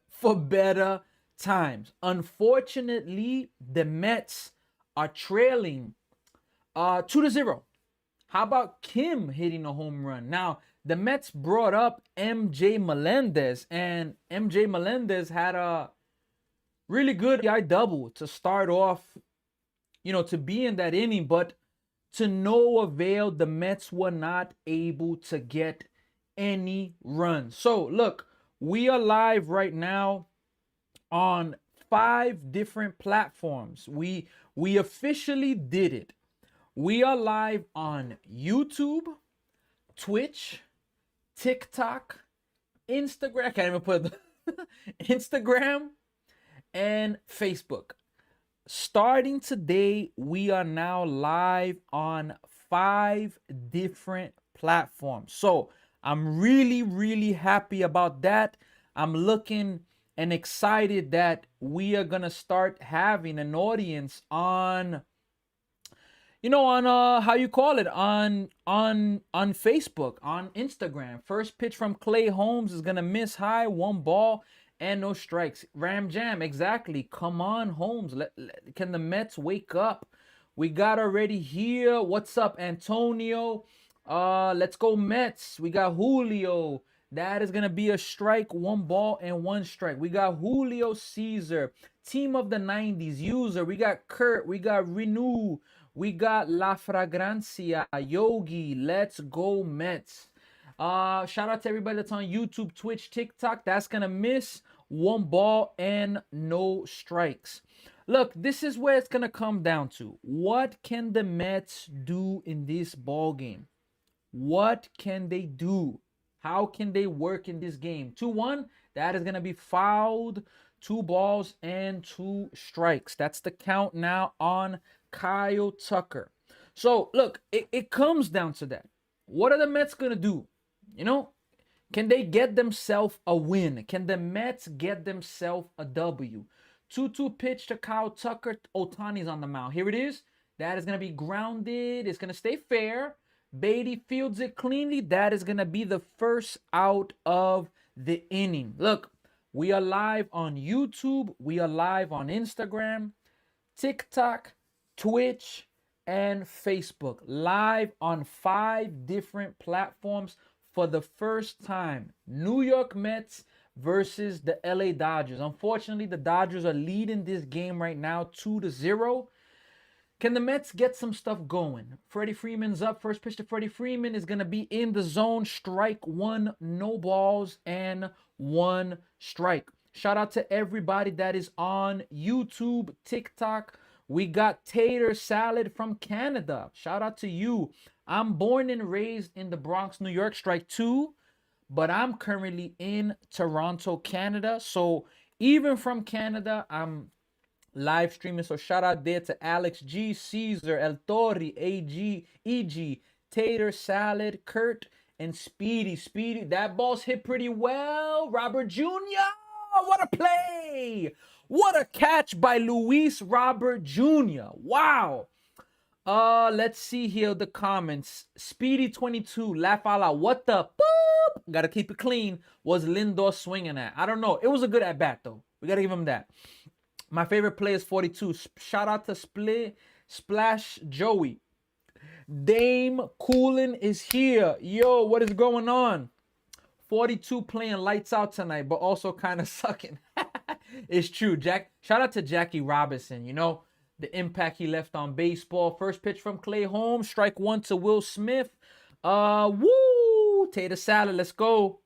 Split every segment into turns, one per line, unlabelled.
for better times. Unfortunately, the Mets are trailing 2-0. How about Kim hitting a home run? Now, the Mets brought up MJ Melendez, and MJ Melendez had a really good I double to start off, to be in that inning, but to no avail, the Mets were not able to get any runs. So, look, we are live right now on 5 different platforms. We officially did it. We are live on YouTube, Twitch, TikTok, Instagram. I can't even put Instagram and Facebook. Starting today, we are now live on 5 different platforms. So I'm really, really happy about that. I'm looking and excited that we are gonna start having an audience on how you call it, on Facebook, on Instagram. First pitch from Clay Holmes is gonna miss high, 1 ball and no strikes. Ram jam, exactly. Come on, Holmes. Can the Mets wake up? We got already here. What's up, Antonio? Let's go Mets. We got Julio. That is gonna be a strike, 1 ball and 1 strike. We got Julio Caesar, team of the 90s user. We got Kurt. We got Renew. We got La Fragrancia, Yogi. Let's go Mets. Shout out to everybody that's on YouTube, Twitch, TikTok. That's gonna miss, 1 ball and no strikes. Look, this is where it's gonna come down to. What can the Mets do in this ball game? What can they do? How can they work in this game? 2-1, that is gonna be fouled. 2 balls and 2 strikes. That's the count now on Kyle Tucker. So look, it comes down to that. What are the Mets gonna do? Can they get themselves a win? Can the Mets get themselves a W? 2-2 pitch to Kyle Tucker. Ohtani's on the mound. Here it is. That is gonna be grounded. It's gonna stay fair. Beatty fields it cleanly. That is gonna be the first out of the inning. Look, we are live on YouTube. We are live on Instagram, TikTok, Twitch, and Facebook. Live on 5 different platforms for the first time. New York Mets versus the LA Dodgers. Unfortunately, the Dodgers are leading this game right now 2-0. Can the Mets get some stuff going? Freddie Freeman's up. First pitch to Freddie Freeman is going to be in the zone. Strike 1, no balls, and 1 strike. Shout out to everybody that is on YouTube, TikTok. We got Tater Salad from Canada. Shout out to you. I'm born and raised in the Bronx, New York. Strike 2. But I'm currently in Toronto, Canada. So even from Canada, I'm live streaming. So shout out there to Alex G, Caesar, El Tori, AG, EG, Tater Salad, Kurt, and Speedy. Speedy, that ball's hit pretty well. Robert Jr., what a play! What a catch by Luis Robert Jr. Wow. Let's see here the comments. Speedy22, laugh out loud. What the boop? Gotta keep it clean. Was Lindor swinging at? I don't know. It was a good at bat though. We gotta give him that. My favorite play is 42. Shout out to Splash Joey. Dame Coolin is here. Yo, what is going on? 42 playing lights out tonight, but also kind of sucking. It's true. Shout out to Jackie Robinson. The impact he left on baseball. First pitch from Clay Holmes. Strike 1 to Will Smith. Woo! Tater Salad, let's go.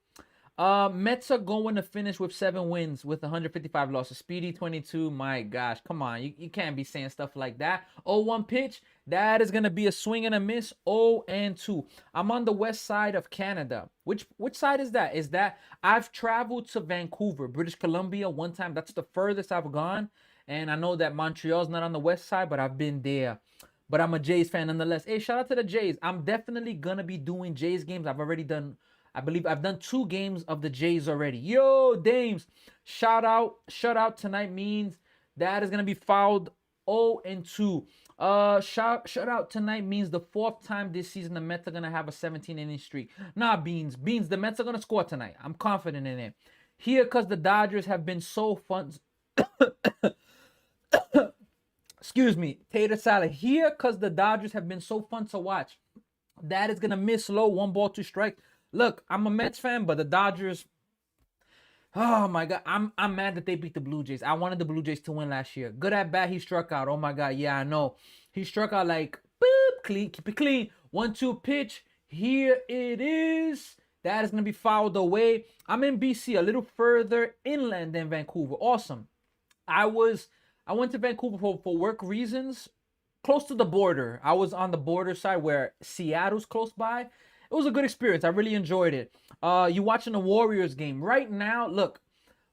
Mets are going to finish with 7 wins with 155 losses. Speedy 22, my gosh, come on. You can't be saying stuff like that. 0-1 pitch, that is going to be a swing and a miss. 0-2. I'm on the west side of Canada. Which side is that? I've traveled to Vancouver, British Columbia one time. That's the furthest I've gone. And I know that Montreal's not on the west side, but I've been there. But I'm a Jays fan nonetheless. Hey, shout out to the Jays. I'm definitely going to be doing Jays games. I believe I've done 2 games of the Jays already. Yo, Dames. Shutout tonight means that is going to be fouled 0-2. Shutout tonight means the 4th time this season the Mets are going to have a 17-inning streak. Nah, Beans. The Mets are going to score tonight. I'm confident in it. Here, because the Dodgers have been so fun. Excuse me, Tater Salad. Here, because the Dodgers have been so fun to watch. That is gonna miss low, 1 ball, 2 strikes. Look, I'm a Mets fan, but the Dodgers. Oh my god, I'm mad that they beat the Blue Jays. I wanted the Blue Jays to win last year. Good at bat, he struck out. Oh my god, yeah, I know. He struck out like boop, clean, keep it clean. 1-2 pitch. Here it is. That is gonna be fouled away. I'm in BC, a little further inland than Vancouver. Awesome. I went to Vancouver for work reasons, close to the border. I was on the border side where Seattle's close by. It was a good experience. I really enjoyed it. You watching the Warriors game right now? Look,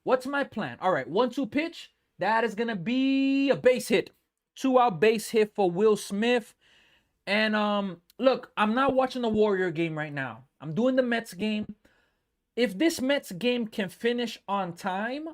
what's my plan? All right, 1-2 pitch. That is gonna be a base hit, 2-out base hit for Will Smith. And look, I'm not watching the Warrior game right now. I'm doing the Mets game. If this Mets game can finish on time,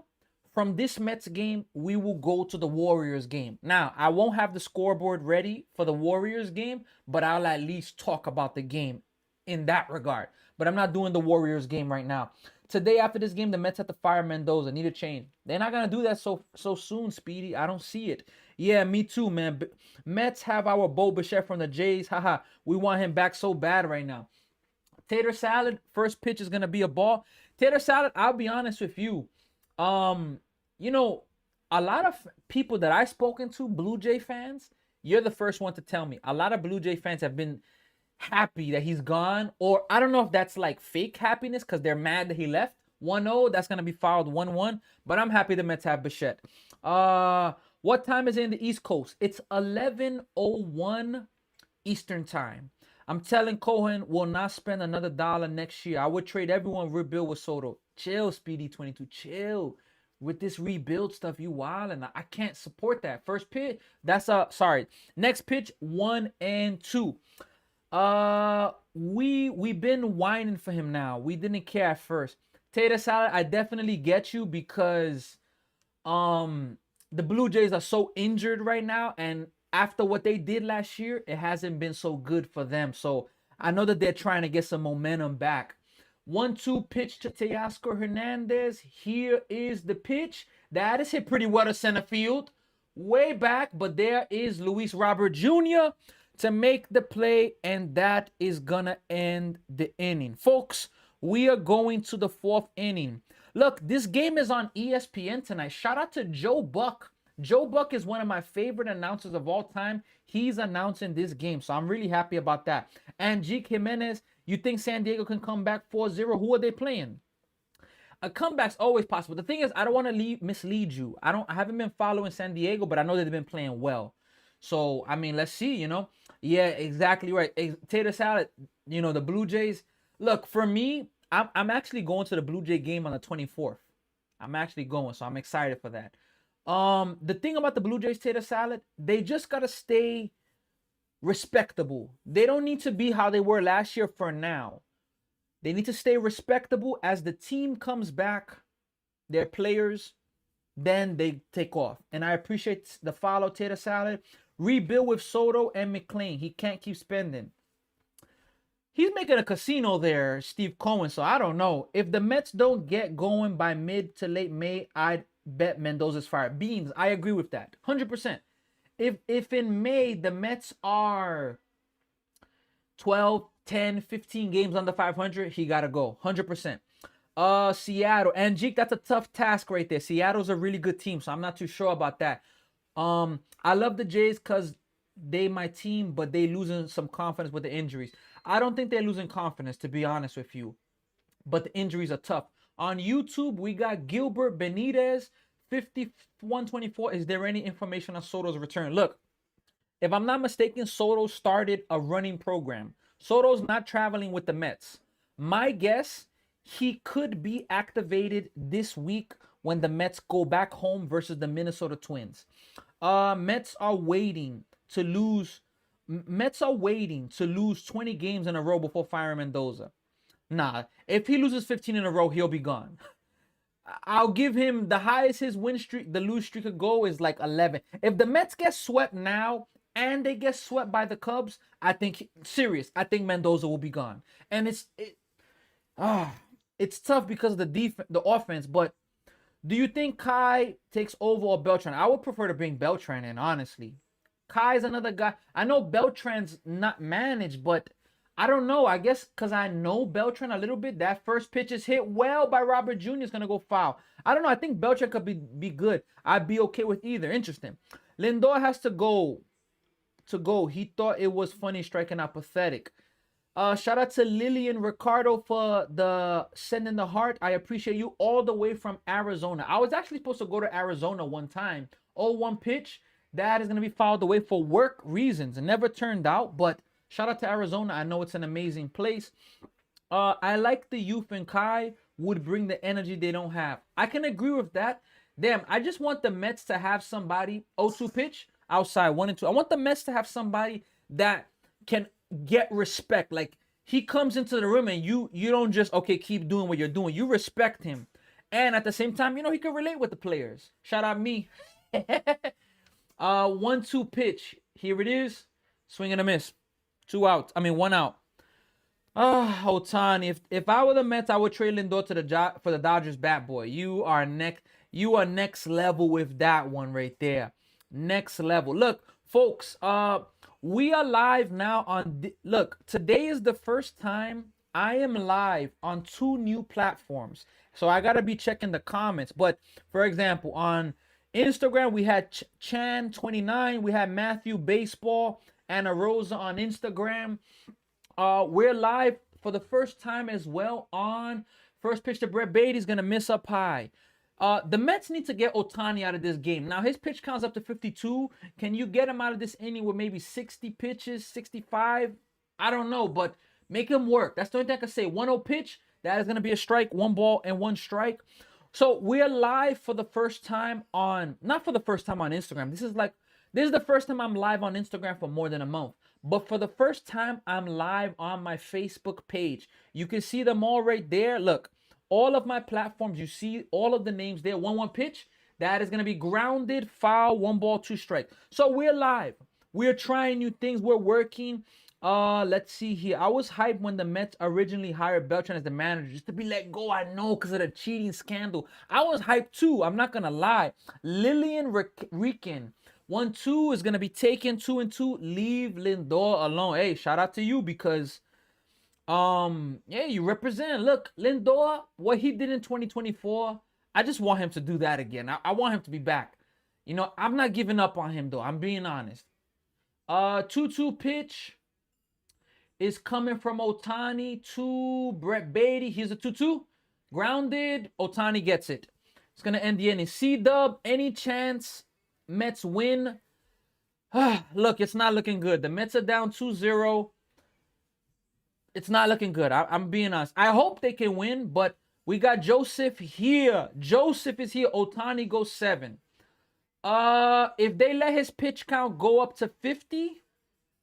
from this Mets game, we will go to the Warriors game. Now, I won't have the scoreboard ready for the Warriors game, but I'll at least talk about the game in that regard. But I'm not doing the Warriors game right now. Today, after this game, the Mets have to fire Mendoza. Need a change. They're not going to do that so soon, Speedy. I don't see it. Yeah, me too, man. Mets have our Bo Bichette from the Jays. Haha, we want him back so bad right now. Tater Salad, first pitch is going to be a ball. Tater Salad, I'll be honest with you. You know, a lot of people that I've spoken to, Blue Jay fans, you're the first one to tell me. A lot of Blue Jay fans have been happy that he's gone, or I don't know if that's like fake happiness because they're mad that he left. 1-0, that's gonna be fouled 1-1, but I'm happy the Mets have Bichette. What time is it in the East Coast? It's 11:01 Eastern time. I'm telling Cohen will not spend another dollar next year. I would trade everyone, rebuild with Soto. Chill, Speedy 22. Chill. With this rebuild stuff, you wild, and I can't support that. First pitch, that's sorry. Next pitch, 1-2. We've been whining for him now. We didn't care at first. Tater Salad, I definitely get you because the Blue Jays are so injured right now, and after what they did last year, it hasn't been so good for them. So I know that they're trying to get some momentum back. 1-2 pitch to Teoscar Hernandez. Here is the pitch. That is hit pretty well to center field. Way back, but there is Luis Robert Jr. to make the play, and that is gonna end the inning. Folks, we are going to the 4th inning. Look, this game is on ESPN tonight. Shout out to Joe Buck. Joe Buck is one of my favorite announcers of all time. He's announcing this game, so I'm really happy about that. And Jake Jimenez, you think San Diego can come back 4-0? Who are they playing? A comeback's always possible. The thing is, I don't want to mislead you. I haven't been following San Diego, but I know they've been playing well. So, I mean, let's see, Yeah, exactly right. Tater Salad, the Blue Jays. Look, for me, I'm actually going to the Blue Jay game on the 24th. I'm actually going, so I'm excited for that. The thing about the Blue Jays, Tater Salad, they just got to stay respectable. They don't need to be how they were last year for now. They need to stay respectable. As the team comes back, their players, then they take off. And I appreciate the follow, Tater Salad. Rebuild with Soto and McLean. He can't keep spending. He's making a casino there, Steve Cohen, so I don't know. If the Mets don't get going by mid to late May, I'd bet Mendoza's fired. Beans, I agree with that. 100%. If in May the Mets are 12, 10, 15 games under 500, he got to go. 100%. Seattle. And Jeek, that's a tough task right there. Seattle's a really good team, so I'm not too sure about that. I love the Jays because they my team, but they losing some confidence with the injuries. I don't think they're losing confidence, to be honest with you. But the injuries are tough. On YouTube, we got Gilbert Benitez, 5124. Is there any information on Soto's return? Look, if I'm not mistaken, Soto started a running program. Soto's not traveling with the Mets. My guess, he could be activated this week when the Mets go back home versus the Minnesota Twins. Mets are waiting to lose 20 games in a row before firing Mendoza. Nah, if he loses 15 in a row, he'll be gone. I'll give him the highest his win streak, the lose streak could go is like 11. If the Mets get swept now and they get swept by the Cubs, I think Mendoza will be gone. And it's tough because of the offense. But do you think Kai takes over or Beltran? I would prefer to bring Beltran in, honestly. Kai's another guy. I know Beltran's not managed, but I don't know. I guess because I know Beltran a little bit, that first pitch is hit well by Robert Jr. is going to go foul. I don't know. I think Beltran could be good. I'd be okay with either. Interesting. Lindor has to go. He thought it was funny striking out pathetic. Shout out to Lillian Ricardo for the sending the heart. I appreciate you all the way from Arizona. I was actually supposed to go to Arizona one time. 0-1 pitch. That is going to be fouled away for work reasons. It never turned out, but shout out to Arizona. I know it's an amazing place. I like the youth and Kai would bring the energy they don't have. I can agree with that. Damn, I just want the Mets to have somebody, 0-2 pitch, outside 1-2. I want the Mets to have somebody that can get respect. Like, he comes into the room and you don't just, okay, keep doing what you're doing. You respect him. And at the same time, he can relate with the players. Shout out me. 1-2 pitch. Here it is. Swing and a miss. 2 outs. 1 out. Otani. If I were the Mets, I would trade Lindor for the Dodgers bat boy. You are next level with that one right there. Next level. Look, folks, we are live now on look, today is the first time I am live on 2 new platforms. So I gotta be checking the comments. But for example, on Instagram, we had Chan29, we had Matthew Baseball, Anna Rosa on Instagram. We're live for the first time as well on first pitch to Brett Beatty's gonna miss up high. The Mets need to get Otani out of this game. Now, his pitch count's up to 52. Can you get him out of this inning with maybe 60 pitches, 65? I don't know, but make him work. That's the only thing I can say. 1-0 pitch, that is going to be a strike, 1 ball and 1 strike. So we're live for the first time on, not for the first time on Instagram. This is the first time I'm live on Instagram for more than a month. But for the first time, I'm live on my Facebook page. You can see them all right there. Look. All of my platforms, you see all of the names there. 1-1 pitch. That is going to be grounded, foul, 1 ball, 2 strike. So we're live. We're trying new things. We're working. Let's see here. I was hyped when the Mets originally hired Beltran as the manager just to be let go. I know, because of the cheating scandal. I was hyped too. I'm not going to lie. Lillian Rican. 1-2 is going to be taken. 2-2. Leave Lindor alone. Hey, shout out to you because... yeah, you represent. Look, Lindor, what he did in 2024, I just want him to do that again. I want him to be back. I'm not giving up on him, though. I'm being honest. 2-2 pitch is coming from Otani to Brett Beatty. Here's a 2-2. Grounded. Otani gets it. It's going to end the inning. C-Dub, any chance Mets win? Look, it's not looking good. The Mets are down 2-0. It's not looking good. I'm being honest. I hope they can win, but we got Joseph here. Joseph is here. Otani goes 7. If they let his pitch count go up to 50,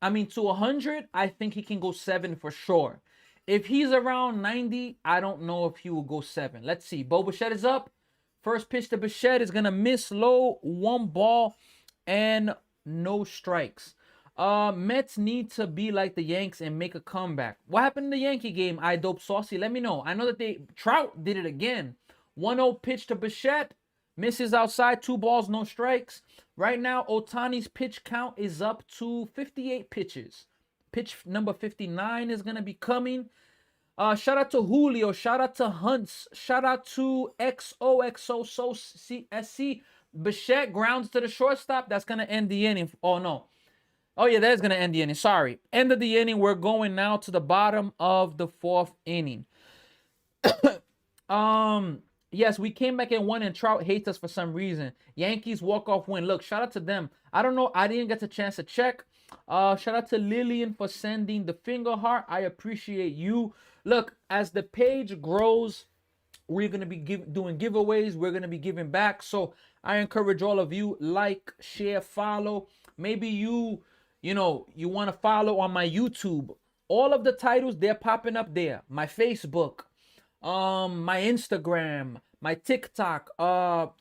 to 100, I think he can go 7 for sure. If he's around 90, I don't know if he will go 7. Let's see. Bo Bichette is up. First pitch to Bichette is going to miss low. 1 ball and no strikes. Mets need to be like the Yanks and make a comeback. What happened in the Yankee game? I dope saucy. Let me know. I know that Trout did it again. 1-0 pitch to Bichette. Misses outside. 2 balls, no strikes. Right now, Otani's pitch count is up to 58 pitches. Pitch number 59 is going to be coming. Shout out to Julio. Shout out to Hunts. Shout out to XOXO Bichette grounds to the shortstop. That's going to end the inning. Oh, no. Oh, yeah, that is going to end the inning. Sorry. End of the inning. We're going now to the bottom of the 4th inning. Yes, we came back and won, and Trout hates us for some reason. Yankees walk-off win. Look, shout out to them. I don't know. I didn't get the chance to check. Shout out to Lillian for sending the finger heart. I appreciate you. Look, as the page grows, we're going to be doing giveaways. We're going to be giving back. So I encourage all of you, like, share, follow. Maybe you want to follow on my YouTube. All of the titles, they're popping up there. My Facebook, my Instagram, my TikTok,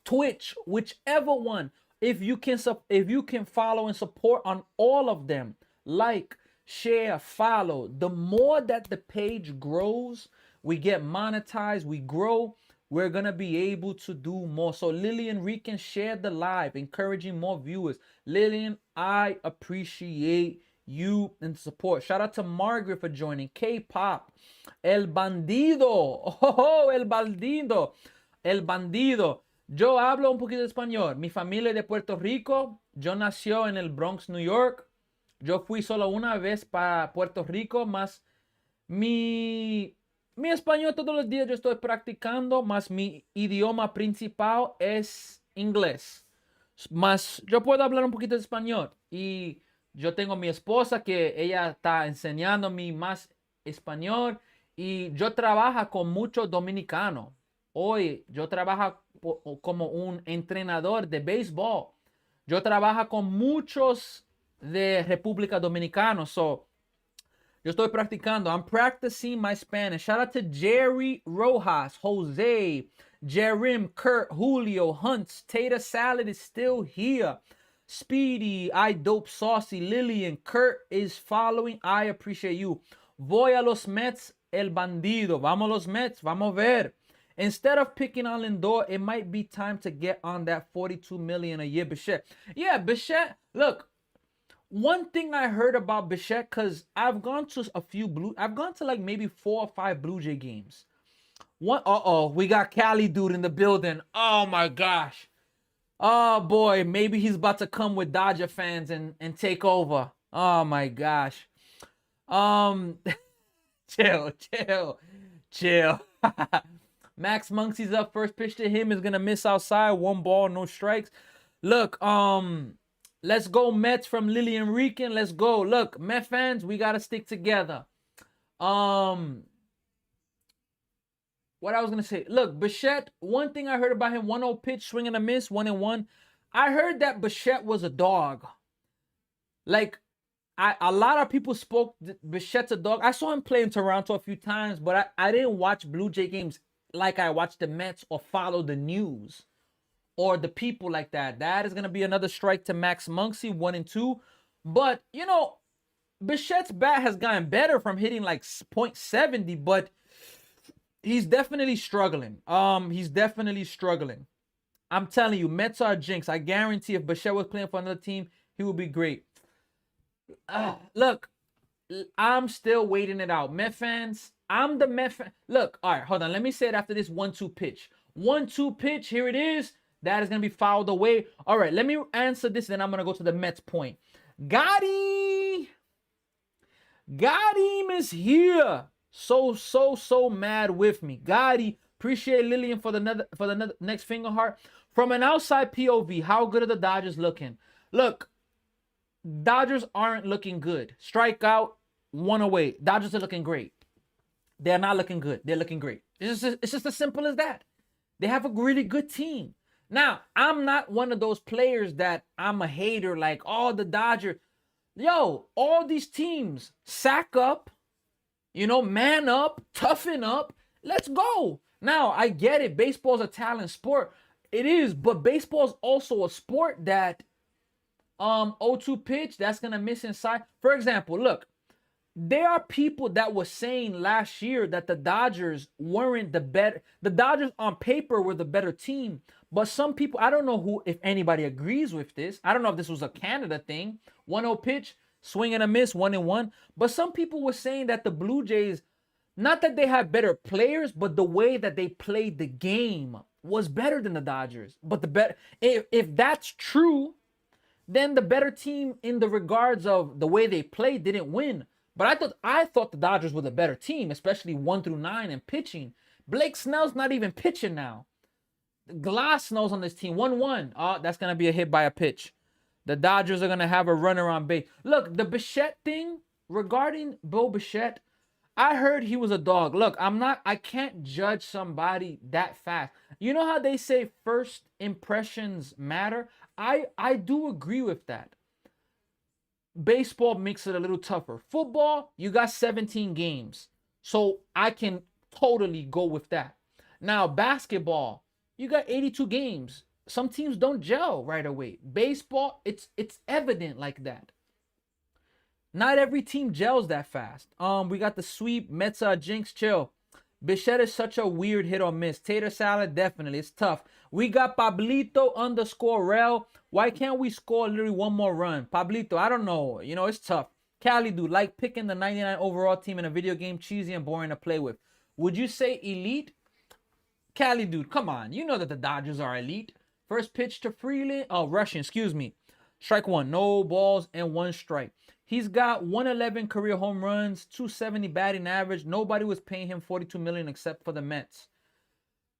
Twitch, whichever one. If you can follow and support on all of them, like, share, follow. The more that the page grows, we get monetized, we grow, we're gonna be able to do more. So Lillian Rican, share the live, encouraging more viewers. Lillian, I appreciate you and support. Shout out to Margaret for joining. K-pop, El Bandido, oh, El Bandido, El Bandido. Yo hablo un poquito de español. Mi familia es de Puerto Rico. Yo nació en el Bronx, New York. Yo fui solo una vez para Puerto Rico, más mi español todos los días yo estoy practicando, más mi idioma principal es inglés. Más yo puedo hablar un poquito de español. Y yo tengo mi esposa que ella está enseñándome más español. Y yo trabajo con muchos dominicanos. Hoy yo trabajo como un entrenador de béisbol. Yo trabajo con muchos de República Dominicana. So, yo estoy practicando. I'm practicing my Spanish. Shout out to Jerry Rojas, Jose, Jerim, Kurt, Julio, Hunts, Tater Salad is still here. Speedy, I Dope Saucy, Lillian, Kurt is following. I appreciate you. Voy a los Mets, el bandido. Vamos los Mets, vamos a ver. Instead of picking on Lindor, it might be time to get on that $42 million a year Bichette. Yeah, Bichette, look, one thing I heard about Bichette, because I've gone to like maybe 4 or 5 Blue Jay games. We got Cali dude in the building. Oh my gosh. Oh boy, maybe he's about to come with Dodger fans and take over. Oh my gosh. Chill. Max Muncy's up. First pitch to him is gonna miss outside. 1 ball, no strikes. Look, let's go Mets from Lillian Rican. Let's go. Look, Met fans, we gotta stick together. What I was gonna say. Look, Bichette, one thing I heard about him, 1-0 pitch, swing and a miss, 1-1. I heard that Bichette was a dog. Like, a lot of people spoke Bichette's a dog. I saw him play in Toronto a few times, but I didn't watch Blue Jay games like I watch the Mets or follow the news or the people like that. That is going to be another strike to Max Muncy, 1-2. But, you know, Bichette's bat has gotten better from hitting like .70, but he's definitely struggling. He's definitely struggling. I'm telling you, Mets are jinx. I guarantee if Bichette was playing for another team, he would be great. Look, I'm still waiting it out. Met fans, I'm the Met fan. Look, all right, hold on. Let me say it after this 1-2 pitch. 1-2 pitch, here it is. That is going to be fouled away. All right, let me answer this, then I'm going to go to the Mets point. Got him is here. So mad with me. Gotti, appreciate Lillian for the next finger heart. From an outside POV, how good are the Dodgers looking? Look, Dodgers aren't looking good. Strikeout, 1 away. Dodgers are looking great. They're not looking good. They're looking great. It's just as simple as that. They have a really good team. Now, I'm not one of those players that I'm a hater like, oh, the Dodgers. Yo, all these teams, sack up, you know, man up, toughen up. Let's go. Now, I get it. Baseball's a talent sport. It is, but baseball's also a sport that 0-2 pitch, that's going to miss inside. For example, look, there are people that were saying last year that the Dodgers weren't the better. The Dodgers on paper were the better team. But some people, I don't know who, if anybody agrees with this. I don't know if this was a Canada thing. 1-0 pitch, swing and a miss, 1-1. But some people were saying that the Blue Jays, not that they have better players, but the way that they played the game was better than the Dodgers. But if that's true, then the better team in the regards of the way they played didn't win. But I thought the Dodgers were the better team, especially 1 through 9 and pitching. Blake Snell's not even pitching now. Glass Snell's on this team. 1-1. Oh, that's going to be a hit by a pitch. The Dodgers are going to have a runner on base. Look, the Bichette thing, regarding Bo Bichette, I heard he was a dog. Look, I can't judge somebody that fast. You know how they say first impressions matter? I do agree with that. Baseball makes it a little tougher. Football, you got 17 games. So I can totally go with that. Now, basketball, you got 82 games. Some teams don't gel right away. Baseball, it's evident like that. Not every team gels that fast. We got the sweep. Mets are jinx. Chill. Bichette is such a weird hit or miss. Tater salad, definitely. It's tough. We got Pablito underscore Rel. Why can't we score literally one more run? Pablito, I don't know. You know, it's tough. Cali dude, like picking the 99 overall team in a video game, cheesy and boring to play with. Would you say elite? Cali dude, come on. You know that the Dodgers are elite. First pitch to Freeland. Oh, Russian, excuse me. Strike one. No balls and one strike. He's got 111 career home runs, 270 batting average. Nobody was paying him $42 million except for the Mets.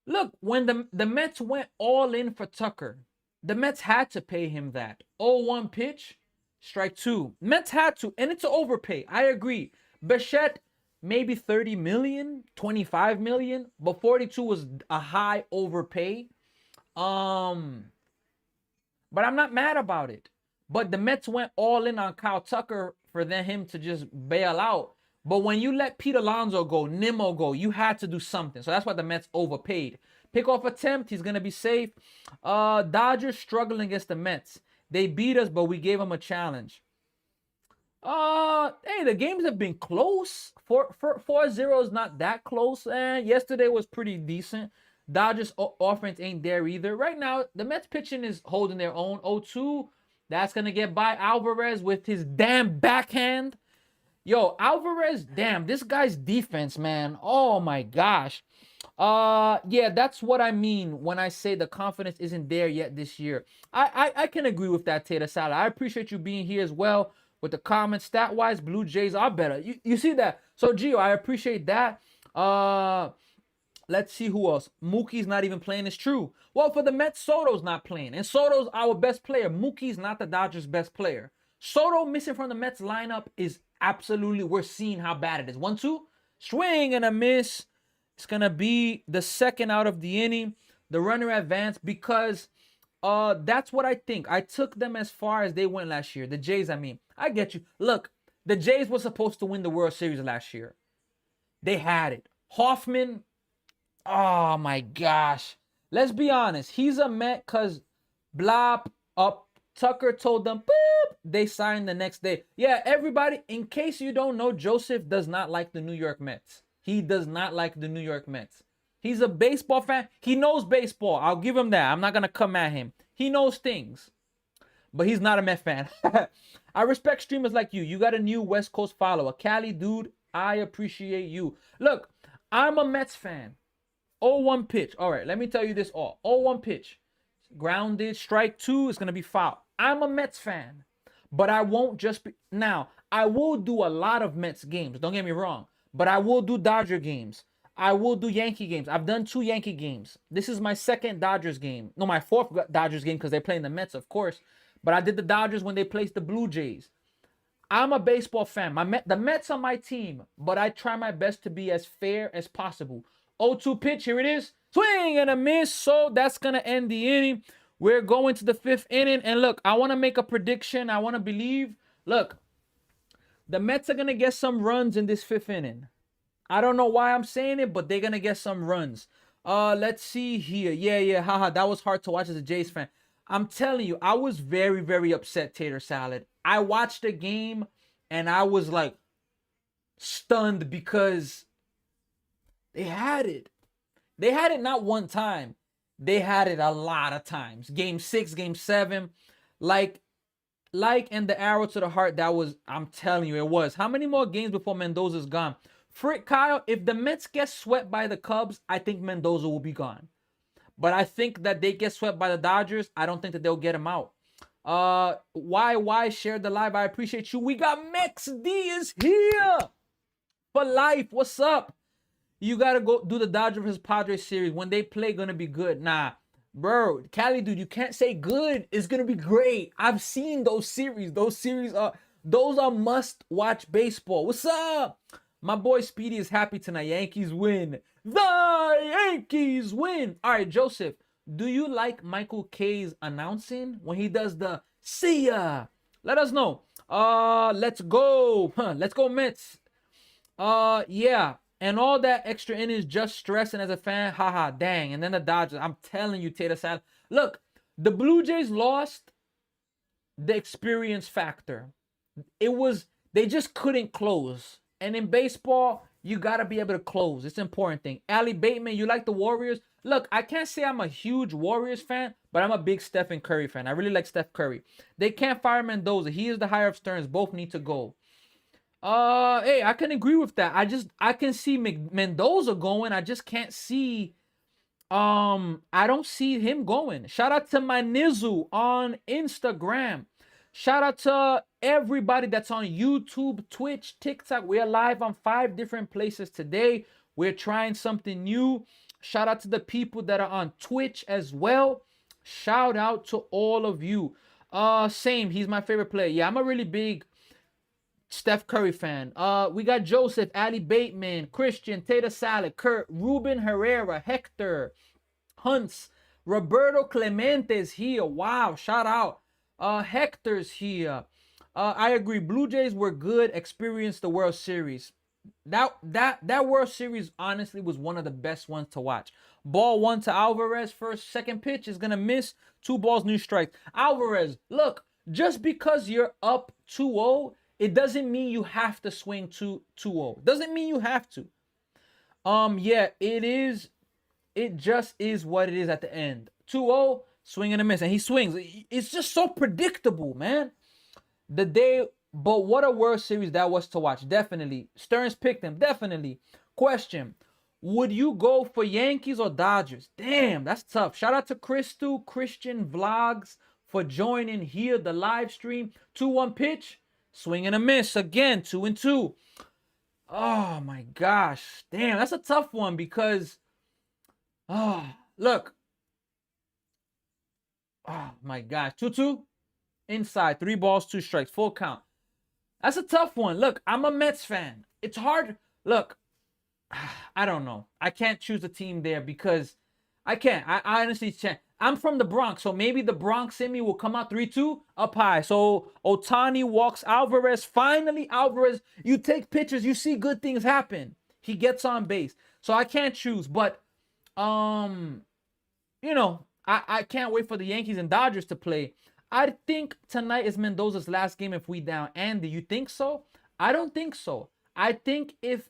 Look, when the Mets went all in for Tucker, the Mets had to pay him that. 0-1 pitch, strike two. Mets had to, and it's an overpay. I agree. Bichette, maybe 30 million, 25 million, but 42 was a high overpay. But I'm not mad about it. But the Mets went all in on Kyle Tucker for him to just bail out. But when you let Pete Alonso go, Nimmo go, you had to do something. So that's why the Mets overpaid. Pickoff attempt, he's going to be safe. Dodgers struggling against the Mets. They beat us, but we gave them a challenge. Hey, the games have been close. 4-0 is not that close. Yesterday was pretty decent. Dodgers offense ain't there either. Right now, the Mets pitching is holding their own. 0-2. That's going to get by Alvarez with his damn backhand. Yo, Alvarez, damn, this guy's defense, man. Oh, my gosh. Yeah, that's what I mean when I say the confidence isn't there yet this year. I can agree with that, Tater Salad. I appreciate you being here as well with the comments. Stat-wise, Blue Jays are better. You see that? So, Gio, I appreciate that. Let's see who else. Mookie's not even playing. It's true. Well, for the Mets, Soto's not playing. And Soto's our best player. Mookie's not the Dodgers' best player. Soto missing from the Mets lineup is absolutely, we're seeing how bad it is. 1-2. Swing and a miss. It's going to be the second out of the inning. The runner advanced because that's what I think. I took them as far as they went last year. The Jays, I mean. I get you. Look, the Jays were supposed to win the World Series last year. They had it. Hoffman... Oh, my gosh. Let's be honest. He's a Met because Blop up. Tucker told them, boop. They signed the next day. Yeah, everybody, in case you don't know, Joseph does not like the New York Mets. He does not like the New York Mets. He's a baseball fan. He knows baseball. I'll give him that. I'm not going to come at him. He knows things. But he's not a Met fan. I respect streamers like you. You got a new West Coast follower. Cali, dude, I appreciate you. Look, I'm a Mets fan. 0-1 pitch. All right, let me tell you this all. 0-1 pitch. Grounded. Strike two is going to be foul. I'm a Mets fan. But I won't just be... Now, I will do a lot of Mets games. Don't get me wrong. But I will do Dodger games. I will do Yankee games. I've done 2 Yankee games. This is my second Dodgers game. No, my 4th Dodgers game because they're playing the Mets, of course. But I did the Dodgers when they placed the Blue Jays. I'm a baseball fan. The Mets are my team. But I try my best to be as fair as possible. 0-2 pitch, here it is. Swing and a miss. So that's going to end the inning. We're going to the 5th inning. And look, I want to make a prediction. I want to believe. Look, the Mets are going to get some runs in this 5th inning. I don't know why I'm saying it, but they're going to get some runs. Let's see here. Yeah. Haha, that was hard to watch as a Jays fan. I'm telling you, I was very, very upset, Tater Salad. I watched the game and I was like stunned because they had it. They had it not one time. They had it a lot of times. Game 6, game 7. Like and the arrow to the heart, that was, I'm telling you, it was. How many more games before Mendoza's gone? Frick, Kyle, if the Mets get swept by the Cubs, I think Mendoza will be gone. But I think that they get swept by the Dodgers. I don't think that they'll get him out. Why shared the live? I appreciate you. We got Mex D is here for life. What's up? You got to go do the Dodgers vs. Padres series. When they play, going to be good. Nah, bro. Cali, dude, you can't say good. It's going to be great. I've seen those series. Those are must-watch baseball. What's up? My boy Speedy is happy tonight. Yankees win. The Yankees win. All right, Joseph, do you like Michael K's announcing when he does the see ya? Let us know. Let's go. Let's go, Mets. Yeah. And all that extra innings just stressing as a fan. Haha, dang. And then the Dodgers. I'm telling you, Tater Salad. Look, the Blue Jays lost the experience factor. They just couldn't close. And in baseball, You got to be able to close. It's an important thing. Ali Bateman, you like the Warriors? Look, I can't say I'm a huge Warriors fan, but I'm a big Stephen Curry fan. I really like Steph Curry. They can't fire Mendoza. He is the higher of Stearns. Both need to go. Hey, I can agree with that. I can see Mendoza going. I just can't see. I don't see him going. Shout out to my Nizu on Instagram. Shout out to everybody that's on YouTube, Twitch, TikTok. We're live on 5 different places today. We're trying something new. Shout out to the people that are on Twitch as well. Shout out to all of you. Same. He's my favorite player. Yeah, I'm a really big Steph Curry fan. We got Joseph, Ali Bateman, Christian, Tater Salad, Kurt, Ruben Herrera, Hector, Hunts, Roberto Clemente's here. Wow, shout out. Hector's here. I agree. Blue Jays were good. Experienced the World Series. That World Series honestly was one of the best ones to watch. Ball 1 to Alvarez. Second pitch is gonna miss. 2 balls, new strikes. Alvarez, look, just because you're up 2-0, it doesn't mean you have to swing 2-0. Doesn't mean you have to. Yeah, it is. It just is what it is at the end. 2-0, swing and a miss, and he swings. It's just so predictable, man. But what a World Series that was to watch. Definitely. Stearns picked him. Definitely. Question: would you go for Yankees or Dodgers? Damn, that's tough. Shout out to Christian Vlogs for joining here, the live stream. 2-1 pitch. Swing and a miss again, 2-2. Oh my gosh. Damn, that's a tough one because, look. Oh my gosh. 2-2. Inside. 3 balls, 2 strikes. Full count. That's a tough one. Look, I'm a Mets fan. It's hard. Look, I don't know. I can't choose a team there because I can't. I honestly can't. I'm from the Bronx, so maybe the Bronx in me will come out 3-2 up high. So Ohtani walks Alvarez. Finally, Alvarez, you take pictures, you see good things happen. He gets on base. So I can't choose, but you know, I can't wait for the Yankees and Dodgers to play. I think tonight is Mendoza's last game if we down. Andy, you think so? I don't think so. I think if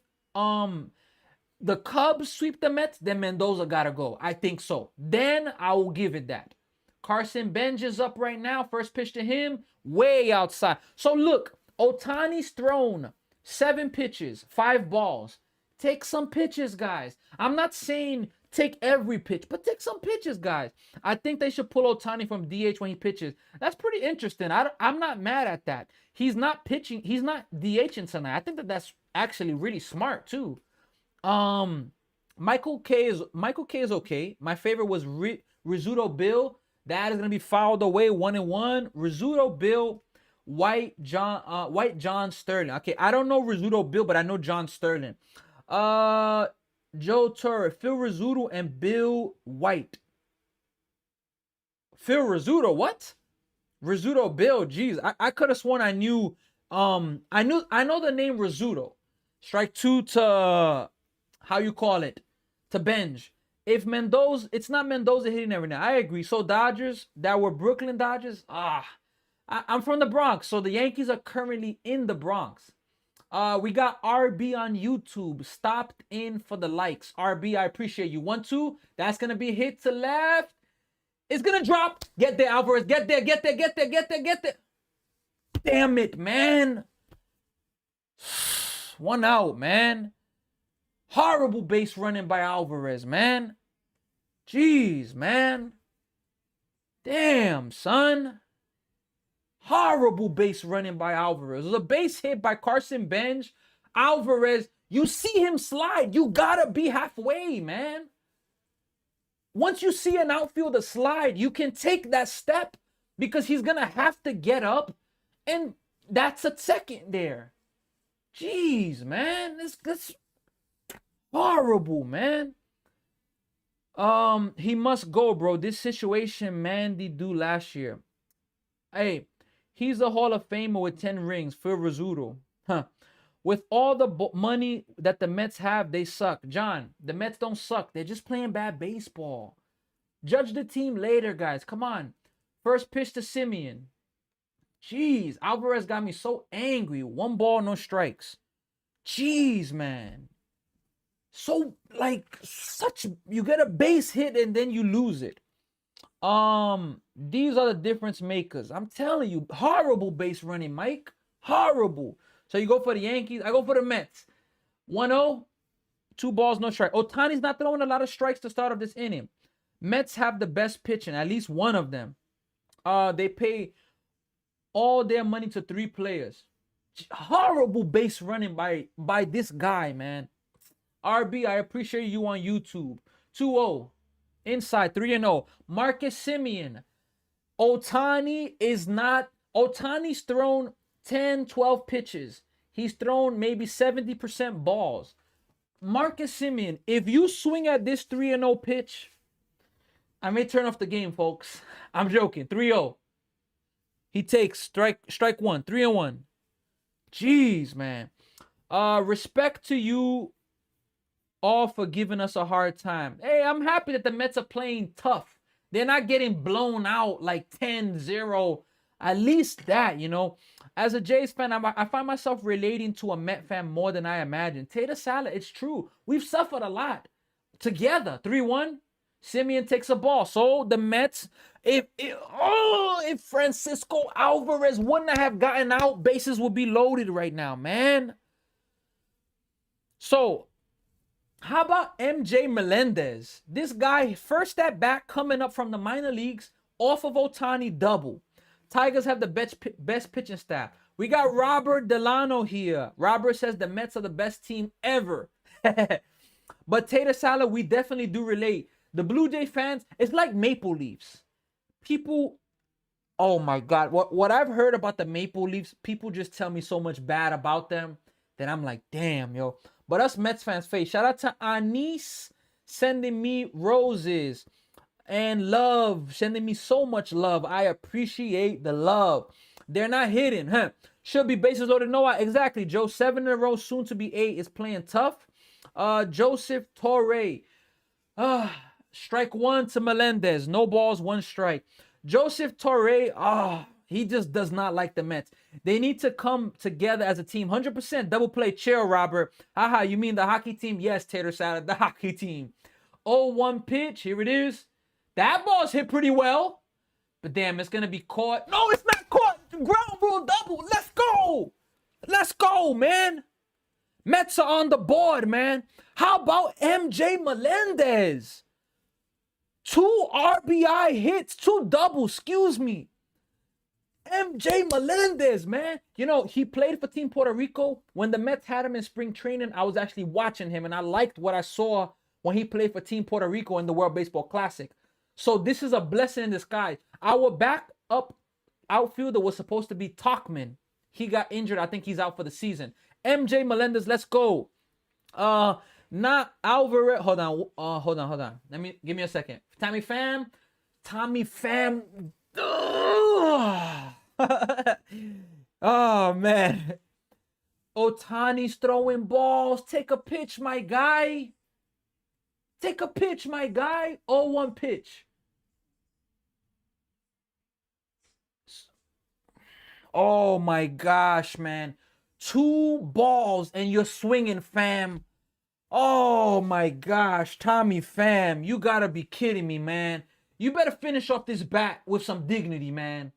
the Cubs sweep the Mets, then Mendoza gotta go. I think so. Then I will give it that. Carson Benj is up right now. First pitch to him, way outside. So look, Ohtani's thrown 7 pitches, 5 balls. Take some pitches, guys. I'm not saying take every pitch, but take some pitches, guys. I think they should pull Ohtani from DH when he pitches. That's pretty interesting. I'm not mad at that. He's not pitching. He's not DHing tonight. I think that's actually really smart too. Michael K is okay. My favorite was Rizzuto Bill. That is gonna be fouled away, 1-1. Rizzuto Bill, White John Sterling. Okay, I don't know Rizzuto Bill, but I know John Sterling. Joe Torre, Phil Rizzuto, and Bill White. Phil Rizzuto, what? Rizzuto Bill, jeez. I could have sworn I knew. I know the name Rizzuto. Strike 2 to, how you call it, to Benj. If Mendoza, it's not Mendoza hitting every now. I agree. So Dodgers, that were Brooklyn Dodgers. I'm from the Bronx, so the Yankees are currently in the Bronx. We got RB on YouTube. Stopped in for the likes. RB, I appreciate you. 1-2. That's gonna be hit to left. It's gonna drop. Get there, Alvarez. Get there. Damn it, man. 1 out, man. Horrible base running by Alvarez, man. Jeez, man. Damn, son. Horrible base running by Alvarez. It was a base hit by Carson Benj. Alvarez, you see him slide. You gotta be halfway, man. Once you see an outfielder slide, you can take that step because he's gonna have to get up, and that's a second there. Jeez, man. This horrible, man. He must go, bro. This situation Mandy do last year. Hey, he's a Hall of Famer with 10 rings. Phil Rizzuto. Huh. With all the money that the Mets have, they suck. John, the Mets don't suck. They're just playing bad baseball. Judge the team later, guys. Come on. First pitch to Simeon. Jeez, Alvarez got me so angry. 1 ball, no strikes. Jeez, man. So like you get a base hit and then you lose it. These are the difference makers. I'm telling you, horrible base running, Mike. Horrible. So you go for the Yankees, I go for the Mets. 1-0, 2 balls, no strike. Otani's not throwing a lot of strikes to start off this inning. Mets have the best pitching, at least one of them. They pay all their money to 3 players. Horrible base running by this guy, man. RB, I appreciate you on YouTube. 2-0. Inside, 3-0. Marcus Semien. Otani's thrown 10, 12 pitches. He's thrown maybe 70% balls. Marcus Semien, if you swing at this 3-0 pitch, I may turn off the game, folks. I'm joking. 3-0. He takes strike 1, 3-1. Jeez, man. Respect to you all for giving us a hard time. Hey, I'm happy that the Mets are playing tough. They're not getting blown out like 10-0. At least that, you know. As a Jays fan, I find myself relating to a Met fan more than I imagined. Tater salad, it's true. We've suffered a lot together. 3-1. Semien takes a ball. So the Mets, if Francisco Alvarez wouldn't have gotten out, bases would be loaded right now, man. So how about MJ Melendez? This guy, first at bat coming up from the minor leagues, off of Otani double. Tigers have the best pitching staff. We got Robert Delano here. Robert says the Mets are the best team ever. But Tater Salad, we definitely do relate. The Blue Jay fans, it's like Maple Leafs. People, oh my God. What I've heard about the Maple Leafs, people just tell me so much bad about them that I'm like, damn, yo. But us Mets fans face. Shout out to Anis sending me roses and love, sending me so much love. I appreciate the love. They're not hitting, huh? Should be bases loaded. No, exactly. Joe, 7 in a row, soon to be 8, is playing tough. Joseph Torre. Strike 1 to Melendez. No balls, 1 strike. Joseph Torre, he just does not like the Mets. They need to come together as a team. 100% double play. Chill, Robert. Haha, you mean the hockey team? Yes, Tater Salad, the hockey team. 0-1 pitch. Here it is. That ball's hit pretty well. But damn, it's going to be caught. No, it's not caught. Ground rule double. Let's go. Let's go, man. Mets are on the board, man. How about MJ Melendez? 2 RBI hits, 2 doubles, excuse me. MJ Melendez, man. You know, he played for Team Puerto Rico. When the Mets had him in spring training, I was actually watching him, and I liked what I saw when he played for Team Puerto Rico in the World Baseball Classic. So this is a blessing in disguise. Our backup outfielder was supposed to be Talkman. He got injured. I think he's out for the season. MJ Melendez, let's go. Not Alvarez. Hold on. Give me a second. Tommy Pham. Oh man. Otani's throwing balls. Take a pitch, my guy. 0-1 pitch. Oh my gosh, man. 2 balls and you're swinging, fam. Oh my gosh, Tommy Pham, you gotta be kidding me, man. You better finish off this bat with some dignity, man.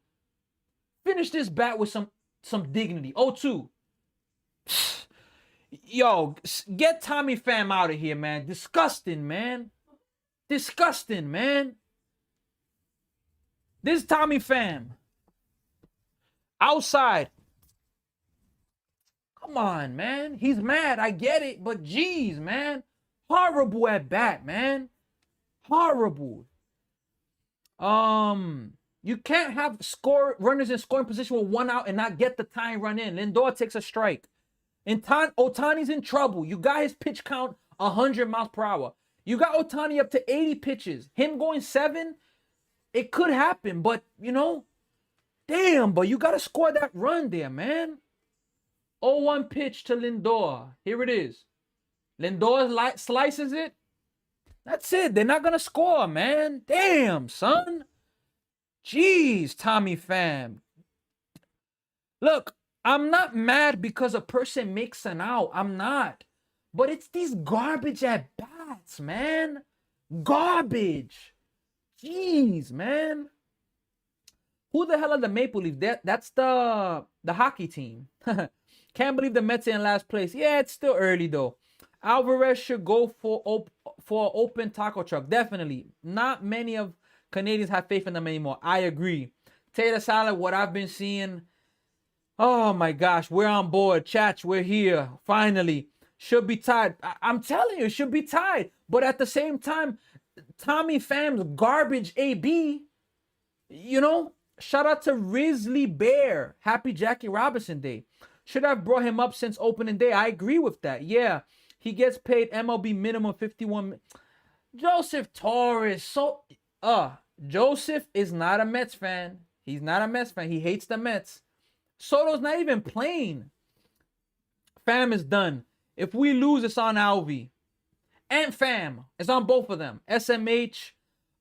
Finish this bat with some dignity. 0-2. Yo, get Tommy Pham out of here, man. Disgusting, man. Disgusting, man. This is Tommy Pham. Outside. Come on, man. He's mad. I get it. But geez, man. Horrible at bat, man. Horrible. You can't have runners in scoring position with 1 out and not get the tying run in. Lindor takes a strike. And Otani's in trouble. You got his pitch count 100 miles per hour. You got Otani up to 80 pitches. Him going 7, it could happen. But, you know, damn, but you got to score that run there, man. 0-1 pitch to Lindor. Here it is. Lindor slices it. That's it. They're not going to score, man. Damn, son. Jeez, Tommy Pham. Look, I'm not mad because a person makes an out. I'm not. But it's these garbage at bats, man. Garbage. Jeez, man. Who the hell are the Maple Leafs? That's the hockey team. Can't believe the Mets are in last place. Yeah, it's still early though. Alvarez should go for an open taco truck. Definitely. Not many of Canadians have faith in them anymore. I agree. Tater salad, what I've been seeing. Oh my gosh, we're on board. Chach, we're here. Finally. Should be tied. I'm telling you, it should be tied. But at the same time, Tommy Pham's garbage AB, you know, shout out to Risley Bear. Happy Jackie Robinson Day. Should have brought him up since opening day. I agree with that. Yeah, he gets paid MLB minimum 51. Joseph Torres. Joseph is not a Mets fan. He's not a Mets fan. He hates the Mets. Soto's not even playing. Pham is done. If we lose, it's on Alvy. And Pham. It's on both of them. SMH.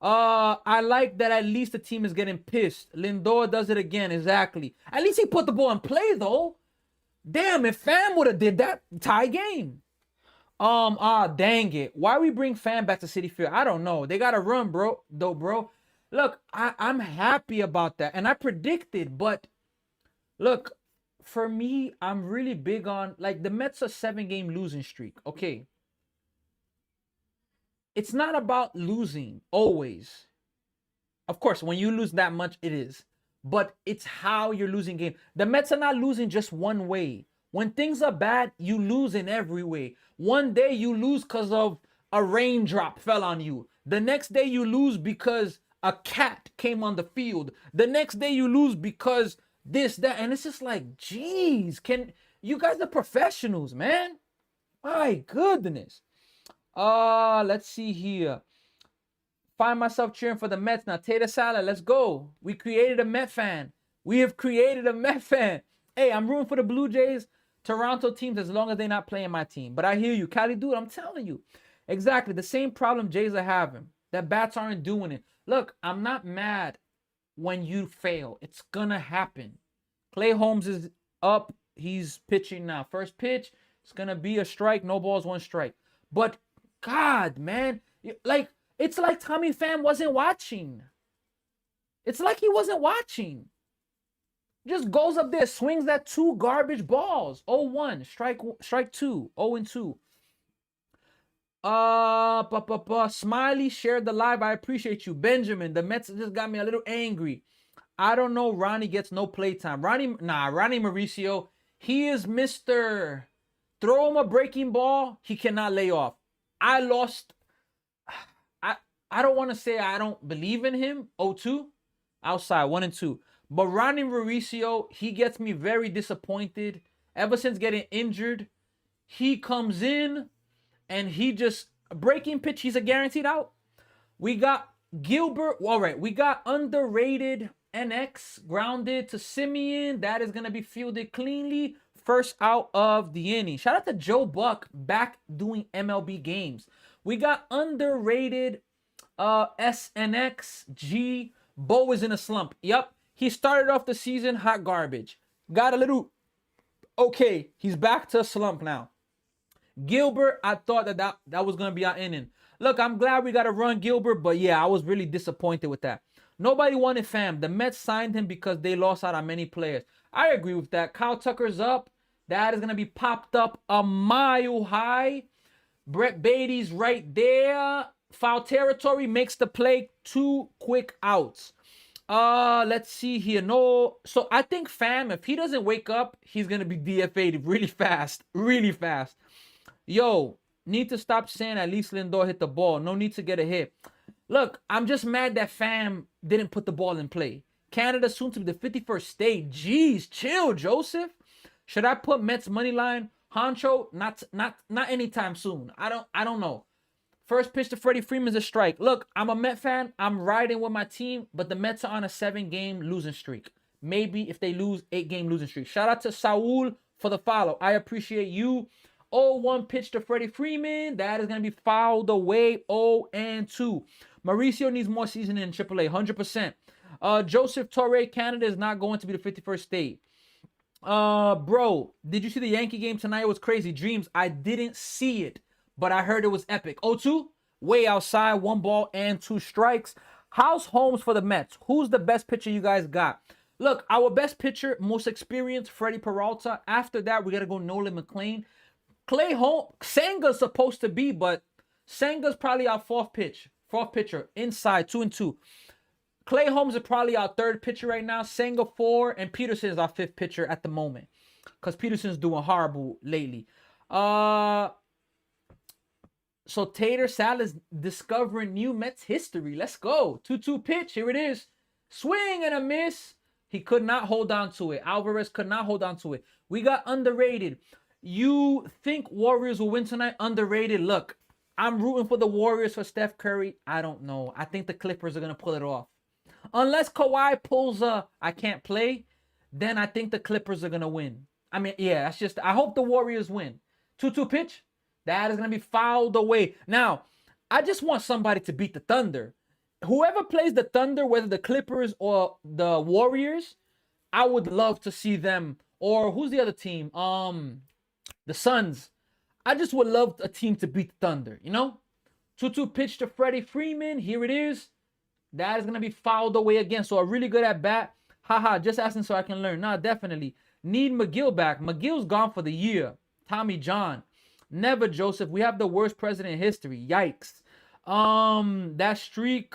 I like that at least the team is getting pissed. Lindor does it again. Exactly. At least he put the ball in play, though. Damn, if Pham would have did that, tie game. Dang it. Why we bring Pham back to Citi Field? I don't know. They got to run, bro. Look, I'm happy about that. And I predicted, but look, for me, I'm really big on, like, the Mets are 7-game losing streak. Okay. It's not about losing always. Of course, when you lose that much, it is. But it's how you're losing game. The Mets are not losing just one way. When things are bad, you lose in every way. One day you lose because of a raindrop fell on you. The next day you lose because a cat came on the field. The next day you lose because this, that. And it's just like, geez, you guys are professionals, man. My goodness. Let's see here. Find myself cheering for the Mets now. Tater salad, let's go. We created a Met fan. We have created a Met fan. Hey, I'm rooting for the Blue Jays, Toronto teams as long as they're not playing my team. But I hear you, Cali dude. I'm telling you, exactly the same problem Jays are having. That bats aren't doing it. Look, I'm not mad when you fail. It's gonna happen. Clay Holmes is up. He's pitching now. First pitch, it's gonna be a strike. No balls, one strike. But God, man, like it's like Tommy Pham wasn't watching. It's like he wasn't watching. Just goes up there, swings that 2 garbage balls. 0-1, strike 2, 0-2. Smiley shared the live. I appreciate you. Benjamin, the Mets just got me a little angry. I don't know. Ronnie gets no playtime. Ronnie Mauricio, he is Mr. Throw him a breaking ball, he cannot lay off. I don't want to say I don't believe in him. 0-2, outside 1-2. But Ronnie Mauricio, he gets me very disappointed. Ever since getting injured, he comes in and he just breaking pitch. He's a guaranteed out. We got Gilbert. All right, we got underrated NX grounded to Simeon. That is gonna be fielded cleanly. First out of the inning. Shout out to Joe Buck back doing MLB games. We got underrated SNX G. Bo is in a slump. Yep. He started off the season hot garbage. Got a little okay. He's back to a slump now. Gilbert, I thought that was going to be our inning. Look, I'm glad we got to run Gilbert, but yeah, I was really disappointed with that. Nobody wanted Pham. The Mets signed him because they lost out on many players. I agree with that. Kyle Tucker's up. That is going to be popped up a mile high. Brett Beatty's right there. Foul territory, makes the play, 2 quick outs. Let's see here. No, so I think Pham, if he doesn't wake up, he's going to be DFA'd really fast. Really fast. Yo, need to stop saying at least Lindor hit the ball. No need to get a hit. Look, I'm just mad that Pham didn't put the ball in play. Canada soon to be the 51st state. Jeez, chill, Joseph. Should I put Mets money line? Honcho, not anytime soon. I don't know. First pitch to Freddie Freeman's a strike. Look, I'm a Met fan. I'm riding with my team, but the Mets are on a 7-game losing streak. Maybe if they lose, 8-game losing streak. Shout out to Saul for the follow. I appreciate you. 0-1 pitch to Freddie Freeman. That is going to be fouled away. 0-2. Mauricio needs more seasoning in AAA. 100%. Joseph Torre, Canada is not going to be the 51st state. Bro, did you see the Yankee game tonight? It was crazy. Dreams, I didn't see it, but I heard it was epic. 0-2, way outside, 1 ball and 2 strikes. How's Holmes for the Mets? Who's the best pitcher you guys got? Look, our best pitcher, most experienced, Freddie Peralta. After that, we got to go Nolan McLean. Clay Holmes, Senga's supposed to be, but Senga's probably our fourth pitcher, inside, 2-2. Clay Holmes is probably our third pitcher right now. Senga 4, and Peterson is our fifth pitcher at the moment, because Peterson's doing horrible lately. So Tater Salad's discovering new Mets history. Let's go. 2-2 pitch. Here it is. Swing and a miss. He could not hold on to it. Alvarez could not hold on to it. We got underrated. You think Warriors will win tonight? Underrated. Look, I'm rooting for the Warriors for Steph Curry. I don't know. I think the Clippers are going to pull it off. Unless Kawhi pulls a I can't play, then I think the Clippers are going to win. I mean, yeah, that's just, I hope the Warriors win. 2-2 pitch. That is going to be fouled away. Now, I just want somebody to beat the Thunder. Whoever plays the Thunder, whether the Clippers or the Warriors, I would love to see them. Or who's the other team? The Suns. I just would love a team to beat the Thunder, you know? 2-2 pitch to Freddie Freeman. Here it is. That is going to be fouled away again. So a really good at bat. Haha, just asking so I can learn. Nah, definitely. Need McGill back. McGill's gone for the year. Tommy John. Never, Joseph. We have the worst president in history. Yikes. That streak.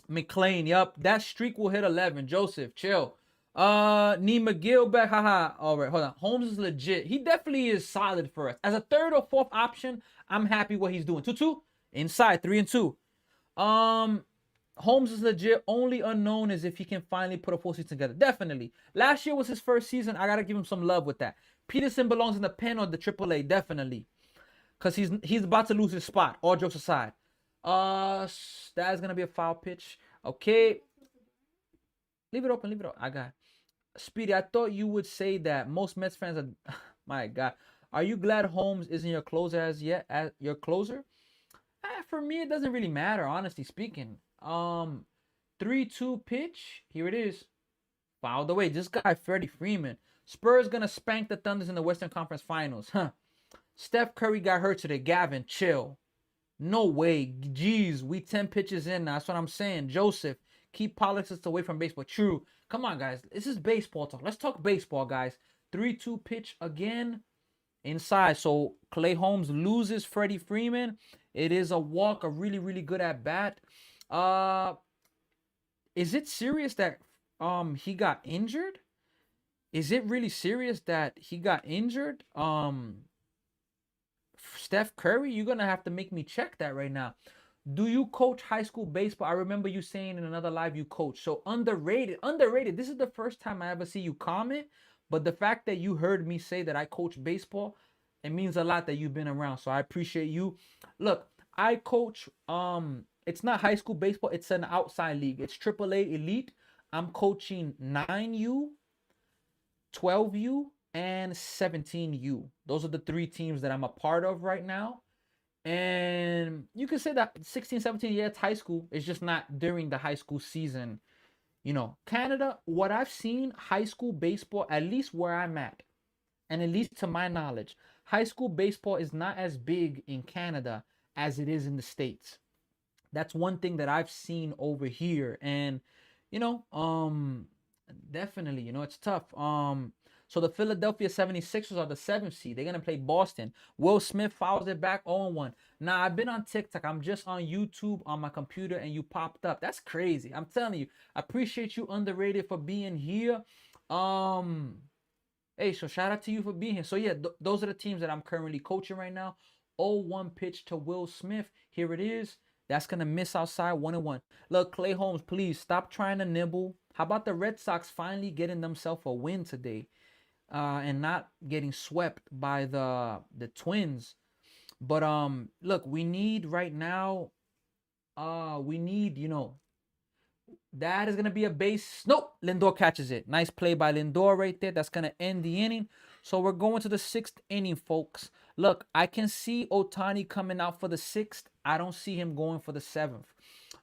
McLean. Yup. That streak will hit 11. Joseph, chill. Need McGill back. Haha. All right, hold on. Holmes is legit. He definitely is solid for us. As a third or fourth option, I'm happy what he's doing. 2-2. Inside. 3-2. Holmes is legit. Only unknown is if he can finally put a full season together. Definitely. Last year was his first season. I got to give him some love with that. Peterson belongs in the pen or the AAA. Definitely. Because he's about to lose his spot. All jokes aside. That is going to be a foul pitch. Okay. Leave it open. Leave it open. I got it. Speedy, I thought you would say that most Mets fans are... My God. Are you glad Holmes isn't your closer as yet? As your closer? For me, it doesn't really matter, honestly speaking. 3-2 pitch. Here it is. Fouled away. This guy, Freddie Freeman. Spurs gonna spank the Thunders in the Western Conference Finals. Huh. Steph Curry got hurt today. Gavin, chill. No way. Jeez, we 10 pitches in now. That's what I'm saying. Joseph, keep politics away from baseball. True. Come on, guys. This is baseball talk. Let's talk baseball, guys. 3-2 pitch again. Inside. So Clay Holmes loses Freddie Freeman. It is a walk. A really, really good at bat. Is it serious that he got injured? Is it really serious that he got injured? Steph Curry, you're gonna have to make me check that right now. Do you coach high school baseball? I remember you saying in another live you coach. So underrated. This is the first time I ever see you comment, but the fact that you heard me say that I coach baseball, it means a lot that you've been around. So I appreciate you. Look, I coach it's not high school baseball, it's an outside league. It's AAA Elite. I'm coaching 9U, 12U, and 17U. Those are the 3 teams that I'm a part of right now. And you can say that 16, 17, yeah, it's high school. It's just not during the high school season. You know, Canada, what I've seen, high school baseball, at least where I'm at, and at least to my knowledge, high school baseball is not as big in Canada as it is in the States. That's one thing that I've seen over here. And, you know, definitely, you know, it's tough. So the Philadelphia 76ers are the 7th seed. They're going to play Boston. Will Smith fouls it back 0-1. Now, I've been on TikTok. I'm just on YouTube on my computer, and you popped up. That's crazy. I'm telling you. I appreciate you, Underrated, for being here. Hey, so shout out to you for being here. So, yeah, those are the teams that I'm currently coaching right now. 0-1 pitch to Will Smith. Here it is. That's going to miss outside 1-1. Look, Clay Holmes, please stop trying to nibble. How about the Red Sox finally getting themselves a win today? And not getting swept by the Twins. But look, we need right now, we need, you know, that is gonna be a base. Nope, Lindor catches it. Nice play by Lindor right there. That's gonna end the inning. So we're going to the 6th inning, folks. Look, I can see Ohtani coming out for the 6th. I don't see him going for the 7th.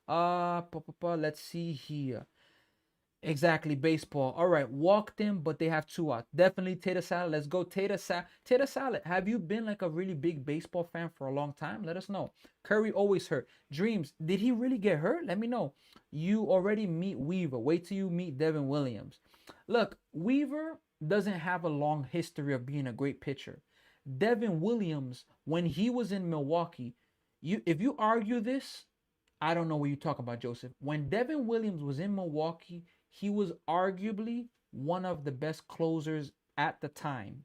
Let's see here. Exactly, baseball. All right, walked them, but they have two outs. Definitely tater salad. Let's go tater salad. Tater salad. Have you been like a really big baseball fan for a long time? Let us know. Curry always hurt. Dreams. Did he really get hurt? Let me know. You already meet Weaver. Wait till you meet Devin Williams. Look, Weaver doesn't have a long history of being a great pitcher. Devin Williams, when he was in Milwaukee, if you argue this, I don't know what you're talking about, Joseph. When Devin Williams was in Milwaukee, he was arguably one of the best closers at the time.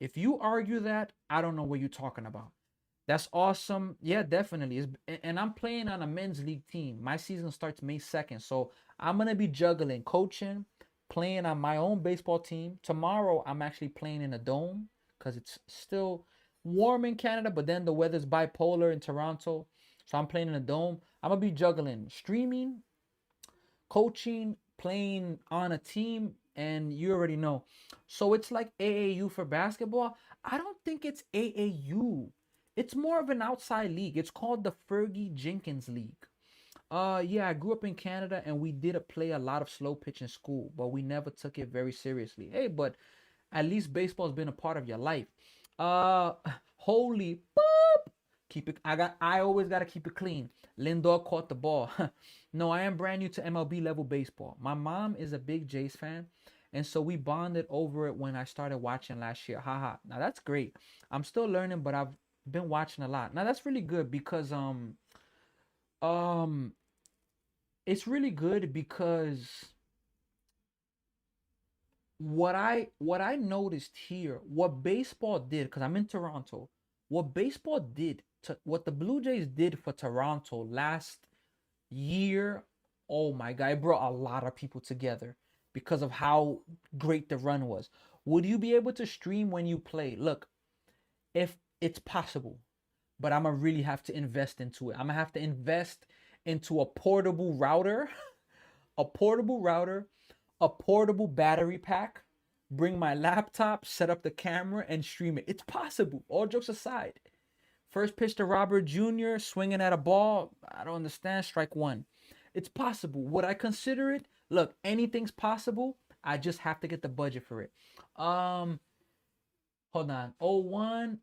If you argue that, I don't know what you're talking about. That's awesome. Yeah, definitely. And I'm playing on a men's league team. My season starts May 2nd. So I'm going to be juggling coaching, playing on my own baseball team. Tomorrow, I'm actually playing in a dome because it's still warm in Canada, but then the weather's bipolar in Toronto. So I'm playing in a dome. I'm going to be juggling streaming, coaching, playing on a team, and you already know. So it's like AAU for basketball. I don't think it's AAU. It's more of an outside league. It's called the Fergie Jenkins League. Yeah, I grew up in Canada and we did play a lot of slow pitch in school, but we never took it very seriously. Hey, but at least baseball's been a part of your life. Uh, holy boop. Keep it. I always gotta keep it clean. Lindor caught the ball. No, I am brand new to MLB level baseball. My mom is a big Jays fan, and so we bonded over it when I started watching last year. Haha. Now that's great. I'm still learning, but I've been watching a lot. Now that's really good because um it's really good because what I noticed here, what baseball did, because I'm in Toronto, what baseball did to what the Blue Jays did for Toronto last year, oh my god, it brought a lot of people together because of how great the run was. Would you be able to stream when you play? Look, if it's possible, but I'm gonna really have to invest into it. I'm gonna have to invest into a portable router, a portable router, a portable battery pack, bring my laptop, set up the camera, and stream it. It's possible. All jokes aside. First pitch to Robert Jr., swinging at a ball. I don't understand. Strike one. It's possible. Would I consider it? Look, anything's possible. I just have to get the budget for it. Um, Hold on. 0-1,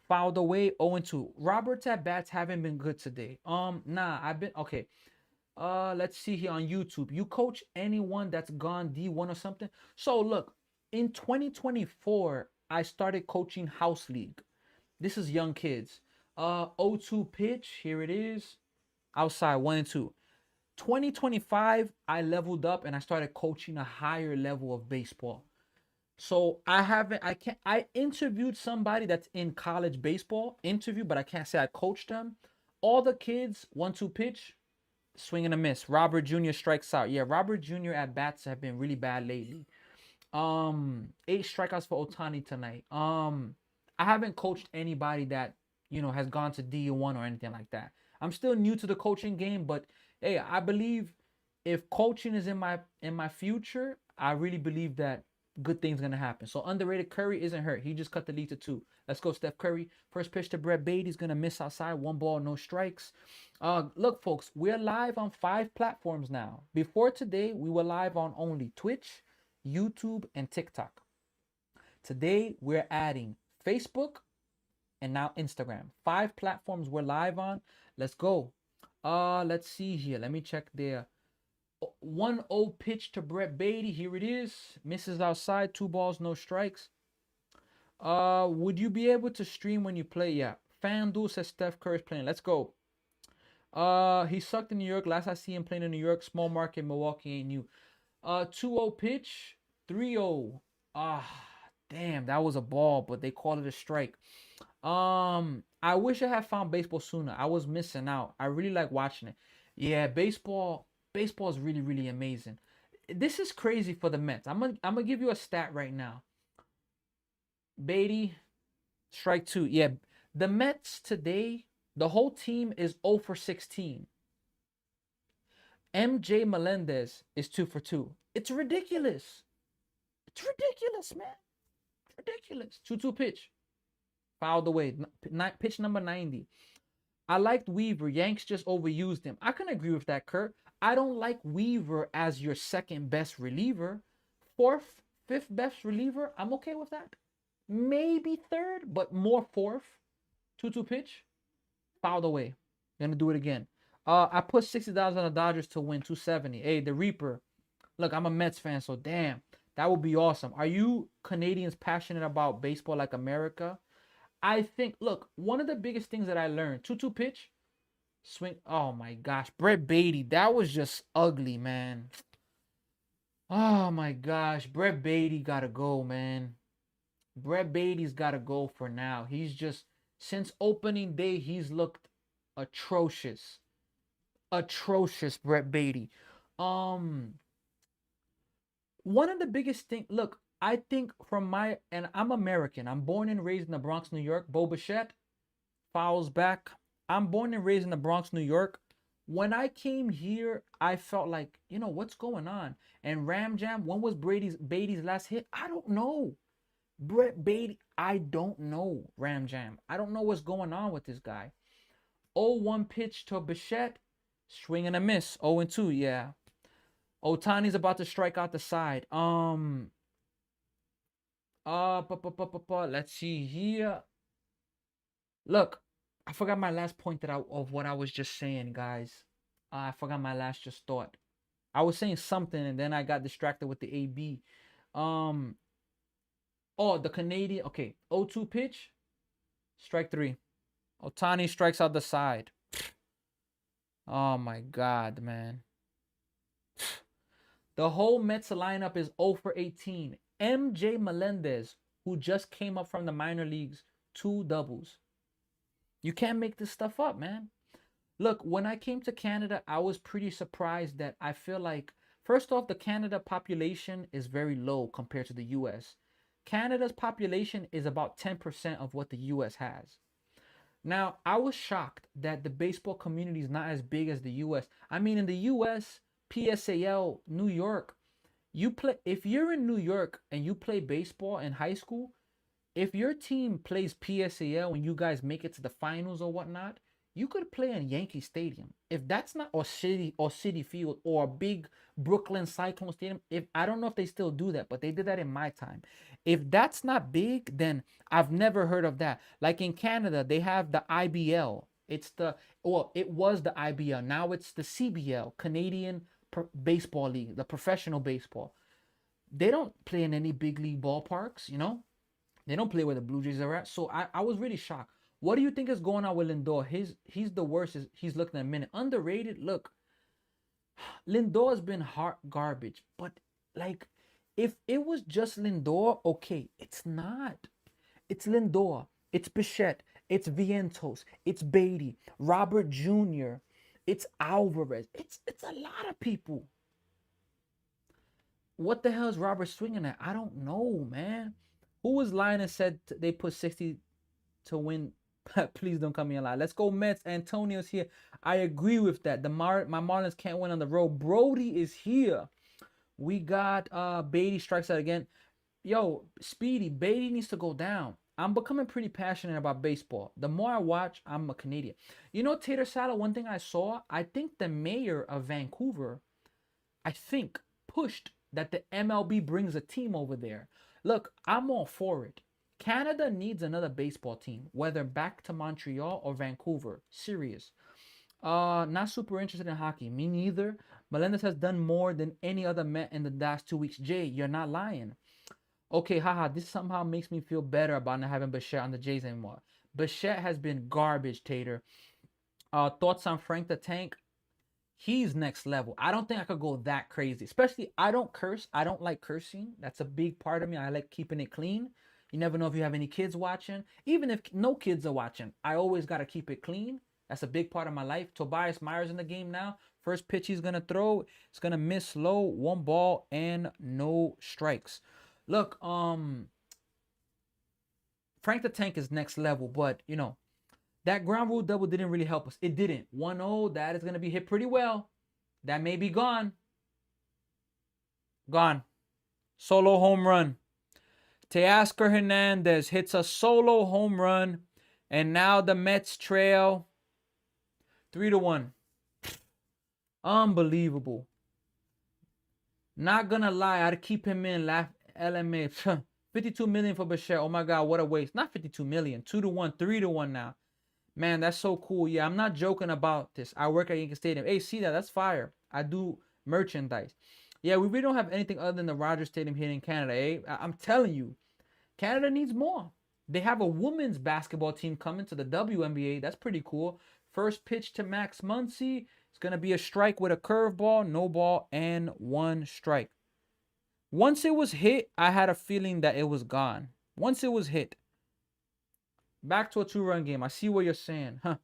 fouled away. 0-2. Robert's at bats haven't been good today. Nah, I've been okay. Let's see here on YouTube. You coach anyone that's gone D1 or something? So look, in 2024, I started coaching house league. This is young kids. 0-2 pitch. Here it is. Outside 1-2. 2025, I leveled up and I started coaching a higher level of baseball. So I interviewed somebody that's in college baseball, but I can't say I coached them. All the kids, 1-2 pitch, swing and a miss. Robert Jr. strikes out. Yeah, Robert Jr. at bats have been really bad lately. 8 strikeouts for Otani tonight. I haven't coached anybody that has gone to D1 or anything like that. I'm still new to the coaching game, but hey, I believe if coaching is in my future, I really believe that good things gonna happen. So underrated Curry isn't hurt. He just cut the lead to 2. Let's go, Steph Curry. First pitch to Brett Beatty's gonna miss outside. 1 ball, no strikes. Look, folks, we're live on 5 platforms now. Before today, we were live on only Twitch, YouTube, and TikTok. Today, we're adding Facebook and now Instagram. 5 platforms we're live on. Let's go. Let's see here. Let me check there. 1-0 pitch to Brett Beatty. Here it is. Misses outside. 2 balls, no strikes. Would you be able to stream when you play? Yeah. FanDuel says Steph Curry's playing. Let's go. He sucked in New York. Last I see him playing in New York. Small market. Milwaukee ain't new. 2-0 pitch. 3-0. Damn, that was a ball, but they called it a strike. I wish I had found baseball sooner. I was missing out. I really like watching it. Yeah, baseball is really, really amazing. This is crazy for the Mets. I'm gonna give you a stat right now. Beatty, strike 2. Yeah, the Mets today, the whole team is 0 for 16. MJ Melendez is 2 for 2. It's ridiculous. It's ridiculous, man. Ridiculous. 2-2 pitch. Fouled away. Pitch number 90. I liked Weaver. Yanks just overused him. I can agree with that, Kurt. I don't like Weaver as your second best reliever. Fourth, fifth best reliever, I'm okay with that. Maybe third, but more fourth. 2-2 pitch, fouled away. Gonna do it again. I put $60 on the Dodgers to win 270. Hey, the Reaper. Look, I'm a Mets fan, so damn, that would be awesome. Are you Canadians passionate about baseball like America? I think, look, one of the biggest things that I learned, 2-2 pitch, swing. Oh my gosh, Brett Beatty, that was just ugly, man. Oh my gosh, Brett Beatty gotta go, man. Brett Beatty's gotta go for now. He's just, since opening day, he's looked atrocious. Atrocious, Brett Beatty. Um, One of the biggest thing, look, I think from my, and I'm American. I'm born and raised in the Bronx, New York. Bo Bichette fouls back. I'm born and raised in the Bronx, New York. When I came here, I felt like, what's going on? And Ram Jam, when was Beatty's last hit? I don't know. Brett Beatty, I don't know. Ram Jam, I don't know what's going on with this guy. 0-1 pitch to Bichette, swing and a miss. 0-2, yeah. Otani's about to strike out the side. Let's see here. Look, I forgot my last point of what I was just saying, guys. I forgot my last just thought. I was saying something and then I got distracted with the AB. The Canadian. Okay, 0-2 pitch, strike 3. Otani strikes out the side. Oh my God, man. The whole Mets lineup is 0 for 18. MJ Melendez, who just came up from the minor leagues, 2 doubles. You can't make this stuff up, man. Look, when I came to Canada, I was pretty surprised that I feel like, first off, the Canada population is very low compared to the US. Canada's population is about 10% of what the US has. Now, I was shocked that the baseball community is not as big as the US. I mean, in the US, PSAL, New York, if you're in New York and you play baseball in high school, if your team plays PSAL and you guys make it to the finals or whatnot, you could play in Yankee Stadium. If that's not, or City Field, or a big Brooklyn Cyclone Stadium, if I don't know if they still do that, but they did that in my time. If that's not big, then I've never heard of that. Like in Canada, they have the IBL. It was the IBL. Now it's the CBL, Canadian Baseball League, the professional baseball. They don't play in any big league ballparks, They don't play where the Blue Jays are at. So I was really shocked. What do you think is going on with Lindor? He's the worst. He's looking at a minute. Underrated. Look, Lindor has been hard garbage. But like, if it was just Lindor, okay. It's not. It's Lindor. It's Bichette. It's Vientos. It's Beatty. Robert Jr. It's Alvarez. It's a lot of people. What the hell is Robert swinging at? I don't know, man. Who was lying and said they put 60 to win? Please don't cut me a lie. Let's go Mets. Antonio's here. I agree with that. My Marlins can't win on the road. Brody is here. We got Beatty strikes out again. Yo, Speedy, Beatty needs to go down. I'm becoming pretty passionate about baseball. The more I watch, I'm a Canadian. Tater Salad, one thing I saw, I think the mayor of Vancouver, pushed that the MLB brings a team over there. Look, I'm all for it. Canada needs another baseball team, whether back to Montreal or Vancouver. Serious. Not super interested in hockey. Me neither. Melendez has done more than any other Met in the last 2 weeks. Jay, you're not lying. Okay, haha, this somehow makes me feel better about not having Bichette on the Jays anymore. Bichette has been garbage, Tater. Thoughts on Frank the Tank? He's next level. I don't think I could go that crazy. Especially, I don't curse. I don't like cursing. That's a big part of me. I like keeping it clean. You never know if you have any kids watching. Even if no kids are watching, I always got to keep it clean. That's a big part of my life. Tobias Myers in the game now. First pitch he's going to throw. It's going to miss low. 1 ball and no strikes. Look, Frank the Tank is next level. But, that ground rule double didn't really help us. It didn't. 1-0, that is going to be hit pretty well. That may be gone. Gone. Solo home run. Teoscar Hernandez hits a solo home run. And now the Mets trail 3-1. Unbelievable. Not gonna lie, I'd keep him in. LMA. 52 million for Bashir. Oh my god, what a waste. Not 52 million. 2-1, 3-1 now. Man, that's so cool. Yeah, I'm not joking about this. I work at Yankee Stadium. Hey, see that? That's fire. I do merchandise. Yeah, we really don't have anything other than the Rogers Stadium here in Canada, eh? I'm telling you, Canada needs more. They have a women's basketball team coming to the WNBA. That's pretty cool. First pitch to Max Muncy. It's going to be a strike with a curveball, no ball, and one strike. Once it was hit, I had a feeling that it was gone. Once it was hit. Back to a 2-run game. I see what you're saying. Huh.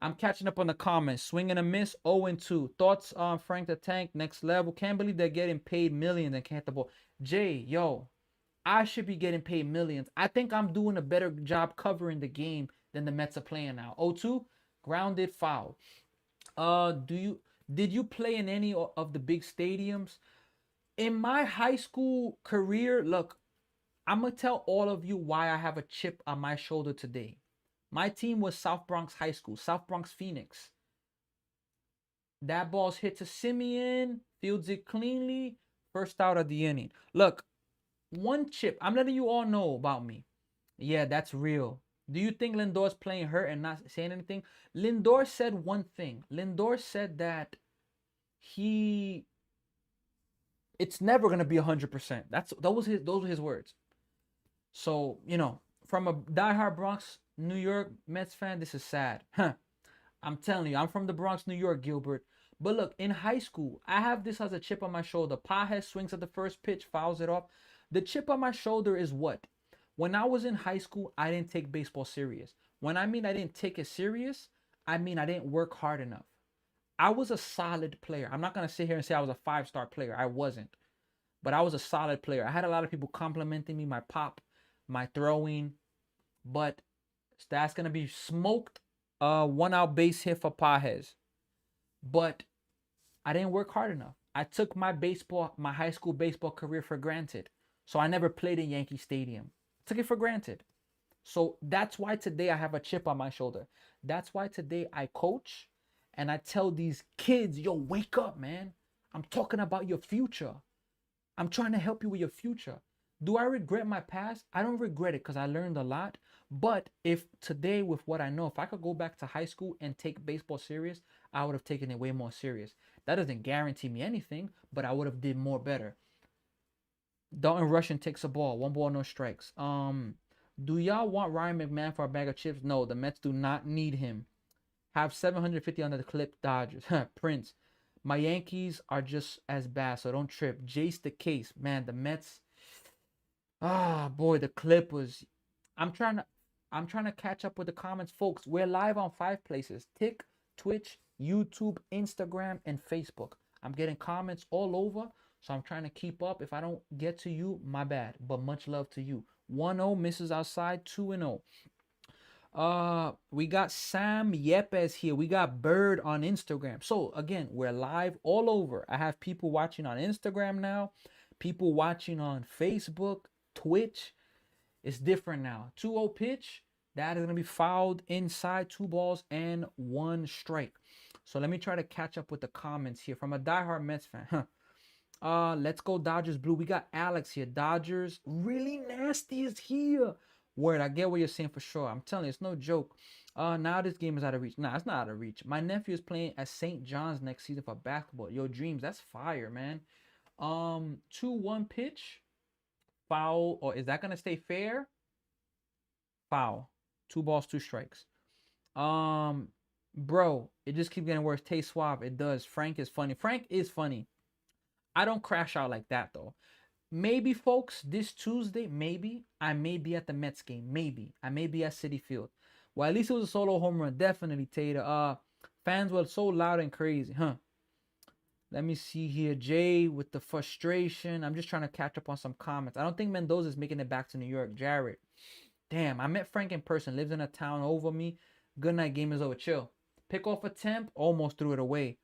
I'm catching up on the comments. Swing and a miss, 0-2. Thoughts on Frank the Tank, next level. Can't believe they're getting paid millions and can't the ball. Jay, yo, I should be getting paid millions. I think I'm doing a better job covering the game than the Mets are playing now. 0-2, grounded foul. Did you play in any of the big stadiums? In my high school career, look, I'm gonna tell all of you why I have a chip on my shoulder today. My team was South Bronx High School, South Bronx Phoenix. That ball's hit to Simeon, fields it cleanly, first out of the inning. Look, one chip. I'm letting you all know about me. Yeah, that's real. Do you think Lindor's playing hurt and not saying anything? Lindor said one thing. Lindor said that it's never gonna be 100%. Those were his words. So, from a diehard Bronx, New York Mets fan, this is sad. Huh. I'm telling you, I'm from the Bronx, New York, Gilbert. But look, in high school, I have this as a chip on my shoulder. Pajes swings at the first pitch, fouls it off. The chip on my shoulder is what? When I was in high school, I didn't take baseball serious. When I mean I didn't take it serious, I mean I didn't work hard enough. I was a solid player. I'm not going to sit here and say I was a 5-star player. I wasn't. But I was a solid player. I had a lot of people complimenting me, my pop, my throwing. But that's going to be smoked. 1-out base hit for Pajes. But I didn't work hard enough. I took my high school baseball career for granted. So I never played in Yankee Stadium. Took it for granted. So that's why today I have a chip on my shoulder. That's why today I coach and I tell these kids, yo, wake up, man. I'm talking about your future. I'm trying to help you with your future. Do I regret my past? I don't regret it because I learned a lot. But if today, with what I know, if I could go back to high school and take baseball serious, I would have taken it way more serious. That doesn't guarantee me anything, but I would have did more better. Dalton Rushing takes a ball. 1 ball, no strikes. Do y'all want Ryan McMahon for a bag of chips? No, the Mets do not need him. Have 750 under the clip, Dodgers. Prince. My Yankees are just as bad, so don't trip. Jace the case. Man, the Mets. Boy, the clip was. I'm trying to catch up with the comments, folks. We're live on 5 places: Tik, Twitch, YouTube, Instagram, and Facebook. I'm getting comments all over, so I'm trying to keep up. If I don't get to you, my bad. But much love to you. 1-0 misses outside, 2-0. We got Sam Yepes here. We got Bird on Instagram. So again, we're live all over. I have people watching on Instagram now, people watching on Facebook, Twitch. It's different now. 2-0 pitch. That is gonna be fouled inside. 2 balls and 1 strike. So let me try to catch up with the comments here from a diehard Mets fan. Let's go Dodgers blue. We got Alex here. Dodgers really nasty is here. Word, I get what you're saying for sure. I'm telling you, it's no joke. Now this game is out of reach. Nah, it's not out of reach. My nephew is playing at St. John's next season for basketball. Yo, dreams, that's fire, man. 2-1 pitch. Foul, or is that gonna stay fair? Foul. 2 balls, 2 strikes. Bro, it just keeps getting worse. Tay Suave, it does. Frank is funny. Frank is funny. I don't crash out like that though. Maybe, folks, this Tuesday, maybe I may be at the Mets game. Maybe I may be at Citi Field. Well, at least it was a solo home run. Definitely, Tater. Fans were so loud and crazy, huh? Let me see here. Jay with the frustration. I'm just trying to catch up on some comments. I don't think Mendoza's making it back to New York. Jared. Damn, I met Frank in person. Lives in a town over me. Good night, game is over. Chill. Pick off a temp. Almost threw it away.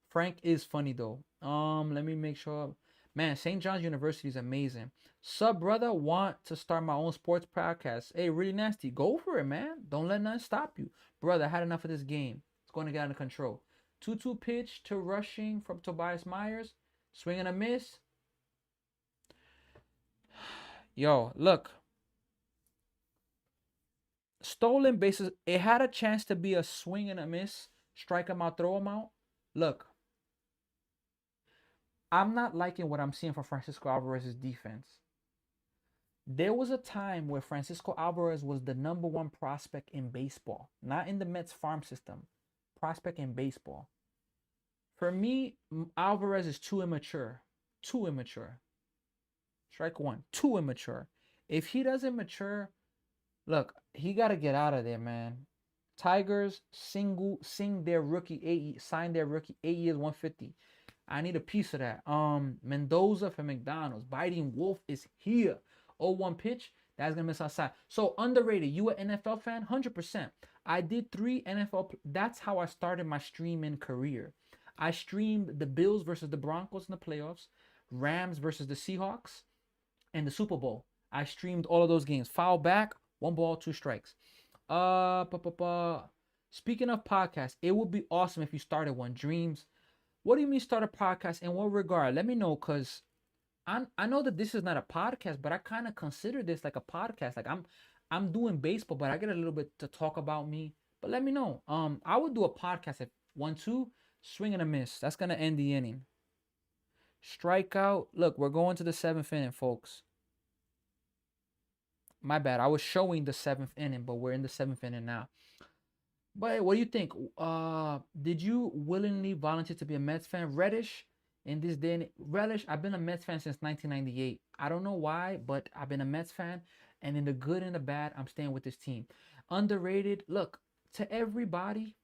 Frank is funny though. Let me make sure. Man, St. John's University is amazing. Sub brother, want to start my own sports podcast. Hey, really nasty. Go for it, man. Don't let nothing stop you. Brother, I had enough of this game. It's going to get out of control. 2-2 pitch to rushing from Tobias Myers. Swing and a miss. Yo, look. Stolen bases. It had a chance to be a swing and a miss. Strike him out, throw him out. Look. I'm not liking what I'm seeing from Francisco Alvarez's defense. There was a time where Francisco Alvarez was the #1 prospect in baseball, not in the Mets farm system. Prospect in baseball. For me, Alvarez is too immature. Too immature. Strike one. Too immature. If he doesn't mature, look, he got to get out of there, man. Tigers sign their rookie 8 years, 150. I need a piece of that. Mendoza for McDonald's. Biting Wolf is here. 0-1 pitch. That's gonna miss outside. So underrated. You an NFL fan? 100%. I did 3 NFL. That's how I started my streaming career. I streamed the Bills versus the Broncos in the playoffs, Rams versus the Seahawks, and the Super Bowl. I streamed all of those games. Foul back, 1 ball, 2 strikes. Speaking of podcasts, it would be awesome if you started one. Dreams. What do you mean start a podcast? In what regard? Let me know, cause I know that this is not a podcast, but I kind of consider this like a podcast. Like I'm doing baseball, but I get a little bit to talk about me. But let me know. I would do a podcast at 1-2, swing and a miss. That's gonna end the inning. Strikeout. Look, we're going to the 7th inning, folks. My bad. I was showing the 7th inning, but we're in the 7th inning now. But what do you think? Did you willingly volunteer to be a Mets fan? Reddish, in this day, Relish, I've been a Mets fan since 1998. I don't know why, but I've been a Mets fan. And in the good and the bad, I'm staying with this team. Underrated. Look, to everybody,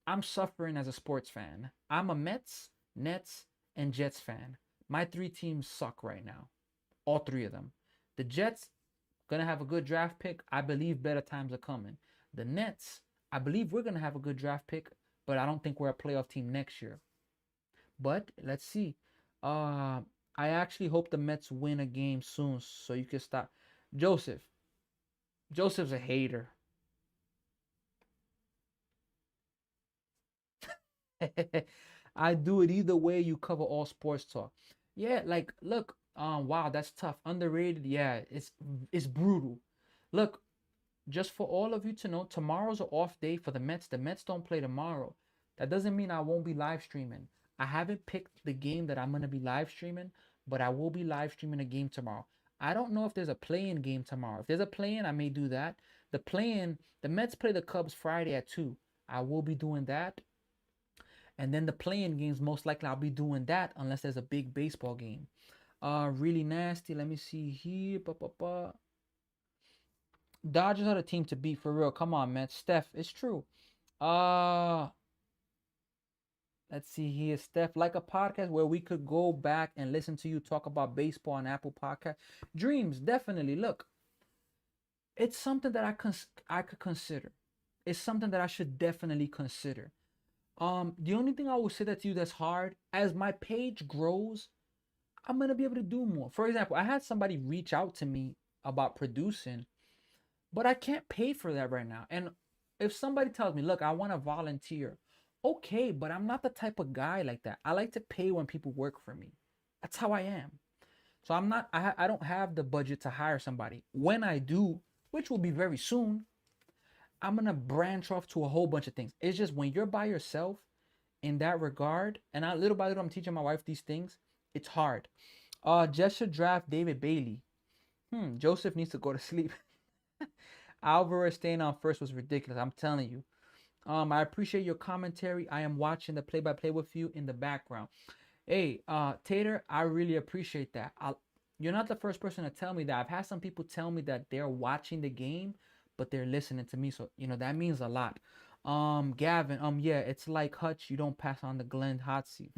I'm suffering as a sports fan. I'm a Mets, Nets, and Jets fan. My 3 teams suck right now. All 3 of them. The Jets, gonna have a good draft pick. I believe better times are coming. The Nets, I believe we're gonna have a good draft pick, but I don't think we're a playoff team next year. But let's see. I actually hope the Mets win a game soon so you can stop. Joseph. Joseph's a hater. I do it either way. You cover all sports talk. Yeah, like look, wow, that's tough. Underrated. Yeah, it's brutal. Look, just for all of you to know, tomorrow's an off day for the Mets. The Mets don't play tomorrow. That doesn't mean I won't be live streaming. I haven't picked the game that I'm gonna be live streaming, but I will be live streaming a game tomorrow. I don't know if there's a play-in game tomorrow. If there's a play-in, I may do that. The play-in, the Mets play the Cubs Friday at 2. I will be doing that. And then the play-in games, most likely I'll be doing that unless there's a big baseball game. Really nasty. Let me see here. Dodgers are the team to beat for real. Come on, man. Steph, it's true. Uh let's see here. Steph, like a podcast where we could go back and listen to you talk about baseball on Apple Podcast. Dreams, definitely. Look, it's something that I could consider. It's something that I should definitely consider. The only thing I will say that to you that's hard, as my page grows, I'm gonna be able to do more. For example, I had somebody reach out to me about producing, but I can't pay for that right now. And if somebody tells me, look, I want to volunteer, okay, but I'm not the type of guy like that. I like to pay when people work for me. That's how I am. So I'm not, I don't have the budget to hire somebody. When I do, which will be very soon, I'm going to branch off to a whole bunch of things. It's just when you're by yourself in that regard, and little by little, I'm teaching my wife these things, it's hard. Just to draft David Bailey. Joseph needs to go to sleep. Alvarez staying on first was ridiculous. I'm telling you. I appreciate your commentary. I am watching the play-by-play with you in the background. Hey, Tater, I really appreciate that. You're not the first person to tell me that. I've had some people tell me that they're watching the game, but they're listening to me. So, that means a lot. Gavin, yeah, it's like Hutch. You don't pass on the Glenn hot seat.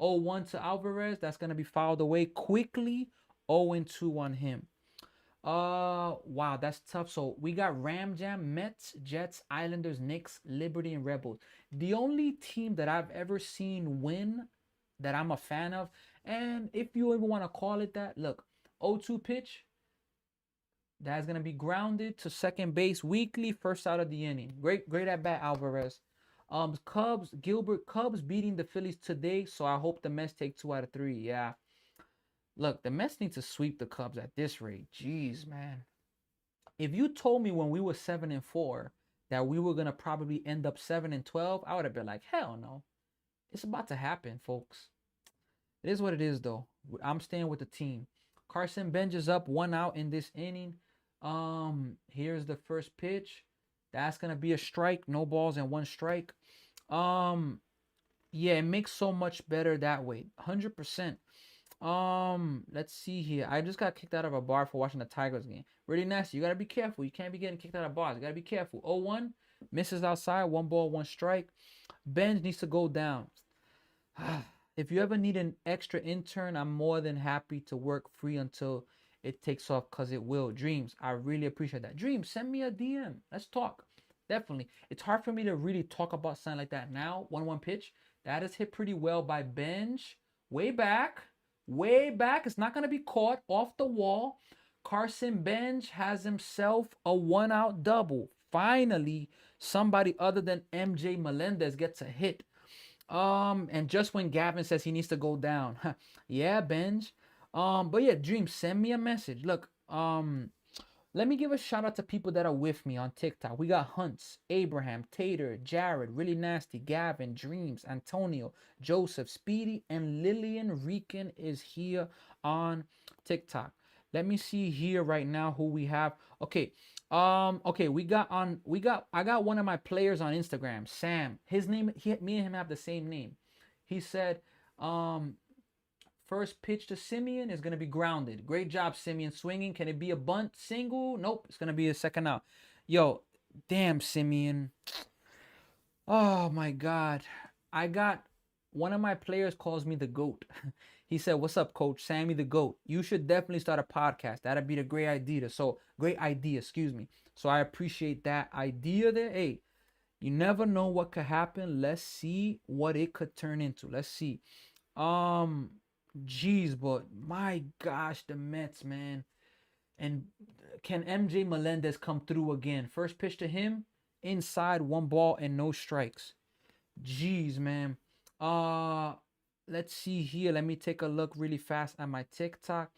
0-1 to Alvarez. That's going to be fouled away quickly. 0-2 on him. Wow, that's tough. So we got Ram Jam, Mets, Jets, Islanders, Knicks, Liberty, and Rebels. The only team that I've ever seen win that I'm a fan of, and if you even want to call it that, look, 0-2 pitch. That's gonna be grounded to second base weekly, first out of the inning. Great at bat, Alvarez. Cubs beating the Phillies today, so I hope the Mets take 2 out of 3. Yeah. Look, the Mets need to sweep the Cubs at this rate. Jeez, man. If you told me when we were 7-4 that we were gonna probably end up 7-12, I would have been like, hell no. It's about to happen, folks. It is what it is, though. I'm staying with the team. Carson Bench is up 1 out in this inning. Here's the first pitch. That's gonna be a strike. No balls and 1 strike. Yeah, it makes so much better that way. 100%. Let's see here. I just got kicked out of a bar for watching the Tigers game. Really nasty. You gotta be careful. You can't be getting kicked out of bars. You gotta be careful. 0-1. Misses outside. 1 ball, 1 strike. Bench needs to go down. If you ever need an extra intern, I'm more than happy to work free until it takes off, because it will. Dreams, I really appreciate that. Dreams, send me a DM. Let's talk. Definitely. It's hard for me to really talk about something like that now. 1-1 pitch. That is hit pretty well by Bench. Way back. Way back. It's not going to be caught off the wall. Carson Bench has himself a 1-out double. Finally, somebody other than MJ Melendez gets a hit. And just when Gavin says he needs to go down. Yeah, Benj. But yeah, Dream, send me a message. Look, let me give a shout out to people that are with me on TikTok. We got Hunts, Abraham, Tater, Jared, Really Nasty, Gavin, Dreams, Antonio, Joseph, Speedy, and Lillian Rican is here on TikTok. Let me see here right now who we have. Okay. Okay, I got one of my players on Instagram, Sam. His name, me and him have the same name. He said, first pitch to Simeon is gonna be grounded. Great job, Simeon. Swinging. Can it be a bunt single? Nope. It's gonna be a second out. Yo, damn, Simeon. Oh my God. I got one of my players calls me the GOAT. He said, "What's up, Coach? Sammy the GOAT. You should definitely start a podcast. That'd be a great idea." So great idea, excuse me. So I appreciate that idea there. Hey, you never know what could happen. Let's see what it could turn into. Let's see. Geez, but my gosh, the Mets, man. And can MJ Melendez come through again? First pitch to him, inside, 1 ball and no strikes. Jeez, man. Let's see here. Let me take a look really fast at my TikTok.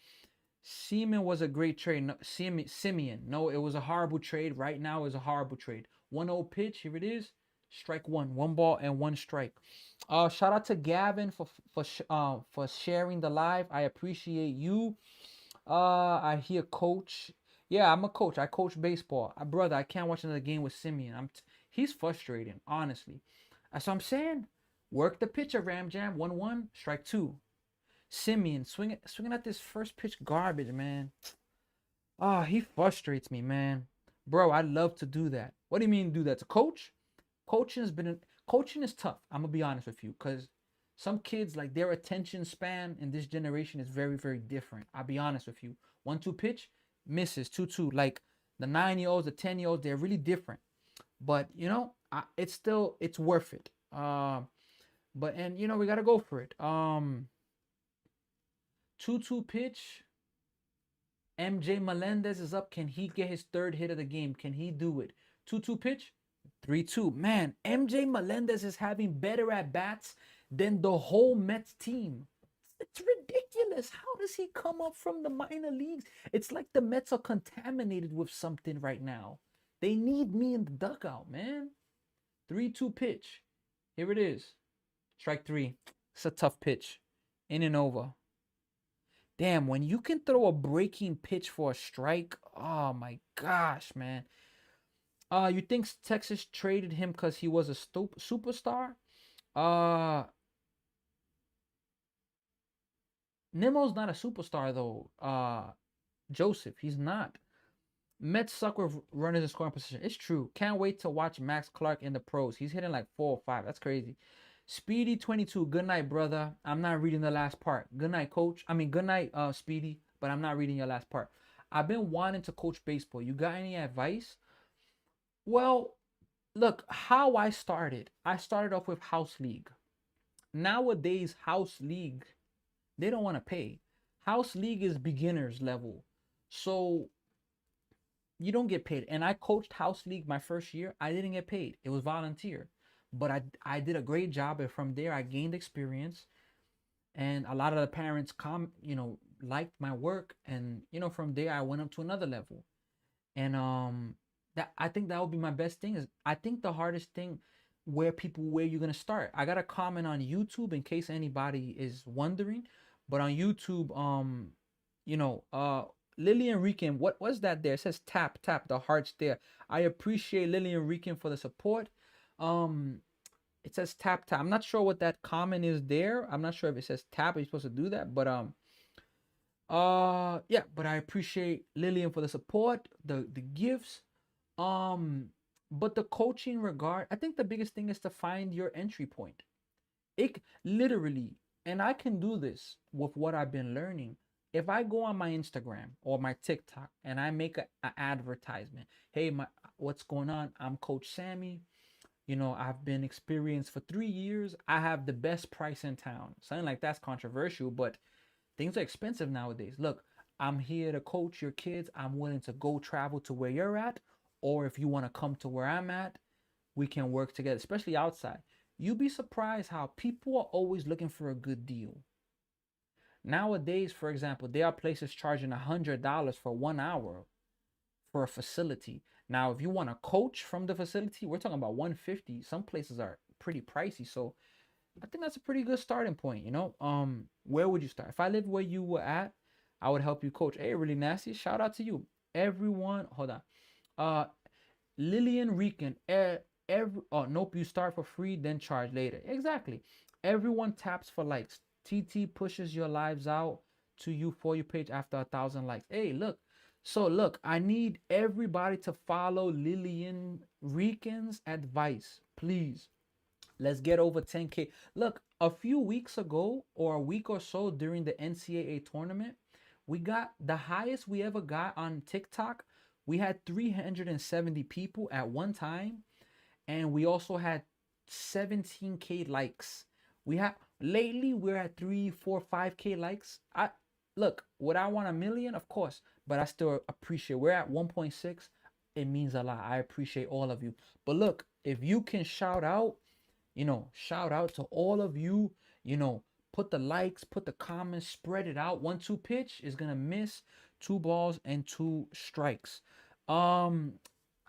Simeon was a great trade. No, Simeon. No, it was a horrible trade. Right now is a horrible trade. 1-0 pitch. Here it is. Strike 1. 1 ball and 1 strike. Shout out to Gavin for sharing the live. I appreciate you. I hear Coach. Yeah, I'm a coach. I coach baseball. Brother, I can't watch another game with Simeon. He's frustrating, honestly. That's what I'm saying. Work the pitcher, Ram Jam. 1-1, strike 2. Simeon swinging at this first pitch garbage, man. He frustrates me, man. Bro, I'd love to do that. What do you mean do that? To coach? Coaching is tough. I'm gonna be honest with you, because some kids, like, their attention span in this generation is very, very different. I'll be honest with you. 1-2 pitch, misses. 2-2. Like the 9-year-olds, the 10-year-olds, they're really different. But it's worth it. But we gotta go for it. 2-2 pitch. MJ Melendez is up. Can he get his third hit of the game? Can he do it? 2-2 pitch. 3-2. Man, MJ Melendez is having better at bats than the whole Mets team. It's ridiculous. How does he come up from the minor leagues? It's like the Mets are contaminated with something right now. They need me in the dugout, man. 3-2 pitch. Here it is. Strike 3. It's a tough pitch. In and over. Damn, when you can throw a breaking pitch for a strike, oh my gosh, man. You think Texas traded him because he was a superstar? Nemo's not a superstar, though. Joseph, he's not. Mets suck with runners in scoring position. It's true. Can't wait to watch Max Clark in the pros. He's hitting like 4 or 5. That's crazy. Speedy 22. Good night, brother. I'm not reading the last part. Good night, coach. Good night, Speedy. But I'm not reading your last part. I've been wanting to coach baseball. You got any advice? Well, look, how I started off with house league. Nowadays, house league, they don't want to pay. House league is beginners level. So you don't get paid. And I coached house league my first year. I didn't get paid. It was volunteer. but I did a great job, and from there I gained experience, and a lot of the parents liked my work, and from there I went up to another level. And that I think that would be my best thing. Is I think the hardest thing, where you're gonna start. I got a comment on YouTube in case anybody is wondering, but on YouTube, you know, uh, Lillian Rican, what was that there? It says tap tap the hearts there. I appreciate Lillian Rican for the support. Um, it says tap tap. I'm not sure what that comment is there. I'm not sure if it says tap. Are you supposed to do that? But yeah, but I appreciate Lillian for the support, the gifts. Um, but the coaching regard, I think the biggest thing is to find your entry point. It literally, and I can do this with what I've been learning. If I go on my Instagram or my TikTok and I make a advertisement, hey, what's going on? I'm Coach Sammy. I've been experienced for 3 years. I have the best price in town. Something like that's controversial, but things are expensive nowadays. Look, I'm here to coach your kids. I'm willing to go travel to where you're at. Or if you want to come to where I'm at, we can work together, especially outside. You'd be surprised how people are always looking for a good deal. Nowadays, for example, there are places charging $100 for 1 hour for a facility. Now, if you want to coach from the facility, we're talking about 150. Some places are pretty pricey. So I think that's a pretty good starting point. Where would you start? If I lived where you were at, I would help you coach. Hey, really nasty. Shout out to you. Everyone, hold on. Uh Lillian Rican, oh nope, you start for free, then charge later. Exactly. Everyone taps for likes. TT pushes your lives out to you for your page after 1,000 likes. Hey, look. So look, I need everybody to follow Lillian Rican's advice. Please. Let's get over 10K. Look, a few weeks ago or a week or so during the NCAA tournament, we got the highest we ever got on TikTok. We had 370 people at one time, and we also had 17K likes. We have lately we're at 3, 4, 5K likes. I look, would I want a million? Of course, but I still appreciate. We're at 1.6. It means a lot. I appreciate all of you. But look, if you can shout out to all of you, put the likes, put the comments, spread it out. 1-2 pitch is gonna miss 2 balls and 2 strikes. Um,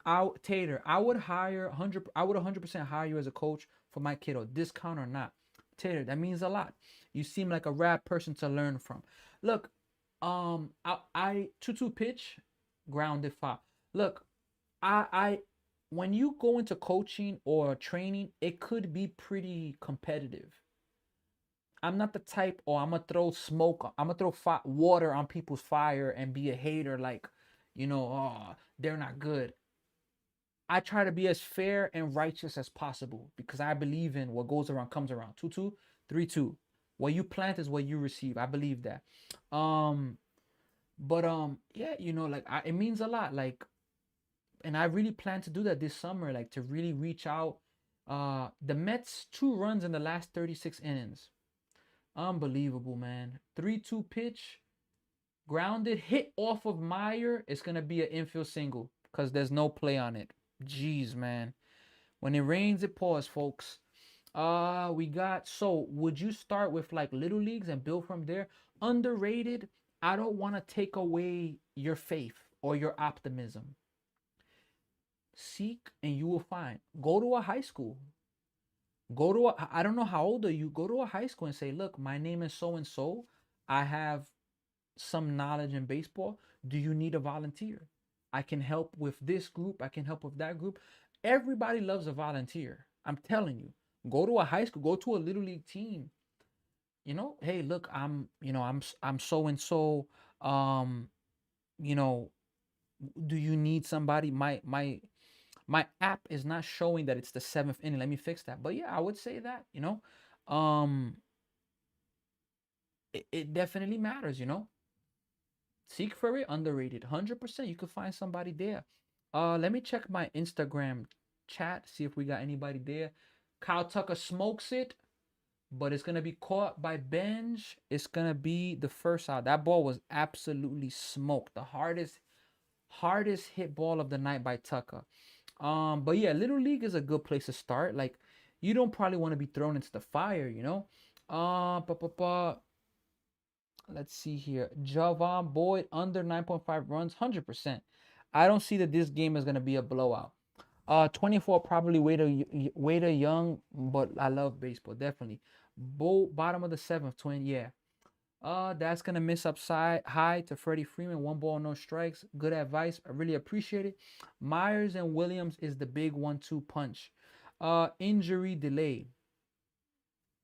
out Tater, I would 100% hire you as a coach for my kiddo, discount or not. Tater, that means a lot. You seem like a rad person to learn from. Look, I 2-2 pitch, grounded foul. Look, I when you go into coaching or training, it could be pretty competitive. I'm not the type, or I'm gonna throw smoke, I'm gonna throw water on people's fire and be a hater, like, oh, they're not good. I try to be as fair and righteous as possible because I believe in what goes around comes around. 2-2, 3-2. What you plant is what you receive. I believe that. Um, but yeah, it means a lot. Like, and I really plan to do that this summer, like to really reach out. The Mets 2 runs in the last 36 innings. Unbelievable, man. 3-2 pitch, grounded, hit off of Meyer. It's gonna be an infield single because there's no play on it. Jeez, man. When it rains, it pours, folks. So would you start with like little leagues and build from there? Underrated. I don't want to take away your faith or your optimism. Seek and you will find. Go to a high school. I don't know how old are you. Go to a high school and say, look, my name is so and so. I have some knowledge in baseball. Do you need a volunteer? I can help with this group. I can help with that group. Everybody loves a volunteer. I'm telling you. Go to a high school. Go to a little league team. Hey, look, I'm so and so. You know, do you need somebody? My app is not showing that it's the 7th inning. Let me fix that. But yeah, I would say that. Um, it definitely matters. Seek for it, underrated. 100%. You could find somebody there. Let me check my Instagram chat, see if we got anybody there. Kyle Tucker smokes it, but it's gonna be caught by Benj. It's gonna be the first out. That ball was absolutely smoked. The hardest hit ball of the night by Tucker. But yeah, Little League is a good place to start. Like, you don't probably want to be thrown into the fire, you know. Uh, pa, pa, pa. Let's see here. Javon Boyd under 9.5 runs, 100%. I don't see that this game is gonna be a blowout. 24 probably way too young, but I love baseball definitely. Bottom of the seventh, twin. Yeah. That's gonna miss upside high to Freddie Freeman. One ball, no strikes. Good advice. I really appreciate it. Myers and Williams is the big 1-2 punch. Injury delay.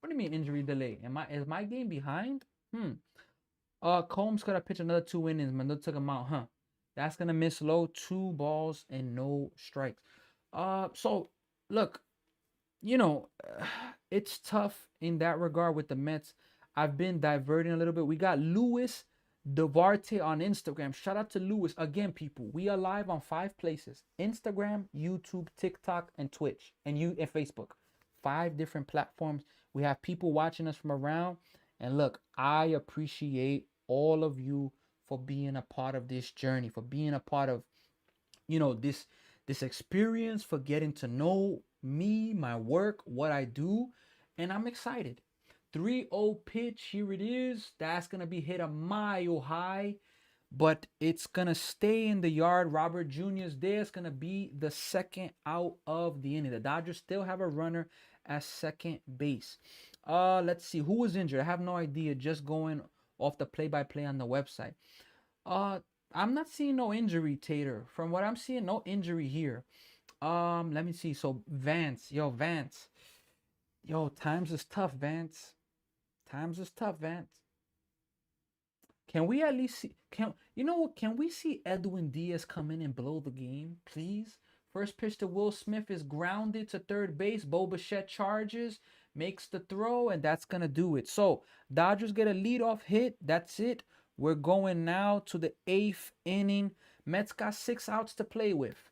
What do you mean injury delay? Is my game behind? Hmm. Combs could have pitched another 2 innings, man. They took him out, huh? That's gonna miss low. 2 balls and no strikes. So look, you know, it's tough in that regard with the Mets. I've been diverting a little bit. We got Louis Devarte on Instagram. Shout out to Louis. Again, people, we are live on 5 places: Instagram, YouTube, TikTok, and Twitch, and Facebook. 5 different platforms. We have people watching us from around. And look, I appreciate all of you for being a part of this journey, for being a part of, this experience, for getting to know me, my work, what I do, and I'm excited. 3-0 pitch, here it is. That's gonna be hit a mile high, but it's gonna stay in the yard. Robert Jr. is there. It's gonna be the second out of the inning. The Dodgers still have a runner at second base. Let's see who was injured. I have no idea. Just going off the play-by-play on the website. Uh, I'm not seeing no injury, Tater. From what I'm seeing, no injury here. Let me see. So Vance, times is tough, Vance. Times is tough, Vance. Can we at least see? Can we see Edwin Diaz come in and blow the game, please? First pitch to Will Smith is grounded to third base. Bo Bichette charges, makes the throw, and that's gonna do it. So Dodgers get a leadoff hit. That's it. We're going now to the 8th inning. Mets got 6 outs to play with.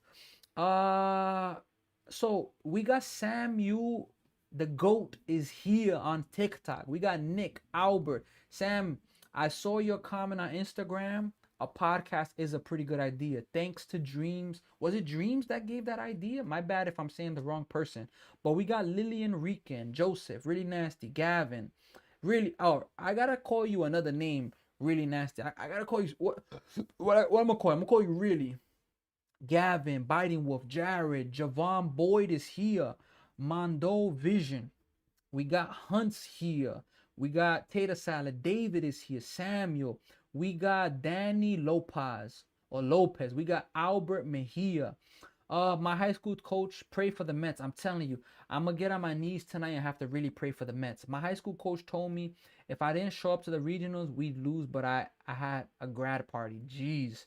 So we got Samuel, the GOAT, is here on TikTok. We got Nick, Albert, Sam. I saw your comment on Instagram. A podcast is a pretty good idea. Thanks to Dreams. Was it Dreams that gave that idea? My bad if I'm saying the wrong person. But we got Lillian Rican, Joseph, Really Nasty, Gavin. Really, I gotta call you another name. Really Nasty. I gotta call you what I'm gonna call you? I'm gonna call you Really. Gavin, Biting Wolf, Jared, Javon Boyd is here. Mondo Vision. We got Hunts here. We got Tater Salad. David is here. Samuel. We got Danny Lopez. We got Albert Mejia. My high school coach, pray for the Mets. I'm telling you, I'm gonna get on my knees tonight and have to really pray for the Mets. My high school coach told me if I didn't show up to the regionals, we'd lose, but I had a grad party. Jeez.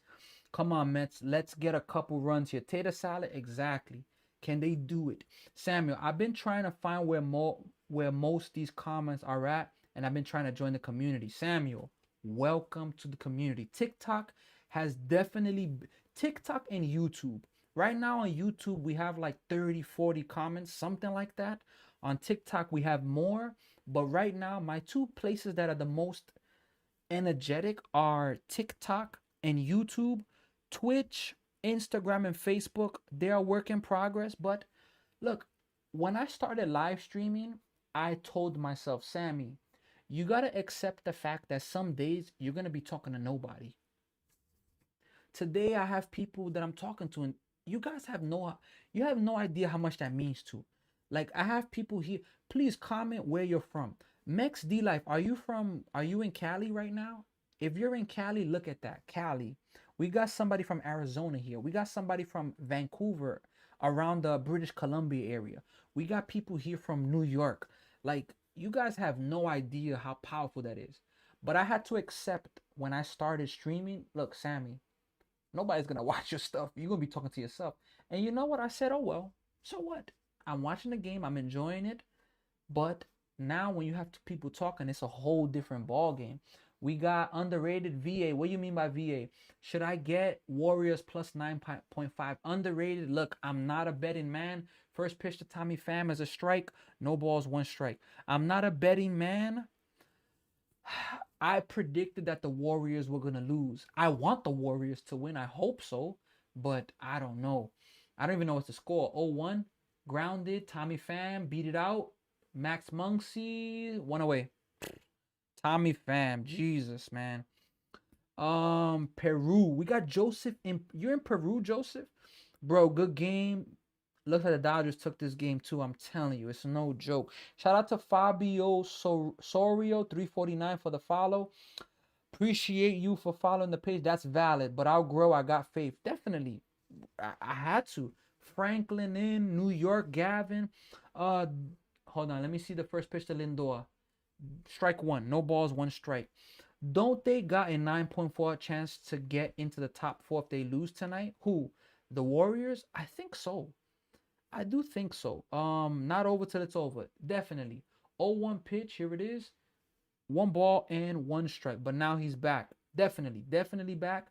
Come on, Mets. Let's get a couple runs here. Tater Salad, exactly. Can they do it? Samuel, I've been trying to find where most these comments are at, and I've been trying to join the community. Samuel, welcome to the community. TikTok has definitely, TikTok and YouTube. Right now on YouTube, we have like 30, 40 comments, something like that. On TikTok, we have more. But right now, my 2 places that are the most energetic are TikTok and YouTube. Twitch, Instagram, and Facebook, they are work in progress. But look, when I started live streaming, I told myself, Sammy, you got to accept the fact that some days you're going to be talking to nobody. Today, I have people that I'm talking to, and you guys have no idea how much that means to. Like, I have people here. Please comment where you're from. Mex D Life, are you in Cali right now? If you're in Cali, look at that. Cali. We got somebody from Arizona here. We got somebody from Vancouver, around the British Columbia area. We got people here from New York. Like, you guys have no idea how powerful that is. But I had to accept when I started streaming, look, Sammy, nobody's going to watch your stuff. You're going to be talking to yourself. And you know what? I said, oh, well, so what? I'm watching the game. I'm enjoying it. But now when you have people talking, it's a whole different ball game. We got underrated VA. What do you mean by VA? Should I get Warriors plus 9.5? Underrated. Look, I'm not a betting man. First pitch to Tommy Pham is a strike. No balls, 1 strike. I'm not a betting man. I predicted that the Warriors were going to lose. I want the Warriors to win. I hope so. But I don't know. I don't even know what's the score. 0-1. Grounded. Tommy Pham beat it out. Max Muncy 1 away. Tommy Pham. Jesus, man. Peru. We got Joseph in. You're in Peru, Joseph? Bro, good game. Looks like the Dodgers took this game too. I'm telling you, it's no joke. Shout out to Fabio Sorio 349 for the follow. Appreciate you for following the page. That's valid, but I'll grow. I got faith. Definitely. I had to. Franklin in New York, Gavin. Uh Hold on. Let me see the first pitch to Lindor. Strike one. No balls, one strike. Don't they got a 9.4 chance to get into the top four if they lose tonight? Who? The Warriors? I think so. I do think so. Not over till it's over. Definitely. 0-1 pitch. Here it is. One ball and one strike. But now he's back. Definitely back.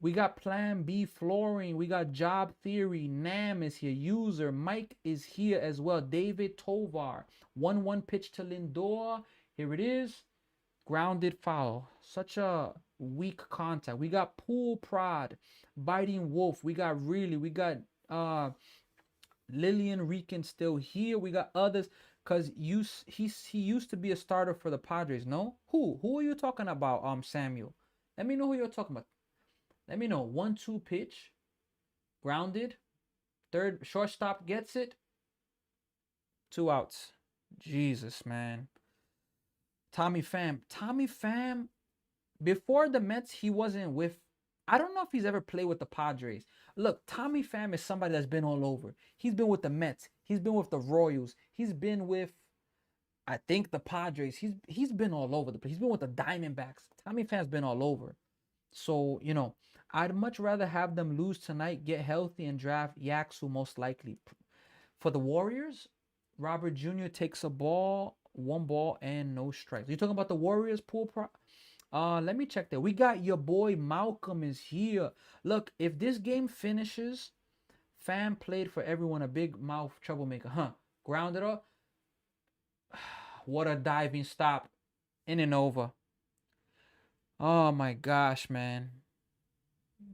We got Plan B Flooring. We got Job Theory. Nam is here. User. Mike is here as well. David Tovar. 1-1 pitch to Lindor. Here it is. Grounded foul. Such a weak contact. We got Pool Prod. Biting Wolf. We got Lillian Rican still here. We got others. Cause he used to be a starter for the Padres. No? Who are you talking about? Samuel. Let me know who you're talking about. Let me know. 1-2 pitch. Grounded. Third shortstop gets it. 2 outs. Jesus, man. Tommy Pham. Before the Mets, he wasn't with. I don't know if he's ever played with the Padres. Look, Tommy Pham is somebody that's been all over. He's been with the Mets. He's been with the Royals. He's been with, I think, the Padres. He's been all over the place. He's been with the Diamondbacks. Tommy Pham's been all over. So, I'd much rather have them lose tonight, get healthy, and draft Yaxu most likely. For the Warriors, Robert Jr. takes a ball, 1 ball, and no strikes. You talking about the Warriors pool pro? Let me check that. We got your boy Malcolm is here. Look, if this game finishes, Pham played for everyone, a big mouth troublemaker. Grounded up. What a diving stop. In and over. Oh my gosh, man.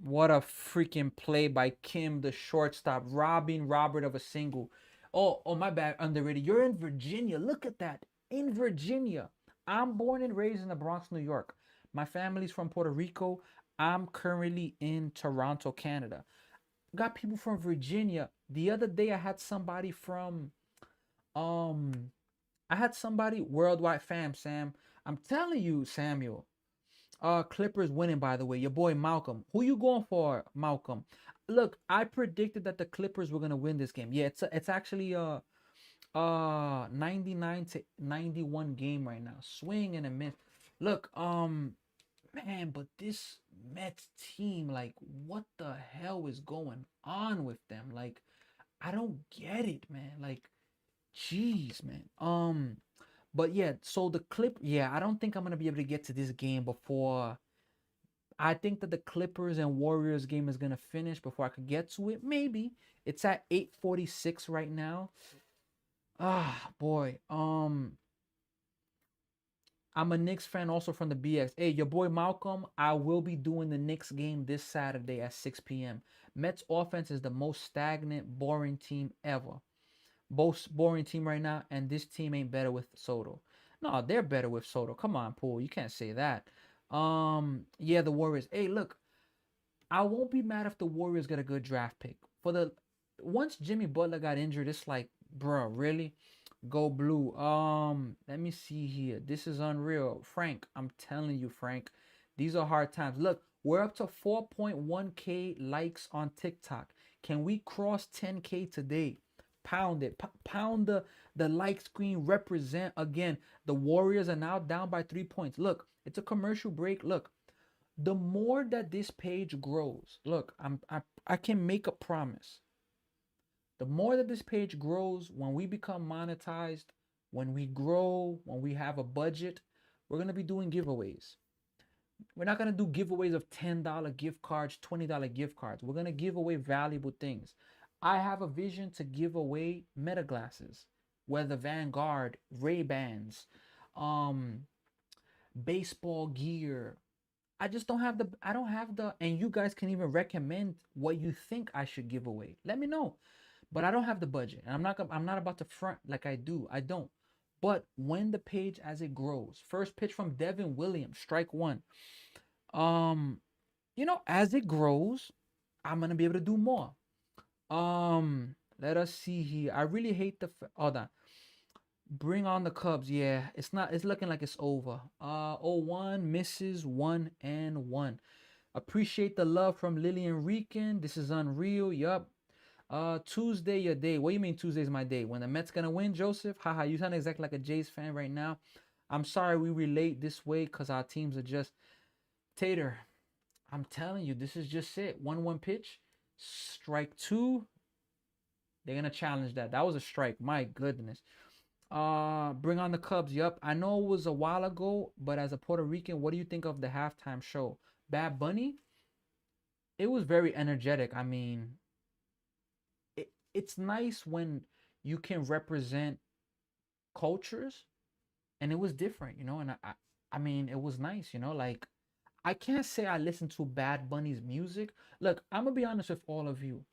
What a freaking play by Kim, the shortstop, robbing Robert of a single. Oh, my bad, underrated. You're in Virginia. Look at that. In Virginia. I'm born and raised in the Bronx, New York. My family's from Puerto Rico. I'm currently in Toronto, Canada. Got people from Virginia. The other day I had somebody from worldwide fam, Sam. I'm telling you, Samuel. Clippers winning, by the way. Your boy Malcolm. Who you going for, Malcolm? Look, I predicted that the Clippers were gonna win this game. Yeah, it's actually 99-91 game right now. Swing and a miss. Look, man, but this Mets team, like, what the hell is going on with them? Like, I don't get it, man. Like, jeez, man. But yeah, so I don't think I'm gonna be able to get to this game before. I think that the Clippers and Warriors game is gonna finish before I could get to it. Maybe it's at 8:46 right now. Ah, boy. I'm a Knicks fan also from the BX. Hey, your boy Malcolm, I will be doing the Knicks game this Saturday at 6 p.m. Mets offense is the most stagnant, boring team ever. Most boring team right now, and this team ain't better with Soto. No, they're better with Soto. Come on, Poole. You can't say that. Yeah, the Warriors. Hey, look, I won't be mad if the Warriors get a good draft pick. Once Jimmy Butler got injured, it's like, bro, really? Go blue. Let me see here. This is unreal. Frank, I'm telling you, Frank, these are hard times. Look, we're up to 4.1K likes on TikTok. Can we cross 10K today? Pound it. Pound the like screen. Represent again. The Warriors are now down by 3 points. Look, it's a commercial break. Look, the more that this page grows, look, I can make a promise. The more that this page grows, when we become monetized, when we grow, when we have a budget, we're going to be doing giveaways. We're not going to do giveaways of $10 gift cards, $20 gift cards. We're going to give away valuable things. I have a vision to give away Meta glasses, whether Vanguard, Ray-Bans, baseball gear. I don't have the, and you guys can even recommend what you think I should give away. Let me know. but I don't have the budget, and I'm not about to front like I do. I don't. But when the page as it grows, first pitch from Devin Williams, strike one. Um, as it grows, I'm gonna be able to do more. Let us see here. I really hate hold on. Bring on the Cubs. Yeah, it's not. It's looking like it's over. 0-1 misses 1-1. Appreciate the love from Lillian Rican. This is unreal. Yup. Tuesday your day. What do you mean Tuesday's my day? When the Mets gonna win, Joseph? Haha, you sound exactly like a Jays fan right now. I'm sorry we relate this way because our teams are just Tater. I'm telling you, this is just it. 1-1 pitch. Strike two. They're gonna challenge that. That was a strike. My goodness. Bring on the Cubs. Yup. I know it was a while ago, but as a Puerto Rican, what do you think of the halftime show? Bad Bunny? It was very energetic. I mean, it's nice when you can represent cultures, and it was different, and I mean, it was nice, like I can't say I listen to Bad Bunny's music. Look, I'm gonna be honest with all of you.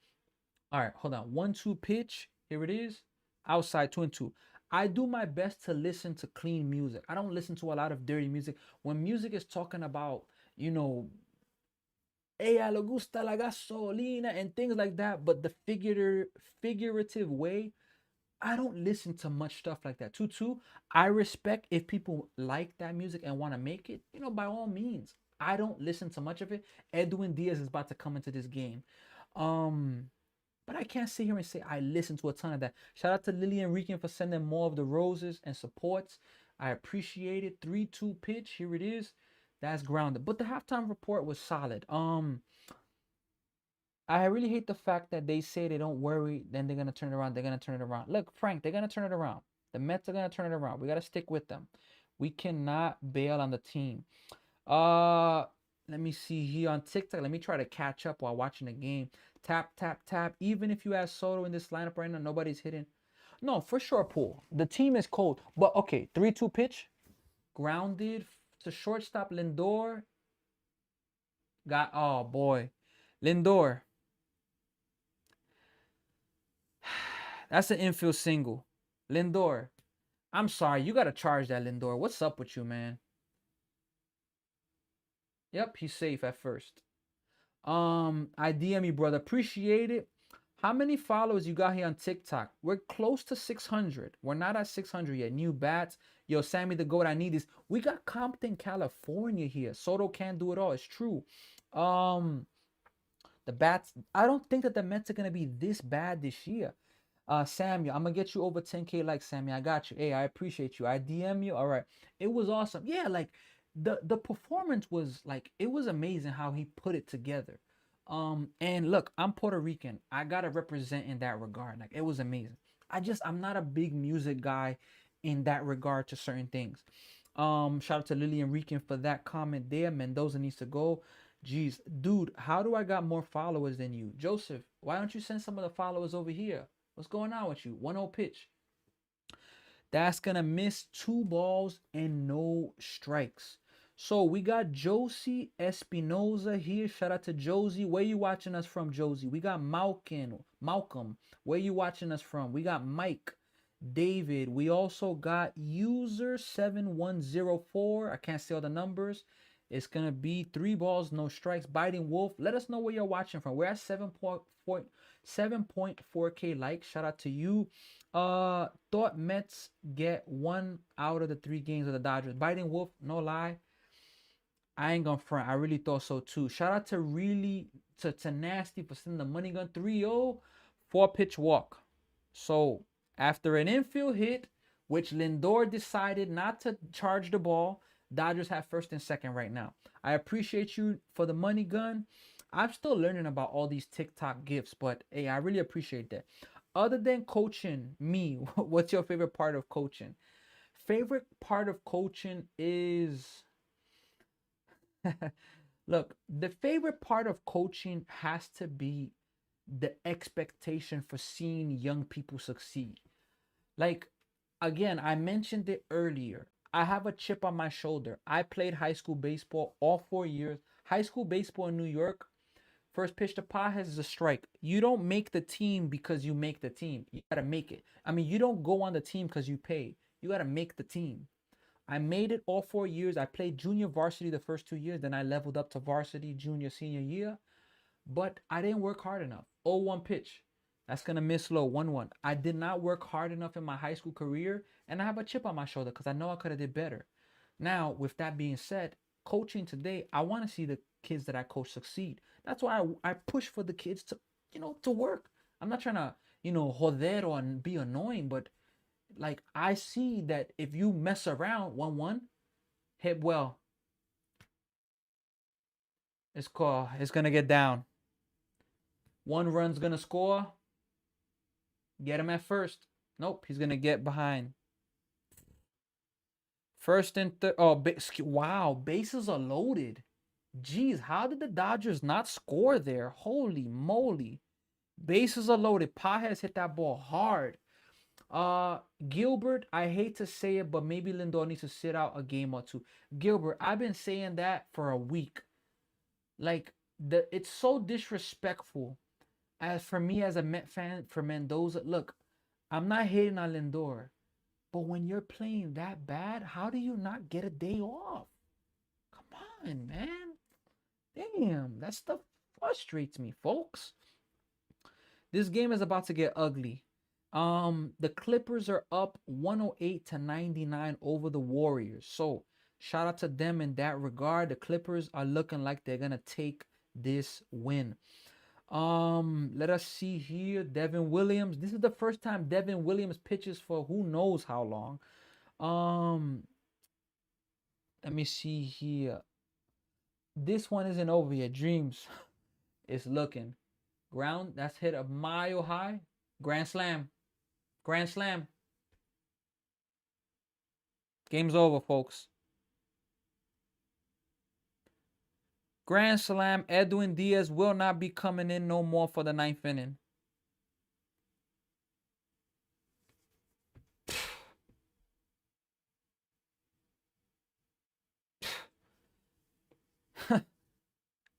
All right, hold on. 1-2 pitch. Here it is. Outside 2-2. I do my best to listen to clean music. I don't listen to a lot of dirty music. When music is talking about, ella le gusta la gasolina and things like that, but the figurative way, I don't listen to much stuff like that. 2-2, I respect if people like that music and want to make it, by all means. I don't listen to much of it. Edwin Diaz is about to come into this game. But I can't sit here and say I listen to a ton of that. Shout out to Lillian Rican for sending more of the roses and supports. I appreciate it. 3-2 pitch. Here it is. That's grounded. But the halftime report was solid. I really hate the fact that they say they don't worry, then they're gonna turn it around. They're gonna turn it around. Look, Frank, they're gonna turn it around. The Mets are gonna turn it around. We gotta stick with them. We cannot bail on the team. Uh, Let me see here on TikTok. Let me try to catch up while watching the game. Tap, tap, tap. Even if you have Soto in this lineup right now, nobody's hitting. No, for sure, Pool. The team is cold. But okay, 3-2 pitch. Grounded to shortstop Lindor. Oh boy. Lindor. That's an infield single. Lindor. I'm sorry. You got to charge that, Lindor. What's up with you, man? Yep, he's safe at first. I DM you, brother. Appreciate it. How many followers you got here on TikTok? We're close to 600. We're not at 600 yet. New bats. Yo, Sammy the Goat, I need this. We got Compton, California here. Soto can't do it all. It's true. The bats. I don't think that the Mets are gonna be this bad this year. Samuel, I'm gonna get you over 10K likes, Sammy. I got you. Hey, I appreciate you. I DM you. All right. It was awesome. Yeah, like the performance was like it was amazing how he put it together. And look, I'm Puerto Rican. I gotta represent in that regard. Like it was amazing. I'm not a big music guy in that regard to certain things. Shout out to Lillian Rican for that comment there. Mendoza needs to go. Jeez, dude, how do I got more followers than you? Joseph, why don't you send some of the followers over here? What's going on with you? 1-0 pitch. That's gonna miss 2 balls and no strikes. So we got Josie Espinoza here. Shout out to Josie. Where you watching us from, Josie? We got Malcolm. Where you watching us from? We got Mike. David. We also got user 7104. I can't see all the numbers. It's gonna be 3 balls, no strikes. Biting Wolf. Let us know where you're watching from. We're at 7.4K likes. Shout out to you. Thought Mets get 1 out of the 3 games of the Dodgers. Biting Wolf, no lie. I ain't gonna front. I really thought so too. Shout out to Nasty for sending the money gun. 3-0, 4-pitch walk. So after an infield hit, which Lindor decided not to charge the ball, Dodgers have first and second right now. I appreciate you for the money gun. I'm still learning about all these TikTok gifts, but hey, I really appreciate that. Other than coaching, me, what's your favorite part of coaching? Favorite part of coaching is look, the favorite part of coaching has to be the expectation for seeing young people succeed. Like, again, I mentioned it earlier. I have a chip on my shoulder. I played high school baseball all 4 years. High school baseball in New York, First pitch to Pages is a strike. You don't make the team because you make the team. You gotta make it. I mean, you don't go on the team because you pay. You gotta make the team. I made it all 4 years. I played junior varsity the first 2 years. Then I leveled up to varsity junior senior year. But I didn't work hard enough. 0-1 pitch. That's gonna miss low. 1-1. I did not work hard enough in my high school career, and I have a chip on my shoulder because I know I could have did better. Now, with that being said, coaching today, I want to see the kids that I coach succeed. That's why I push for the kids to, to work. I'm not trying to, joder or be annoying, but like I see that if you mess around 1-1, hit well. It's gonna get down. 1 run's gonna score. Get him at first. Nope, he's gonna get behind. First and third. Oh, wow, bases are loaded. Jeez, how did the Dodgers not score there? Holy moly. Bases are loaded. Pages hit that ball hard. Gilbert, I hate to say it, but maybe Lindor needs to sit out a game or two. Gilbert, I've been saying that for a week. Like, it's so disrespectful. As for me as a Met fan, for Mendoza, look, I'm not hating on Lindor, but when you're playing that bad, how do you not get a day off? Come on, man. Damn, that stuff frustrates me, folks. This game is about to get ugly. The Clippers are up 108-99 over the Warriors. So shout out to them in that regard. The Clippers are looking like they're gonna take this win. Let us see here. Devin Williams. This is the first time Devin Williams pitches for who knows how long. Let me see here. This one isn't over yet. Dreams is looking. Ground, that's hit a mile high. Grand slam. Grand slam. Game's over, folks. Grand slam. Edwin Diaz will not be coming in no more for the 9th inning.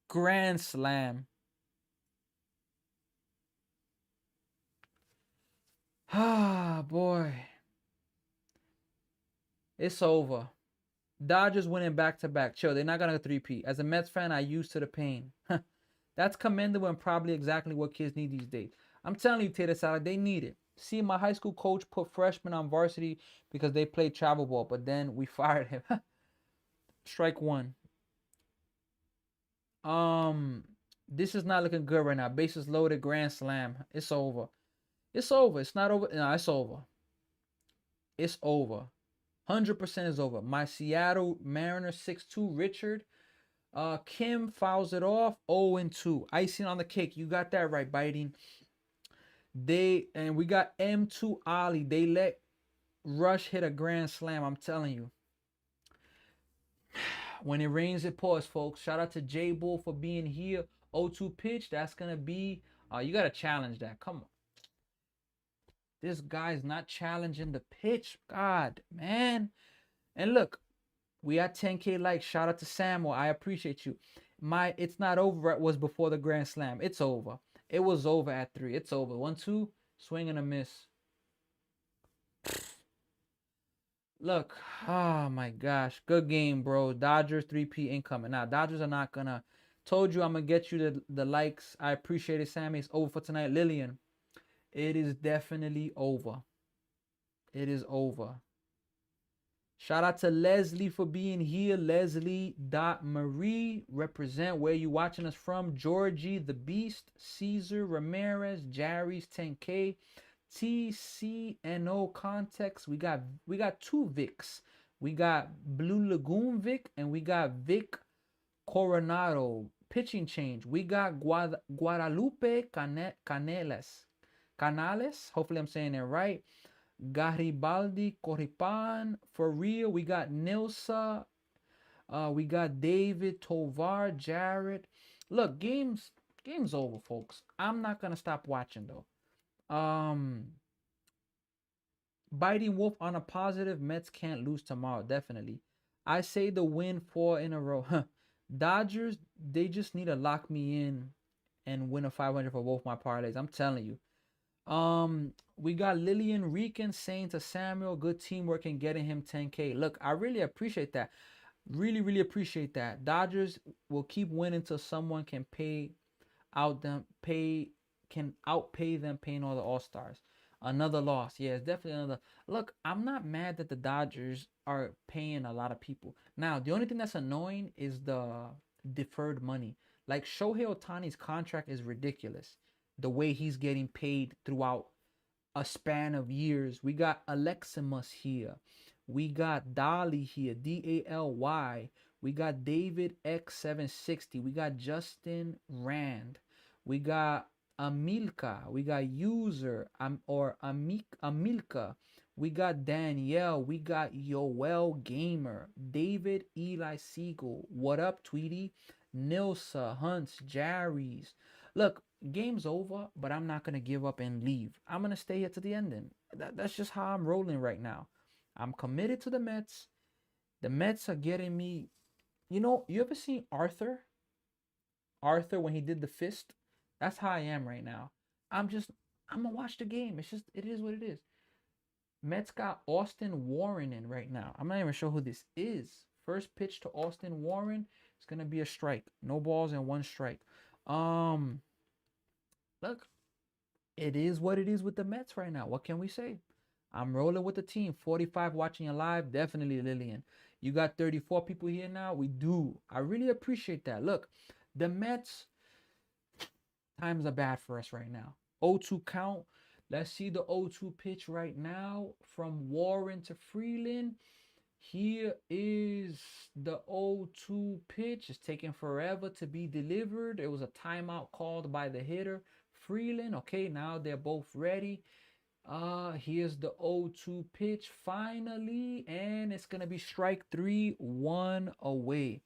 Grand slam. Ah, boy. It's over. Dodgers winning back-to-back. Chill, they're not going to 3-peat. As a Mets fan, I used to the pain. That's commendable and probably exactly what kids need these days. I'm telling you, Tater Salad, they need it. See, my high school coach put freshmen on varsity because they played travel ball, but then we fired him. Strike one. This is not looking good right now. Bases loaded, grand slam. It's over. It's over. It's not over. No, it's over. It's over. 100% is over. My Seattle Mariners 6-2 Richard. Kim fouls it off. 0-2. Icing on the cake. You got that right, biting. We got M2 Ali. They let Rush hit a grand slam. I'm telling you. When it rains, it pours, folks. Shout out to J Bull for being here. 0-2 pitch. That's gonna be. You gotta challenge that. Come on. This guy's not challenging the pitch. God, man. And look, we at 10K likes. Shout out to Samuel. I appreciate you. It's not over was before the grand slam. It's over. It was over at 3. It's over. 1-2. Swing and a miss. Look. Oh, my gosh. Good game, bro. Dodgers 3P incoming. Now, Dodgers are not going to. Told you I'm going to get you the likes. I appreciate it, Sammy. It's over for tonight. Lillian. It is definitely over. It is over. Shout out to Leslie for being here. Leslie.Marie. Represent where you watching us from. Georgie the Beast. Caesar Ramirez. Jerry's 10K. TCNO Context. We got 2 Vics. We got Blue Lagoon Vic and we got Vic Coronado. Pitching change. We got Guadalupe Canales. Hopefully I'm saying it right. Garibaldi Corripan. For real, we got Nilsa. We got David Tovar, Jared. Look, game's over, folks. I'm not gonna stop watching though. Biting Wolf on a positive. Mets can't lose tomorrow. Definitely. I say the win 4 in a row. Dodgers, they just need to lock me in and win a 500 for both my parlays. I'm telling you. We got Lillian Rican saying to Samuel, good teamwork in getting him 10K. Look, I really appreciate that. Really, really appreciate that. Dodgers will keep winning till someone can outpay them paying all the all-stars. Another loss. Yeah, it's definitely another. Look, I'm not mad that the Dodgers are paying a lot of people. Now, the only thing that's annoying is the deferred money. Like Shohei Ohtani's contract is ridiculous. The way he's getting paid throughout a span of years. We got Aleximus here. We got Dolly here, Daly. We got David X760. We got Justin Rand. We got Amilka. We got User Amilka. We got Danielle. We got Yoel Gamer. David Eli Siegel. What up, Tweety? Nilsa, Hunts, Jarry's. Look, game's over, but I'm not gonna give up and leave. I'm gonna stay here to the ending. That's just how I'm rolling right now. I'm committed to the Mets. The Mets are getting me. You ever seen Arthur? Arthur when he did the fist? That's how I am right now. I'm gonna watch the game. It is what it is. Mets got Austin Warren in right now. I'm not even sure who this is. First pitch to Austin Warren. It's gonna be a strike. No balls and one strike. Look, it is what it is with the Mets right now. What can we say? I'm rolling with the team. 45 watching you live. Definitely, Lillian. You got 34 people here now. We do. I really appreciate that. Look, the Mets, times are bad for us right now. 0-2 count. Let's see the 0-2 pitch right now from Warren to Freeland. Here is the 0-2 pitch. It's taking forever to be delivered. It was a timeout called by the hitter, Freeland. Okay, now they're both ready. Here's the 0-2 pitch finally, and it's gonna be strike 3, 1 away.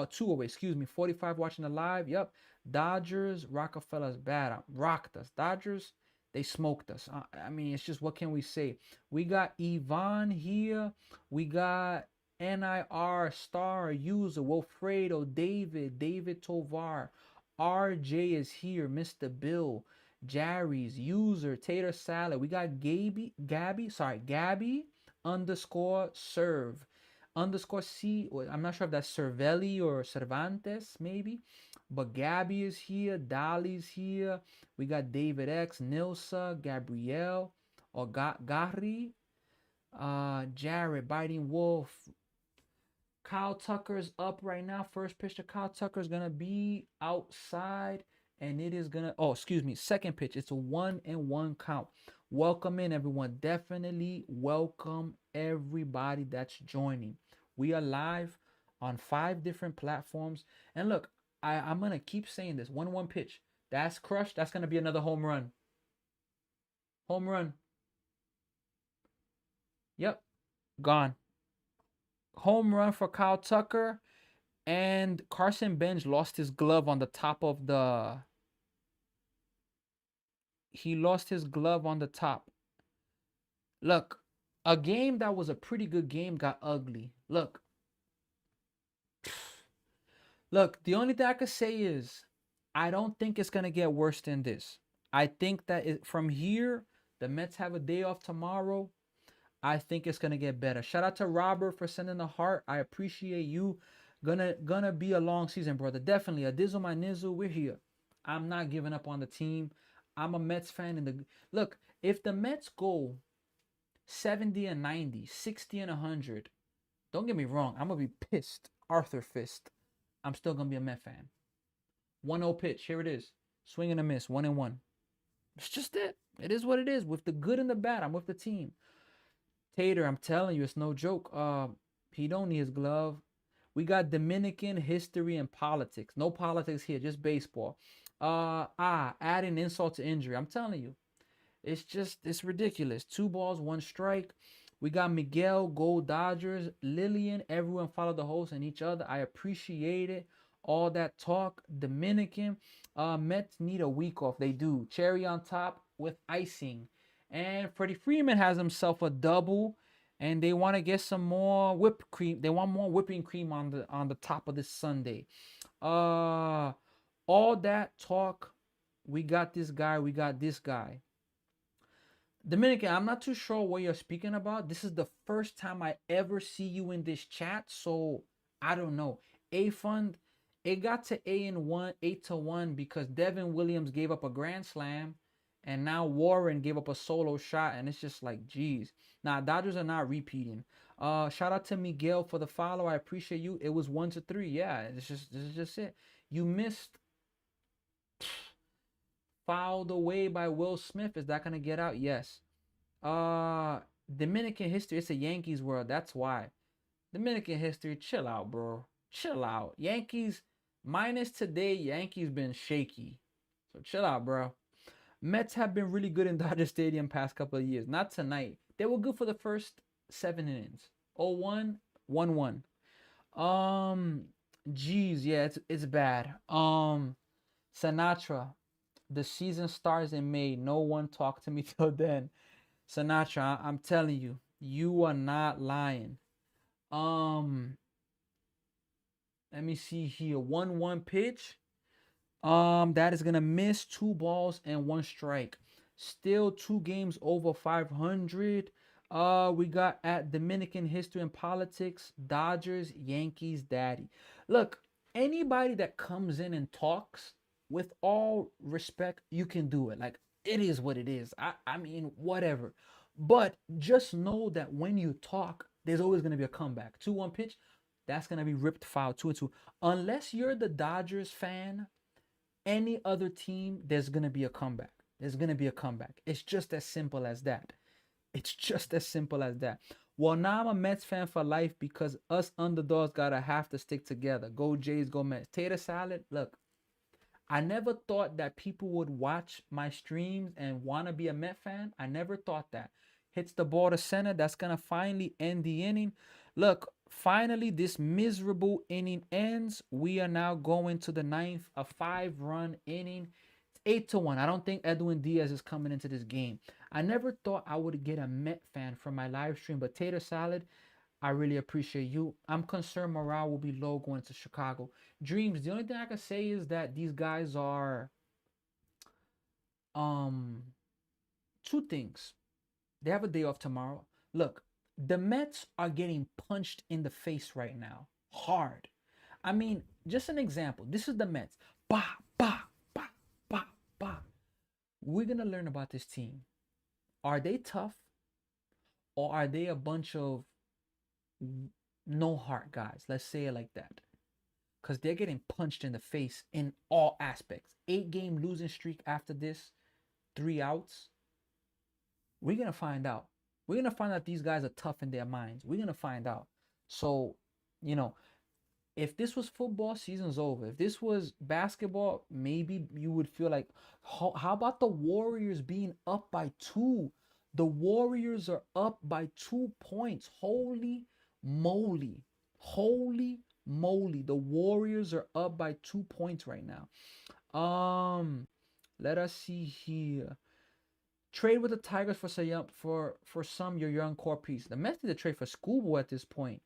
2 away, excuse me. 45 watching the live. Yep. Dodgers, Rockefeller's bad. Rocked us. Dodgers, they smoked us. I mean, it's just, what can we say? We got Yvonne here. We got NIR star user Wilfredo, David Tovar. RJ is here. Mr. Bill. Jarry's user Tater Salad. We got Gabby underscore serve underscore C. I'm not sure if that's Cervelli or Cervantes, maybe. But Gabby is here. Dolly's here. We got David X, Nilsa, Gabrielle, or Gary, Jared, Biting Wolf. Kyle Tucker's up right now. First pitch to Kyle Tucker is gonna be outside, and it is gonna. Oh, excuse me. Second pitch. It's a 1-1 count. Welcome in, everyone. Definitely welcome everybody that's joining. We are live on 5 different platforms. And look, I'm gonna keep saying this. 1-1 pitch. That's crushed. That's gonna be another home run. Home run. Yep. Gone. Home run for Kyle Tucker. And Carson Bench lost his glove on the top of the. He lost his glove on the top. Look, a game that was a pretty good game got ugly. Look, the only thing I could say is I don't think it's going to get worse than this. I think that from here, the Mets have a day off tomorrow. I think it's going to get better. Shout out to Robert for sending the heart. I appreciate you. Gonna be a long season, brother. Definitely. A Dizzle my nizzle. We're here. I'm not giving up on the team. I'm a Mets fan. Look, if the Mets go 70-90, 60-100, don't get me wrong. I'm going to be pissed. Arthur Fist. I'm still going to be a Met fan. 1-0 pitch. Here it is. Swing and a miss. 1-1. It's just it. It is what it is. With the good and the bad, I'm with the team. Tater, I'm telling you, it's no joke. He don't need his glove. We got Dominican history and politics. No politics here, just baseball. Adding insult to injury. I'm telling you. It's ridiculous. 2 balls, 1 strike. We got Miguel, Go Dodgers, Lillian. Everyone follow the host and each other. I appreciate it. All that talk. Dominican. Mets need a week off. They do. Cherry on top with icing. And Freddie Freeman has himself a double. And they want to get some more whipped cream. They want more whipping cream on the top of this Sunday. All that talk. We got this guy. We got this guy. Dominican, I'm not too sure what you're speaking about. This is the first time I ever see you in this chat, so I don't know. A Fund, it got to 8-1 because Devin Williams gave up a grand slam, and now Warren gave up a solo shot, and it's just like, geez. Nah, Dodgers are not repeating. Shout out to Miguel for the follow. I appreciate you. It was 1-3. Yeah, this is just it. You missed fouled away by Will Smith. Is that gonna get out? Yes. Uh Dominican history, it's a Yankees world. That's why. Dominican history, chill out, bro. Chill out. Yankees minus today, Yankees been shaky. So chill out, bro. Mets have been really good in Dodger Stadium past couple of years. Not tonight. They were good for the first 7 innings. 0-1, 1-1. Um, geez, yeah, it's bad. Sinatra, the season starts in May. No one talk to me till then. Sinatra, I'm telling you, you are not lying. Um, Let me see here. 1-1 pitch. That is gonna miss 2 balls and 1 strike. Still 2 games over 500. We got at Dominican history and politics, Dodgers, Yankees, daddy. Look, anybody that comes in and talks, with all respect, you can do it. Like, it is what it is. I mean, whatever. But just know that when you talk, there's always gonna be a comeback. 2-1 pitch, that's gonna be ripped foul 2-2. Unless you're the Dodgers fan, any other team, there's gonna be a comeback. There's gonna be a comeback. It's just as simple as that. It's just as simple as that. Well, now I'm a Mets fan for life because us underdogs gotta have to stick together. Go Jays, go Mets. Tater salad. Look, I never thought that people would watch my streams and want to be a Met fan. I never thought that. Hits the ball to center. That's going to finally end the inning. Look, finally, this miserable inning ends. We are now going to the ninth, a 5-run inning. It's 8-1. I don't think Edwin Diaz is coming into this game. I never thought I would get a Met fan from my live stream, but Tater Salad, I really appreciate you. I'm concerned morale will be low going to Chicago. Dreams, the only thing I can say is that these guys are um 2 things. They have a day off tomorrow. Look, the Mets are getting punched in the face right now. Hard. I mean, just an example. This is the Mets. Bah, bah, bah, bah, bah. We're gonna learn about this team. Are they tough? Or are they a bunch of no heart guys? Let's say it like that. Because they're getting punched in the face in all aspects. 8-game losing streak after this, 3 outs. We're going to find out. We're going to find out these guys are tough in their minds. We're going to find out. So, you know, if this was football, season's over. If this was basketball, maybe you would feel like, how about the Warriors being up by 2? The Warriors are up by 2 points. Holy moly. Holy moly. The Warriors are up by 2 points right now. Let us see here. Trade with the Tigers for some your young core piece. The Mets need to trade for Schoolboy at this point.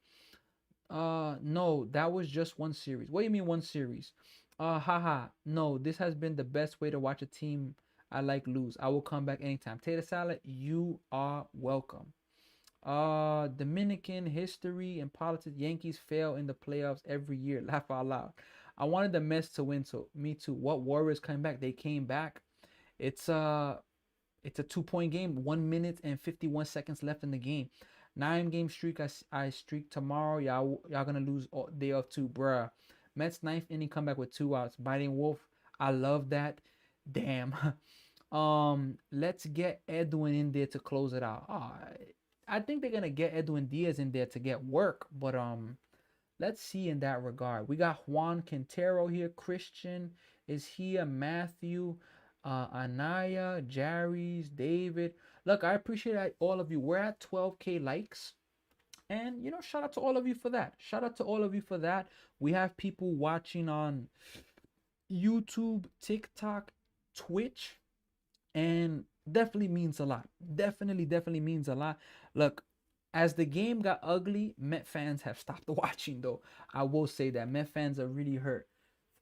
No, that was just 1 series. What do you mean 1 series? Haha. No, this has been the best way to watch a team I like lose. I will come back anytime. Tater Salad, you are welcome. Dominican history and politics. Yankees fail in the playoffs every year. Laugh out loud. I wanted the Mets to win, so me too. What Warriors came back? They came back. It's a 2-point game. 1 minute and 51 seconds left in the game. 9-game streak. I streak tomorrow. Y'all gonna lose all day off too, bruh. Mets 9th inning comeback with 2 outs. Biting Wolf. I love that. Damn. Let's get Edwin in there to close it out. I think they're gonna get Edwin Diaz in there to get work, but let's see in that regard. We got Juan Quintero here. Christian is here. Matthew, Anaya, Jerry's, David. Look, I appreciate all of you. We're at 12K likes. And, you know, shout out to all of you for that. Shout out to all of you for that. We have people watching on YouTube, TikTok, Twitch, and definitely means a lot. Definitely means a lot. Look, as the game got ugly, Met fans have stopped watching, though. I will say that Met fans are really hurt.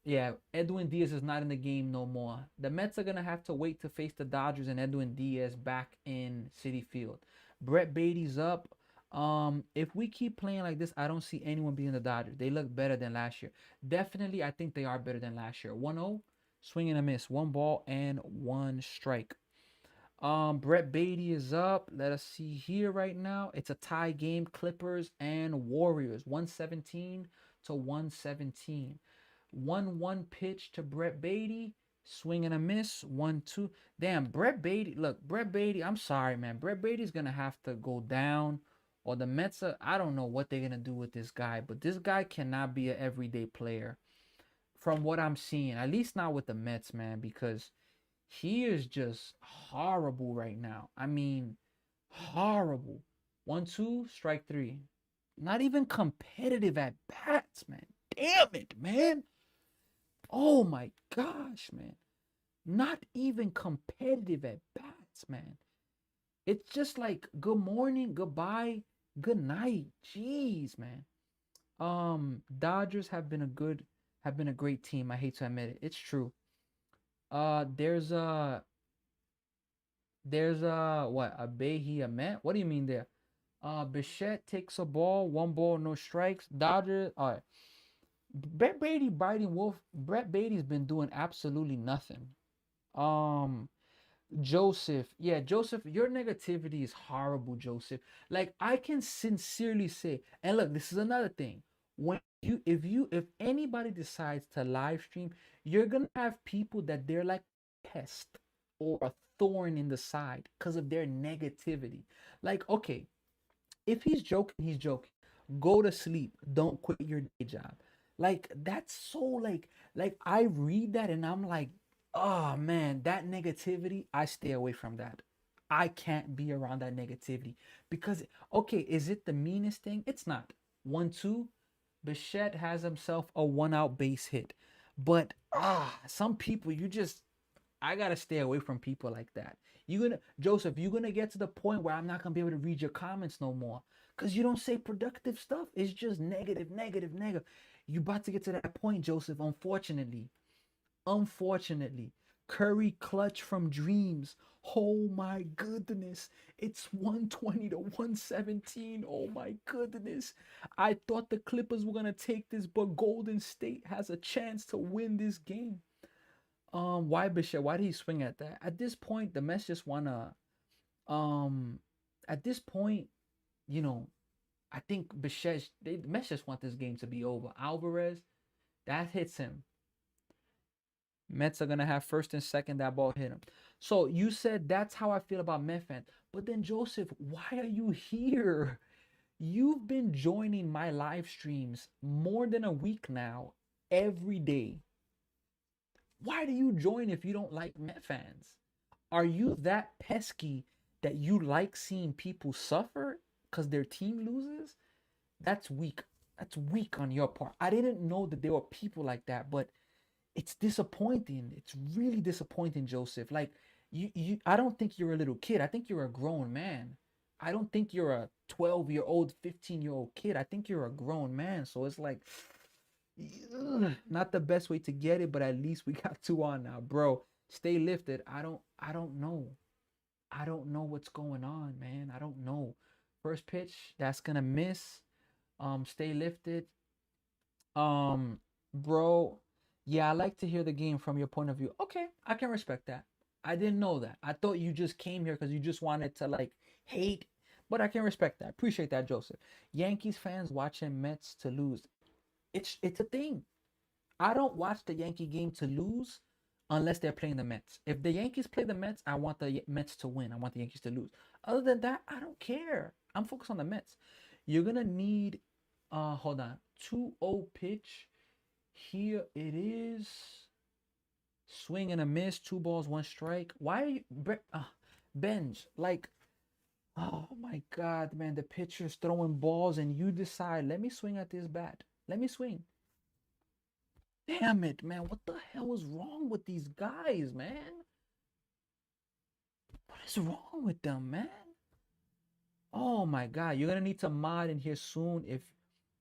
Yeah, Edwin Diaz is not in the game no more. The Mets are gonna have to wait to face the Dodgers and Edwin Diaz back in Citi Field. Brett Beatty's up. If we keep playing like this, I don't see anyone beating the Dodgers. They look better than last year. Definitely, I think they are better than last year. 1-0, swing and a miss, one ball and one strike. Brett Beatty is up. Let us see here right now. It's a tie game. Clippers and Warriors. 117 to 117. 1-1 pitch to Brett Beatty. Swing and a miss. 1-2. Damn, Brett Beatty. Look, Brett Beatty. I'm sorry, man. Brett Beatty's gonna have to go down. Or the Mets are, I don't know what they're gonna do with this guy, but this guy cannot be an everyday player. From what I'm seeing, at least not with the Mets, man, because he is just horrible right now. I mean, horrible. 1-2, strike three. Not even competitive at bats, man. Damn it, man. Oh my gosh, man. Not even competitive at bats, man. It's just like good morning, goodbye, good night. Jeez, man. Dodgers have been a great team. I hate to admit it. It's true. Uh there's a what, a Behi a Met? What do you mean there? Bichette takes a ball, one ball, no strikes. Dodgers. All right. Brett Beatty biting Wolf. Brett Beatty's been doing absolutely nothing. Um, Joseph. Yeah, Joseph, your negativity is horrible, Joseph. Like I can sincerely say, and look, this is another thing. When if anybody decides to live stream, you're gonna have people that they're like a pest or a thorn in the side because of their negativity. Like, okay, if he's joking, he's joking. Go to sleep. Don't quit your day job. Like that's so like I read that and I'm like, oh man, that negativity, I stay away from that. I can't be around that negativity because okay, is it the meanest thing? It's not. 1-2, Bichette has himself a one out base hit. But some people you just I gotta stay away from people like that. You gonna Joseph, you're gonna get to the point where I'm not gonna be able to read your comments no more. Cause you don't say productive stuff. It's just negative, negative, negative. You about to get to that point, Joseph, unfortunately. Unfortunately. Curry clutch from dreams. Oh my goodness. It's 120 to 117. Oh my goodness. I thought the Clippers were gonna take this, but Golden State has a chance to win this game. Why Bishop? Why did he swing at that? At this point, the Mets just wanna. Um, at this point, you know, I think Bichette. The Mets just want this game to be over. Alvarez, that hits him. Mets are gonna have first and second. That ball hit him. So you said that's how I feel about Met fans. But then Joseph, why are you here? You've been joining my live streams more than a week now, every day. Why do you join if you don't like Met fans? Are you that pesky that you like seeing people suffer because their team loses? That's weak. That's weak on your part. I didn't know that there were people like that, but it's disappointing. It's really disappointing, Joseph. Like you I don't think you're a little kid. I think you're a grown man. I don't think you're a 12-year-old, 15-year-old kid. I think you're a grown man. So it's like not the best way to get it, but at least we got two on now, bro. Stay lifted. I don't know. I don't know what's going on, man. I don't know. First pitch, that's gonna miss. Stay lifted. Um, bro, yeah, I like to hear the game from your point of view. Okay, I can respect that. I didn't know that. I thought you just came here because you just wanted to like hate, but I can respect that. Appreciate that, Joseph. Yankees fans watching Mets to lose. It's a thing. I don't watch the Yankee game to lose unless they're playing the Mets. If the Yankees play the Mets, I want the Mets to win. I want the Yankees to lose. Other than that, I don't care. I'm focused on the Mets. You're gonna need hold on. 2-0 pitch. Here it is. Swing and a miss. 2 balls, 1 strike. Why are you Benj? Like, oh my god, man. The pitcher's throwing balls and you decide, let me swing at this bat. Let me swing. Damn it, man. What the hell is wrong with these guys, man? What is wrong with them, man? Oh my god, you're gonna need to mod in here soon.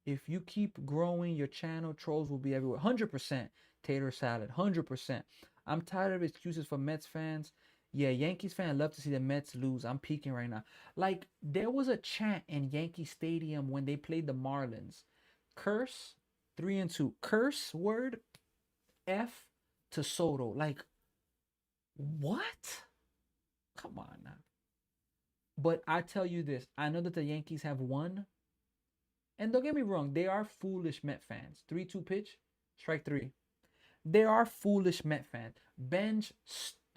If you keep growing your channel, trolls will be everywhere. 100%. tater salad, 100%. I'm tired of excuses for Mets fans. Yeah, Yankees fan love to see the Mets lose. I'm peeking right now. Like there was a chant in Yankee Stadium when they played the Marlins. Curse 3-2. Curse word F to Soto. Like what? Come on now. But I tell you this, I know that the Yankees have won. And don't get me wrong, they are foolish Met fans. 3-2 pitch, strike three. They are foolish Met fans. Bench,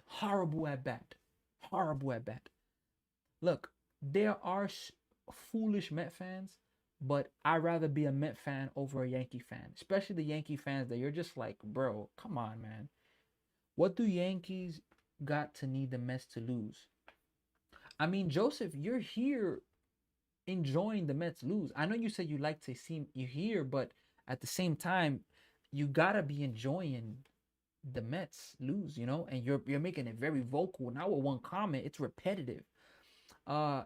horrible at bat. Horrible at bat. Look, there are foolish Met fans, but I'd rather be a Met fan over a Yankee fan. Especially the Yankee fans that you're just like, bro, come on, man. What do Yankees got to need the Mets to lose? I mean, Joseph, you're here enjoying the Mets lose. I know you said you like to see you here, but at the same time, you gotta be enjoying the Mets lose, and you're making it very vocal. Now with one comment, it's repetitive.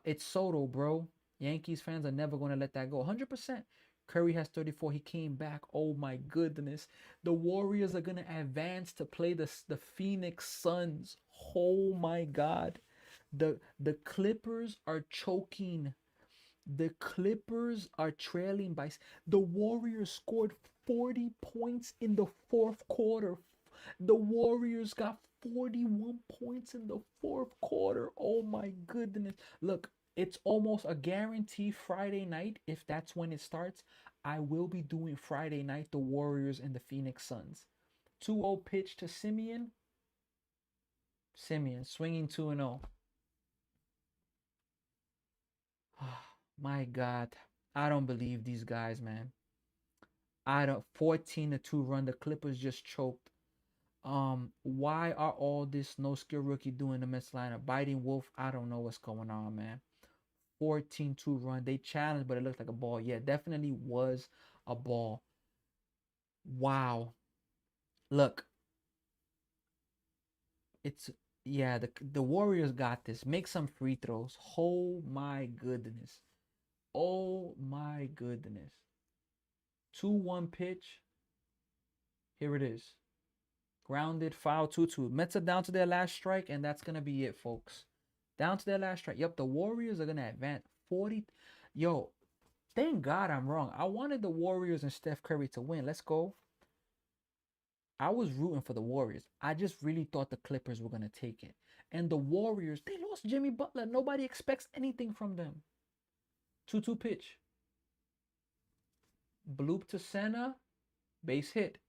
It's Soto, bro. Yankees fans are never gonna let that go. 100%. Curry has 34. He came back. Oh my goodness. The Warriors are gonna advance to play the Phoenix Suns. Oh my God. The Clippers are choking. The Clippers are trailing by. The Warriors scored 40 points in the fourth quarter. The Warriors got 41 points in the fourth quarter. Oh my goodness. Look, it's almost a guarantee Friday night. If that's when it starts, I will be doing Friday night the Warriors and the Phoenix Suns. 2-0 pitch to Simeon. Simeon swinging 2-0. My God, I don't believe these guys, man. I don't. 14-2 run. The Clippers just choked. Why are all this no skill rookie doing the Mets lineup? Biting Wolf. I don't know what's going on, man. 14-2 run. They challenged, but it looked like a ball. Yeah, definitely was a ball. Wow. Look, it's yeah. The Warriors got this. Make some free throws. Oh my goodness. Oh my goodness. 2-1 pitch. Here it is. Grounded, foul, 2-2. Mets are down to their last strike, and that's going to be it, folks. Down to their last strike. Yep, the Warriors are going to advance 40. Yo, thank God I'm wrong. I wanted the Warriors and Steph Curry to win. Let's go. I was rooting for the Warriors. I just really thought the Clippers were going to take it. And the Warriors, they lost Jimmy Butler. Nobody expects anything from them. 2-2 pitch. Bloop to center. Base hit.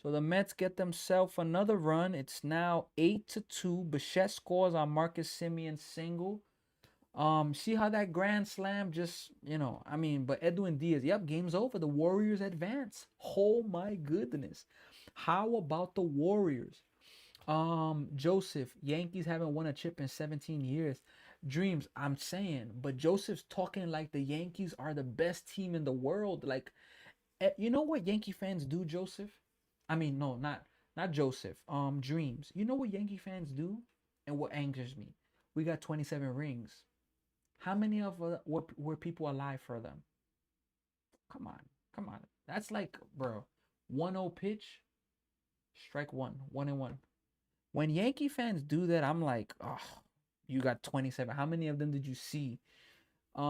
So the Mets get themselves another run. It's now 8-2. Bichette scores on Marcus Simeon's single. See how that grand slam just, but Edwin Diaz, yep, game's over. The Warriors advance. Oh my goodness. How about the Warriors? Joseph, Yankees haven't won a chip in 17 years. Dreams, I'm saying, but Joseph's talking like the Yankees are the best team in the world. Like, you know what Yankee fans do, Joseph? I mean, no, not Joseph. Dreams. You know what Yankee fans do, and what angers me? We got 27 rings. How many of were people alive for them? Come on. That's like, bro, 1-0 pitch, strike one, 1-1. When Yankee fans do that, I'm like, oh, you got 27. How many of them did you see? We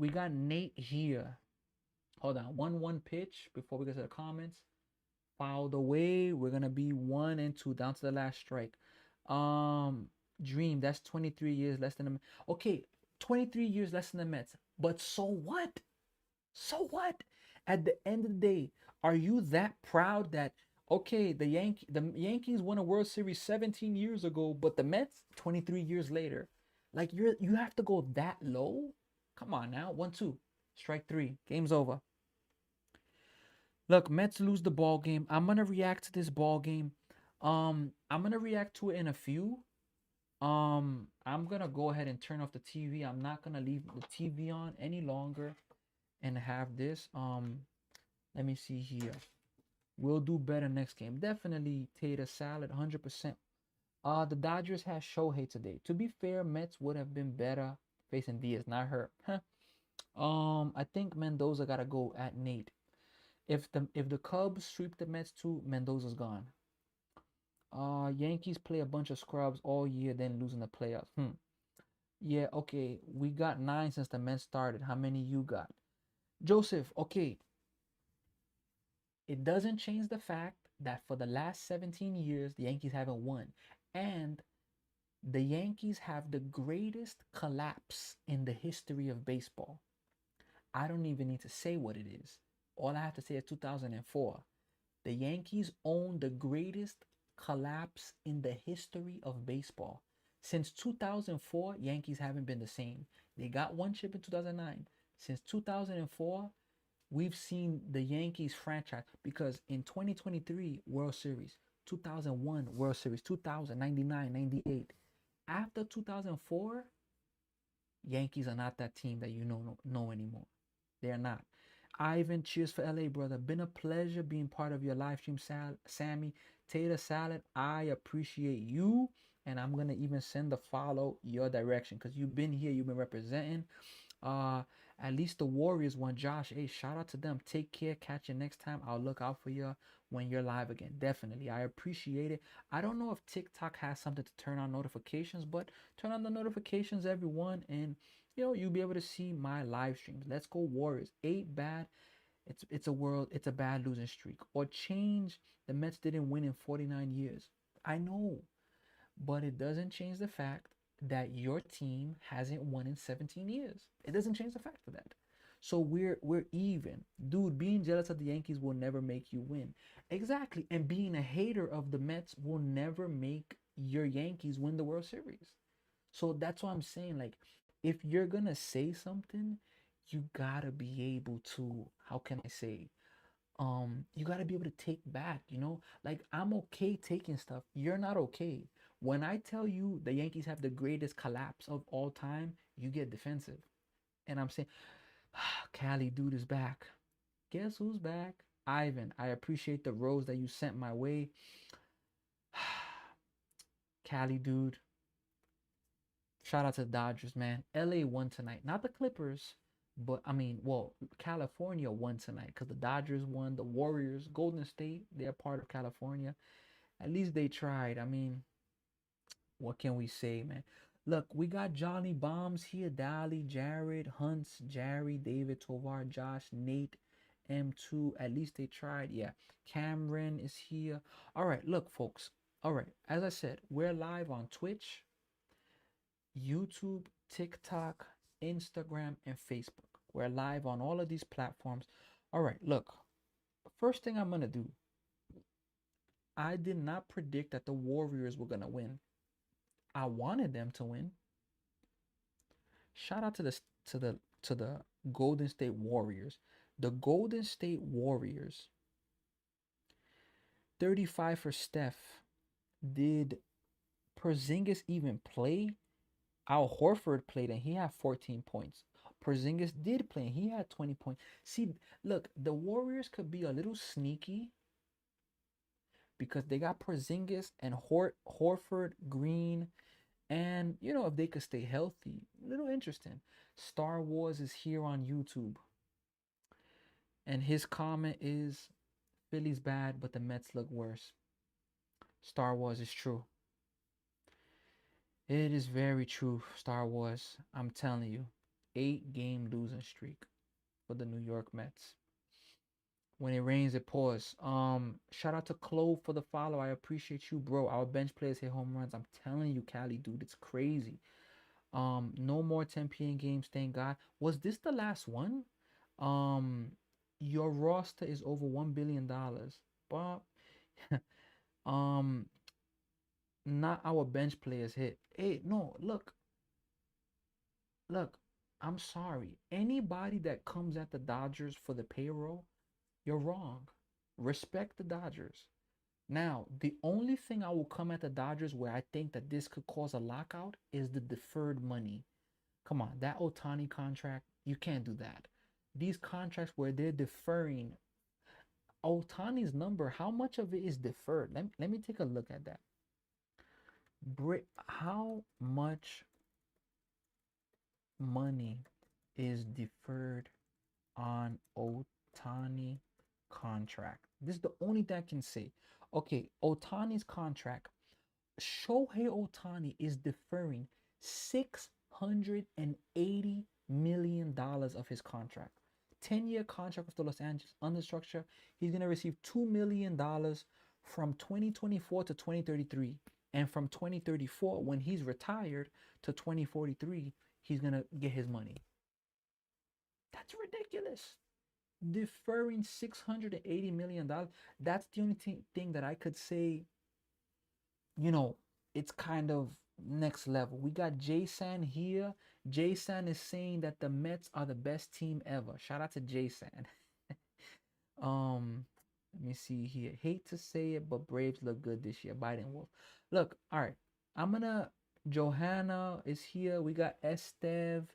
got Nate here. Hold on, 1-1 pitch before we get to the comments. Fouled away. We're gonna be 1-2 down to the last strike. Dream, that's 23 years less than the. Okay, 23 years less than the Mets. But so what? So what? At the end of the day, are you that proud that okay, the Yankees won a World Series 17 years ago, but the Mets 23 years later? Like you have to go that low? Come on now. 1-2. Strike three. Game's over. Look, Mets lose the ball game. I'm gonna react to this ball game. I'm gonna react to it in a few. I'm gonna go ahead and turn off the TV. I'm not gonna leave the TV on any longer and have this. Let me see here. We'll do better next game. Definitely tater salad, 100%. The Dodgers had Shohei today. To be fair, Mets would have been better facing Diaz, not her. I think Mendoza gotta go at Nate. If the Cubs sweep the Mets too, Mendoza's gone. Yankees play a bunch of scrubs all year, then losing the playoffs. Yeah, okay. We got 9 since the Mets started. How many you got? Joseph, okay. It doesn't change the fact that for the last 17 years, the Yankees haven't won. And the Yankees have the greatest collapse in the history of baseball. I don't even need to say what it is. All I have to say is 2004. The Yankees own the greatest collapse in the history of baseball. Since 2004, Yankees haven't been the same. They got one chip in 2009. Since 2004, we've seen the Yankees franchise because in 2023 World Series, 2001 World Series, 2000, 99, 98. After 2004, Yankees are not that team that you know anymore. They're not. Ivan, cheers for LA, brother. Been a pleasure being part of your live stream, Sammy. Tater Salad, I appreciate you. And I'm going to even send the follow your direction because you've been here, you've been representing. Uh, at least the Warriors won. Josh, hey, shout out to them. Take care. Catch you next time. I'll look out for you when you're live again. Definitely. I appreciate it. I don't know if TikTok has something to turn on notifications, but turn on the notifications, everyone, and you'll be able to see my live streams. Let's go Warriors. 8 bad. It's a bad losing streak. Or change the Mets didn't win in 49 years. I know, but it doesn't change the fact that your team hasn't won in 17 years. It doesn't change the fact of that. So we're even. Dude, being jealous of the Yankees will never make you win. Exactly. And being a hater of the Mets will never make your Yankees win the World Series. So that's what I'm saying. Like, if you're gonna say something, you gotta be able to, how can I say, you got to be able to take back, like I'm okay taking stuff, you're not okay. When I tell you the Yankees have the greatest collapse of all time, you get defensive. And I'm saying, Cali dude is back. Guess who's back? Ivan, I appreciate the rose that you sent my way. Cali dude, shout out to the Dodgers, man. LA won tonight, not the Clippers, but I mean, well, California won tonight because the Dodgers won. The Warriors, Golden State, they're part of California. At least they tried. I mean, what can we say, man? Look, we got Johnny Bombs here, Dali, Jared, Hunts, Jerry, David, Tovar, Josh, Nate, M2. At least they tried. Yeah. Cameron is here. All right, look, folks. All right, as I said, we're live on Twitch, YouTube, TikTok, Instagram, and Facebook. We're live on all of these platforms. All right, look. First thing I'm going to do, I did not predict that the Warriors were going to win. I wanted them to win. Shout out to the Golden State Warriors. The Golden State Warriors, 35 for Steph. Did Porzingis even play? Al Horford played and he had 14 points. Porzingis did play and he had 20 points. See, look, the Warriors could be a little sneaky because they got Porzingis and Horford, Green, and if they could stay healthy, a little interesting. Star Wars is here on YouTube. And his comment is Philly's bad, but the Mets look worse. Star Wars is true. It is very true, Star Wars. I'm telling you. 8-game losing streak for the New York Mets. When it rains, it pours. Shout out to Clove for the follow. I appreciate you, bro. Our bench players hit home runs. I'm telling you, Cali, dude, it's crazy. No more 10 p.m. games, thank God. Was this the last one? Your roster is over $1 billion. But not our bench players hit. Hey, no, look, I'm sorry. Anybody that comes at the Dodgers for the payroll, you're wrong. Respect the Dodgers. Now, the only thing I will come at the Dodgers where I think that this could cause a lockout is the deferred money. Come on, that Otani contract, you can't do that. These contracts where they're deferring Otani's number, how much of it is deferred? Let me take a look at that. How much money is deferred on Otani contract. This is the only thing I can say. Okay, Otani's contract. Shohei Otani is deferring $680 million of his contract. 10-year contract with the Los Angeles under structure. He's gonna receive $2 million from 2024 to 2033, and from 2034, when he's retired, to 2043, he's gonna get his money. That's ridiculous. Deferring $680 million. That's the only thing that I could say, you know, it's kind of next level. We got Jason here. Jason is saying that the Mets are the best team ever. Shout out to Jason. Let me see here. Hate to say it, but Braves look good this year. Biden Wolf. Look, all right. I'm gonna. Johanna is here. We got Estef.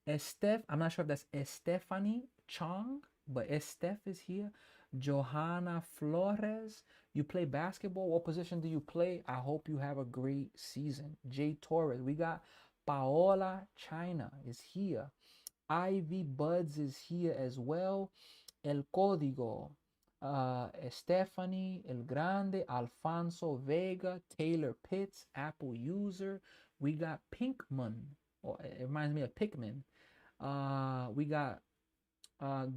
I'm not sure if that's Estefany Chong, but Estef is here. Johanna Flores. You play basketball? What position do you play? I hope you have a great season. Jay Torres. We got Paola China is here. Ivy Buds is here as well. El Código. Stephanie El Grande, Alfonso Vega, Taylor Pitts, Apple user. We got Pinkman, or it reminds me of Pikmin. We got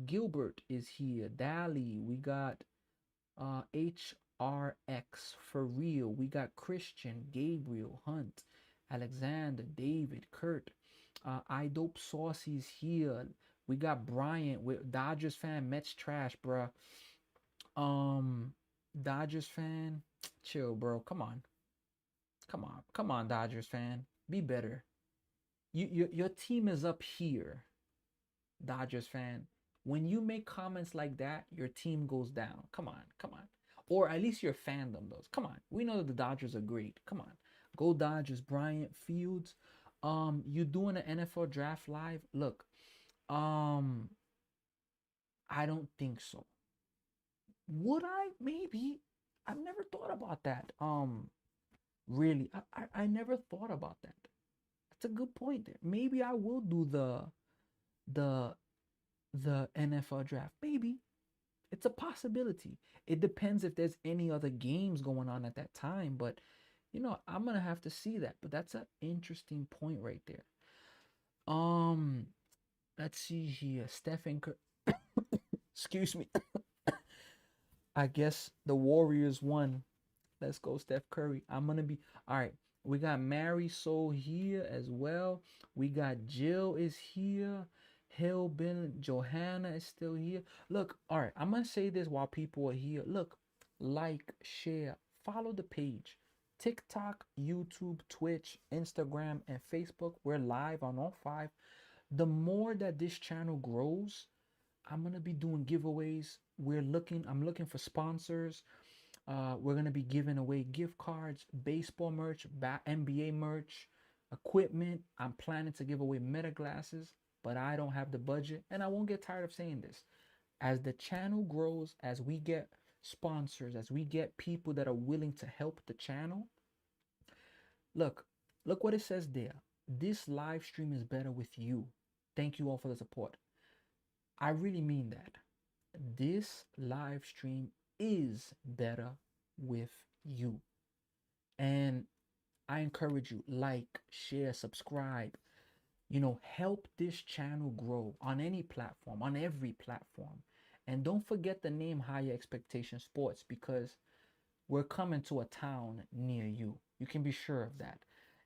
Gilbert is here. Dally. We got HRX for real. We got Christian, Gabriel, Hunt, Alexander, David, Kurt. I Dope Saucy's here. We got Bryant with Dodgers fan, Mets trash, bruh. Dodgers fan, chill, bro. Come on, come on, Dodgers fan. Be better. Your team is up here, Dodgers fan. When you make comments like that, your team goes down. Come on, come on. Or at least your fandom does. Come on. We know that the Dodgers are great. Come on. Go Dodgers, Bryant Fields. You doing an NFL draft live? Look, I don't think so. Would I? Maybe. I've never thought about that. Really, I never thought about that. That's a good point there. Maybe I will do the the NFL draft. Maybe. It's a possibility. It depends if there's any other games going on at that time, but I'm gonna have to see that. But that's an interesting point right there. Um, let's see here. Stephen excuse me. I guess the Warriors won. Let's go, Steph Curry. I'm gonna be all right. We got Mary Soul here as well. We got Jill is here. Hillbilly Johanna is still here. Look, all right. I'm gonna say this while people are here. Look, like, share, follow the page. TikTok, YouTube, Twitch, Instagram, and Facebook. We're live on all five. The more that this channel grows, I'm gonna be doing giveaways. I'm looking for sponsors. We're gonna be giving away gift cards, baseball merch, NBA merch, equipment. I'm planning to give away Meta glasses, but I don't have the budget, and I won't get tired of saying this. As the channel grows, as we get sponsors, as we get people that are willing to help the channel, look what it says there. This live stream is better with you. Thank you all for the support. I really mean that. This live stream is better with you. And I encourage you, like, share, subscribe, help this channel grow on any platform, on every platform. And don't forget the name Higher Expectation Sports, because we're coming to a town near you. You can be sure of that.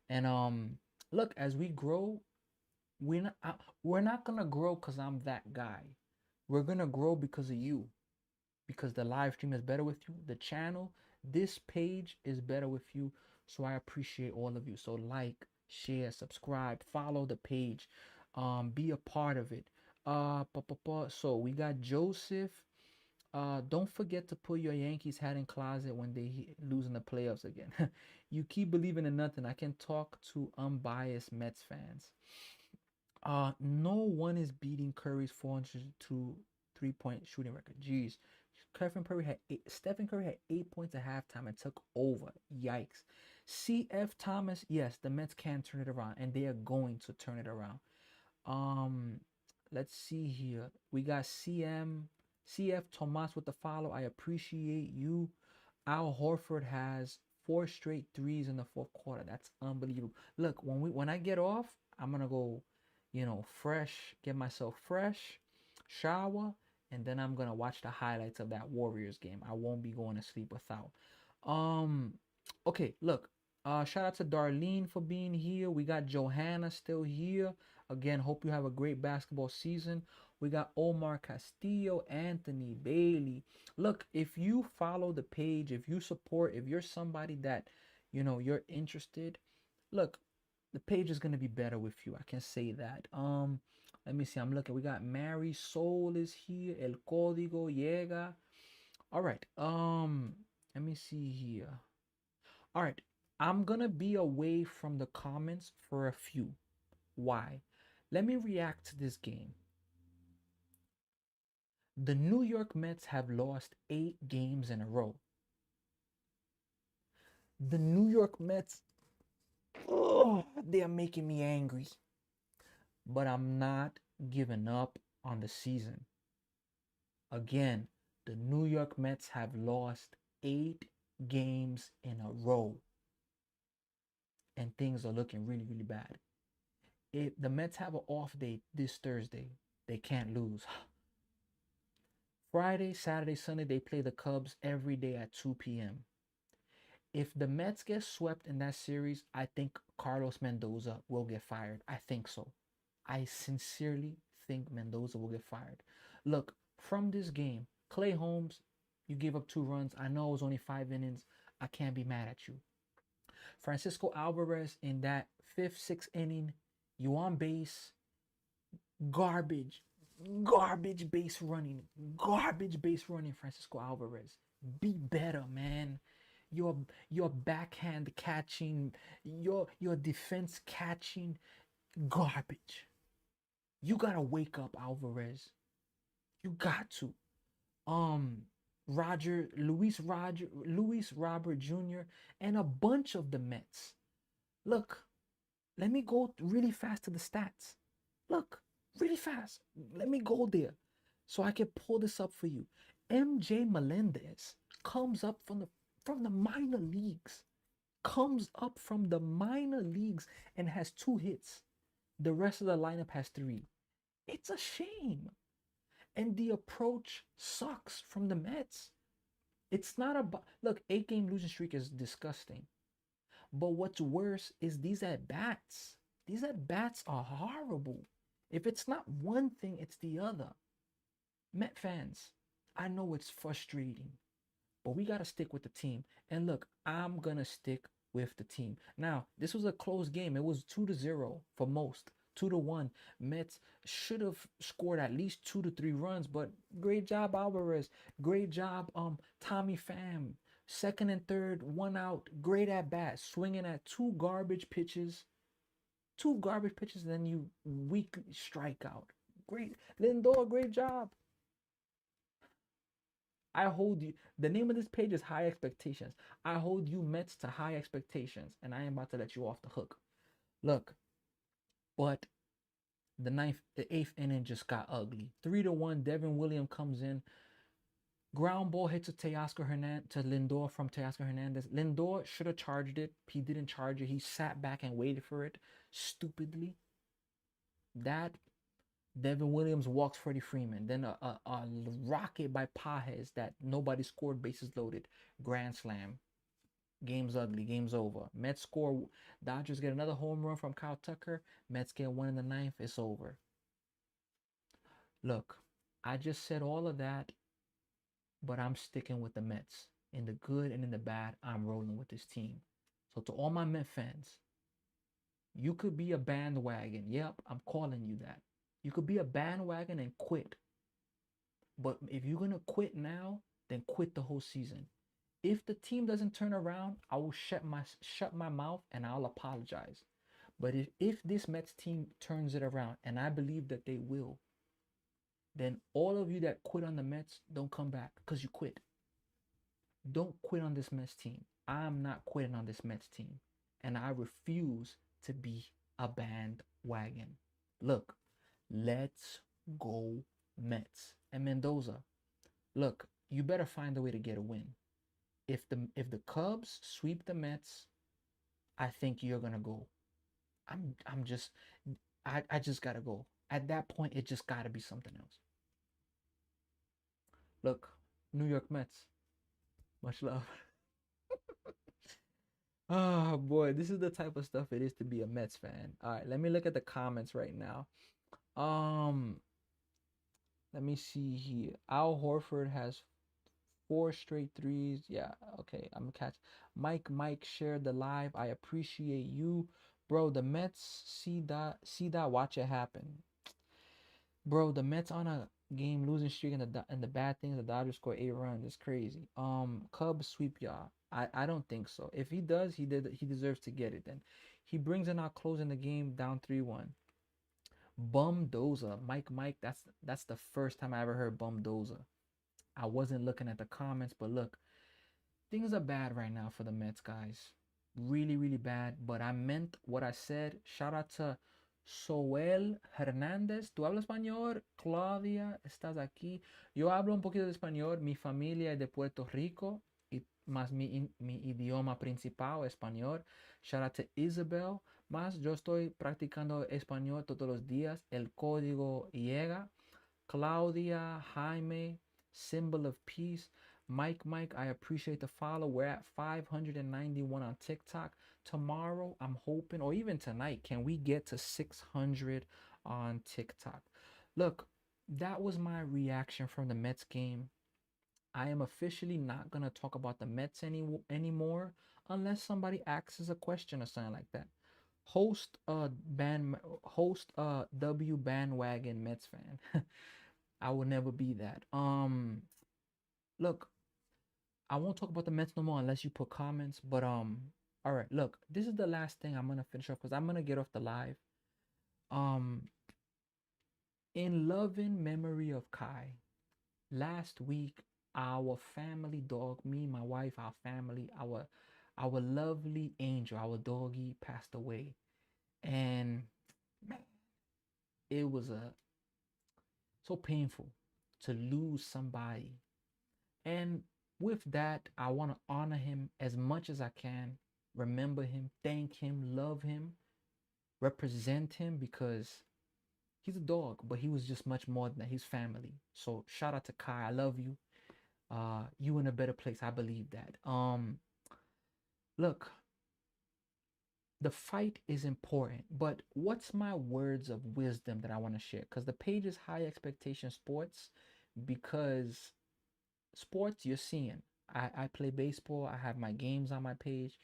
And look, as we grow, we're not gonna grow because I'm that guy. We're gonna grow because of you, because the live stream is better with you. The channel, this page is better with you. So I appreciate all of you. So like, share, subscribe, follow the page, be a part of it. So we got Joseph. Don't forget to put your Yankees hat in closet when they lose in the playoffs again. You keep believing in nothing. I can talk to unbiased Mets fans. No one is beating Curry's 402 3-point shooting record. Jeez. Stephen Curry had 8 points at halftime and took over. Yikes. CF Thomas, yes, the Mets can turn it around, and they are going to turn it around. Let's see here. We got CM. CF Tomas with the follow. I appreciate you. Al Horford has four straight threes in the fourth quarter. That's unbelievable. Look, when I get off, I'm gonna go, fresh, get myself fresh, shower, and then I'm gonna watch the highlights of that Warriors game. I won't be going to sleep without. Um, okay, look. Shout out to Darlene for being here. We got Johanna still here. Again, hope you have a great basketball season. We got Omar Castillo, Anthony Bailey. Look, if you follow the page, if you support, if you're somebody that, you're interested, look, the page is gonna be better with you. I can say that. Let me see. I'm looking. We got Mary Soul is here. El Código llega. All right. Let me see here. All right. I'm gonna be away from the comments for a few. Why? Let me react to this game. The New York Mets have lost 8 games in a row. The New York Mets, oh, they are making me angry. But I'm not giving up on the season. Again, the New York Mets have lost 8 games in a row. And things are looking really, really bad. If the Mets have an off day this Thursday, they can't lose. Friday, Saturday, Sunday, they play the Cubs every day at 2 p.m. If the Mets get swept in that series, I think Carlos Mendoza will get fired. I think so. I sincerely think Mendoza will get fired. Look, from this game, Clay Holmes, you gave up 2 runs. I know it was only 5 innings. I can't be mad at you. Francisco Alvarez in that 5th, 6th inning, you on base, garbage base running, Francisco Alvarez. Be better, man. Your backhand catching, your defense catching, garbage. You gotta wake up, Alvarez. You got to. Um, Luis Robert Jr. and a bunch of the Mets. Look, let me go really fast to the stats. Look, really fast. Let me go there so I can pull this up for you. MJ Melendez comes up from the minor leagues. And has 2 hits. The rest of the lineup has 3. It's a shame. And the approach sucks from the Mets. It's not about, look, 8-game losing streak is disgusting. But what's worse is these at bats. These at bats are horrible. If it's not one thing, it's the other. Met fans, I know it's frustrating, but we got to stick with the team. And look, I'm going to stick with the team. Now, this was a close game. It was 2-0 for most. 2-1. Mets should have scored at least 2 to 3 runs, but great job, Alvarez. Great job, Tommy Pham. Second and third, 1 out. Great at bat, swinging at 2 garbage pitches. 2 garbage pitches, and then you weak strikeout. Great, Lindor, great job. I hold you. The name of this page is High Expectations. I hold you Mets to high expectations, and I am about to let you off the hook. Look, but the 8th inning just got ugly. 3-1. Devin Williams comes in. Ground ball hits to Lindor from Teoscar Hernandez. Lindor should have charged it. He didn't charge it. He sat back and waited for it stupidly. That Devin Williams walks Freddie Freeman. Then a rocket by Pages that nobody scored, bases loaded. Grand slam. Game's ugly. Game's over. Mets score. Dodgers get another home run from Kyle Tucker. Mets get 1 in the 9th. It's over. Look, I just said all of that, but I'm sticking with the Mets. In the good and in the bad, I'm rolling with this team. So to all my Met fans, you could be a bandwagon. Yep, I'm calling you that. You could be a bandwagon and quit. But if you're going to quit now, then quit the whole season. If the team doesn't turn around, I will shut my mouth and I'll apologize. But if this Mets team turns it around, and I believe that they will, then all of you that quit on the Mets, don't come back because you quit. Don't quit on this Mets team. I'm not quitting on this Mets team. And I refuse to be a bandwagon. Look, let's go Mets. And Mendoza, Look, you better find a way to get a win. If the Cubs sweep the Mets, I think you're gonna go. I'm just I just gotta go. At that point, it just gotta be something else. Look, New York Mets. Much love. Oh boy, this is the type of stuff it is to be a Mets fan. All right, let me look at the comments right now. Um, Let me see here. Al Horford has four straight threes. Yeah, okay, I'm catch. Mike shared the live. I appreciate you, bro. The Mets see that, watch it happen, bro. The Mets on a game losing streak, and the bad thing is the Dodgers score 8 runs. It's crazy. Cubs sweep y'all. I don't think so. If he does, he deserves to get it. Then he brings in our closing the game down 3-1. Bumdoza, Mike. That's the first time I ever heard Bumdoza. I wasn't looking at the comments, but look, things are bad right now for the Mets, guys. Really, really bad. But I meant what I said. Shout out to Soel Hernández. ¿Tú hablas español? Claudia, ¿estás aquí? Yo hablo un poquito de español. Mi familia es de Puerto Rico. Y más mi idioma principal, español. Shout out to Isabel. Más yo estoy practicando español todos los días. El código llega. Claudia, Jaime, Symbol of Peace, Mike, I appreciate the follow. We're at 591 on TikTok. Tomorrow, I'm hoping, or even tonight, can we get to 600 on TikTok? Look, that was my reaction from the Mets game. I am officially not gonna talk about the Mets anymore unless somebody asks a question or something like that. Host W bandwagon Mets fan. I will never be that. Look, I won't talk about the Mets no more unless you put comments. But all right. Look, this is the last thing I'm gonna finish up because I'm gonna get off the live. Um, in loving memory of Kai, last week our family dog, me, my wife, our family, our lovely angel, our doggy passed away, and man, it was so painful to lose somebody. And with that, I want to honor him as much as I can, remember him, thank him, love him, represent him because he's a dog, but he was just much more than that. He's family. So shout out to Kai. I love you. You in a better place. I believe that. Look, the fight is important, but what's my words of wisdom that I want to share? Because the page is High Expectation Sports, because sports you're seeing. I play baseball. I have my games on my page,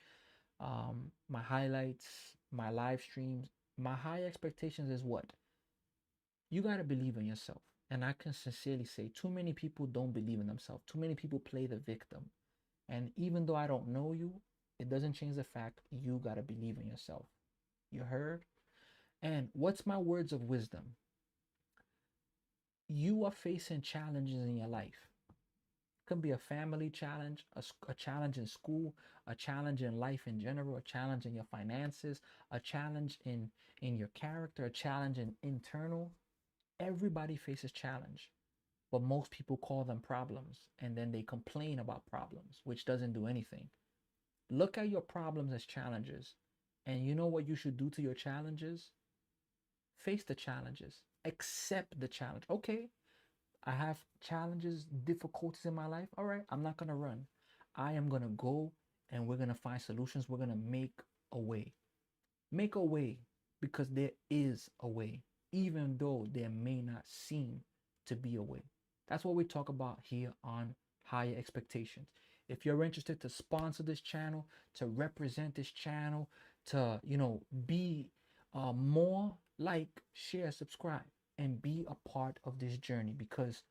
my highlights, my live streams. My high expectations is what? You got to believe in yourself. And I can sincerely say too many people don't believe in themselves. Too many people play the victim. And even though I don't know you, it doesn't change the fact you got to believe in yourself. You heard? And what's my words of wisdom? You are facing challenges in your life. Could be a family challenge, a challenge in school, a challenge in life in general, a challenge in your finances, a challenge in your character, a challenge in internal. Everybody faces challenge, but most people call them problems and then they complain about problems, which doesn't do anything. Look at your problems as challenges, and you know what you should do to your challenges? Face the challenges, accept the challenge. Okay, I have challenges, difficulties in my life. All right, I'm not going to run. I am going to go and we're going to find solutions. We're going to make a way. Make a way, because there is a way, even though there may not seem to be a way. That's what we talk about here on Higher Expectations. If you're interested to sponsor this channel, to represent this channel, to, be more, like, share, subscribe, and be a part of this journey, because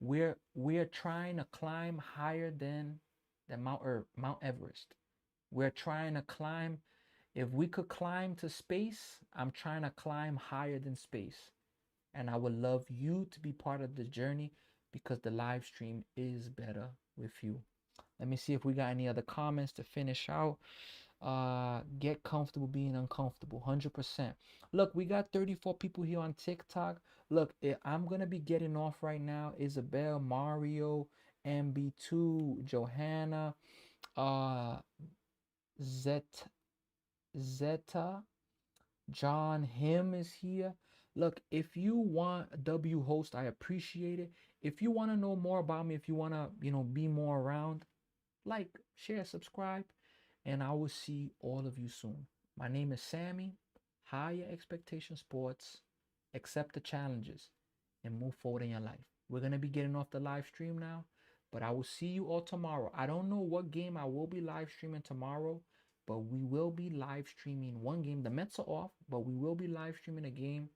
we're trying to climb higher than Mount Everest. We're trying to climb. If we could climb to space, I'm trying to climb higher than space. And I would love you to be part of the journey, because the live stream is better with you. Let me see if we got any other comments to finish out. Get comfortable being uncomfortable. 100%. Look, we got 34 people here on TikTok. Look, I'm gonna be getting off right now. Isabel, Mario, MB2, Johanna, uh, Zet, Zeta, John Him is here. Look, if you want a W host, I appreciate it. If you want to know more about me, if you want to, be more around, like, share, subscribe, and I will see all of you soon. My name is Sammy. Higher Expectation Sports. Accept the challenges and move forward in your life. We're going to be getting off the live stream now, but I will see you all tomorrow. I don't know what game I will be live streaming tomorrow, but we will be live streaming one game. The Mets are off, but we will be live streaming a game,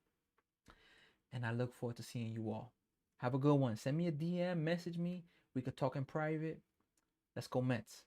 and I look forward to seeing you all. Have a good one. Send me a DM, message me. We could talk in private. Let's go Mets.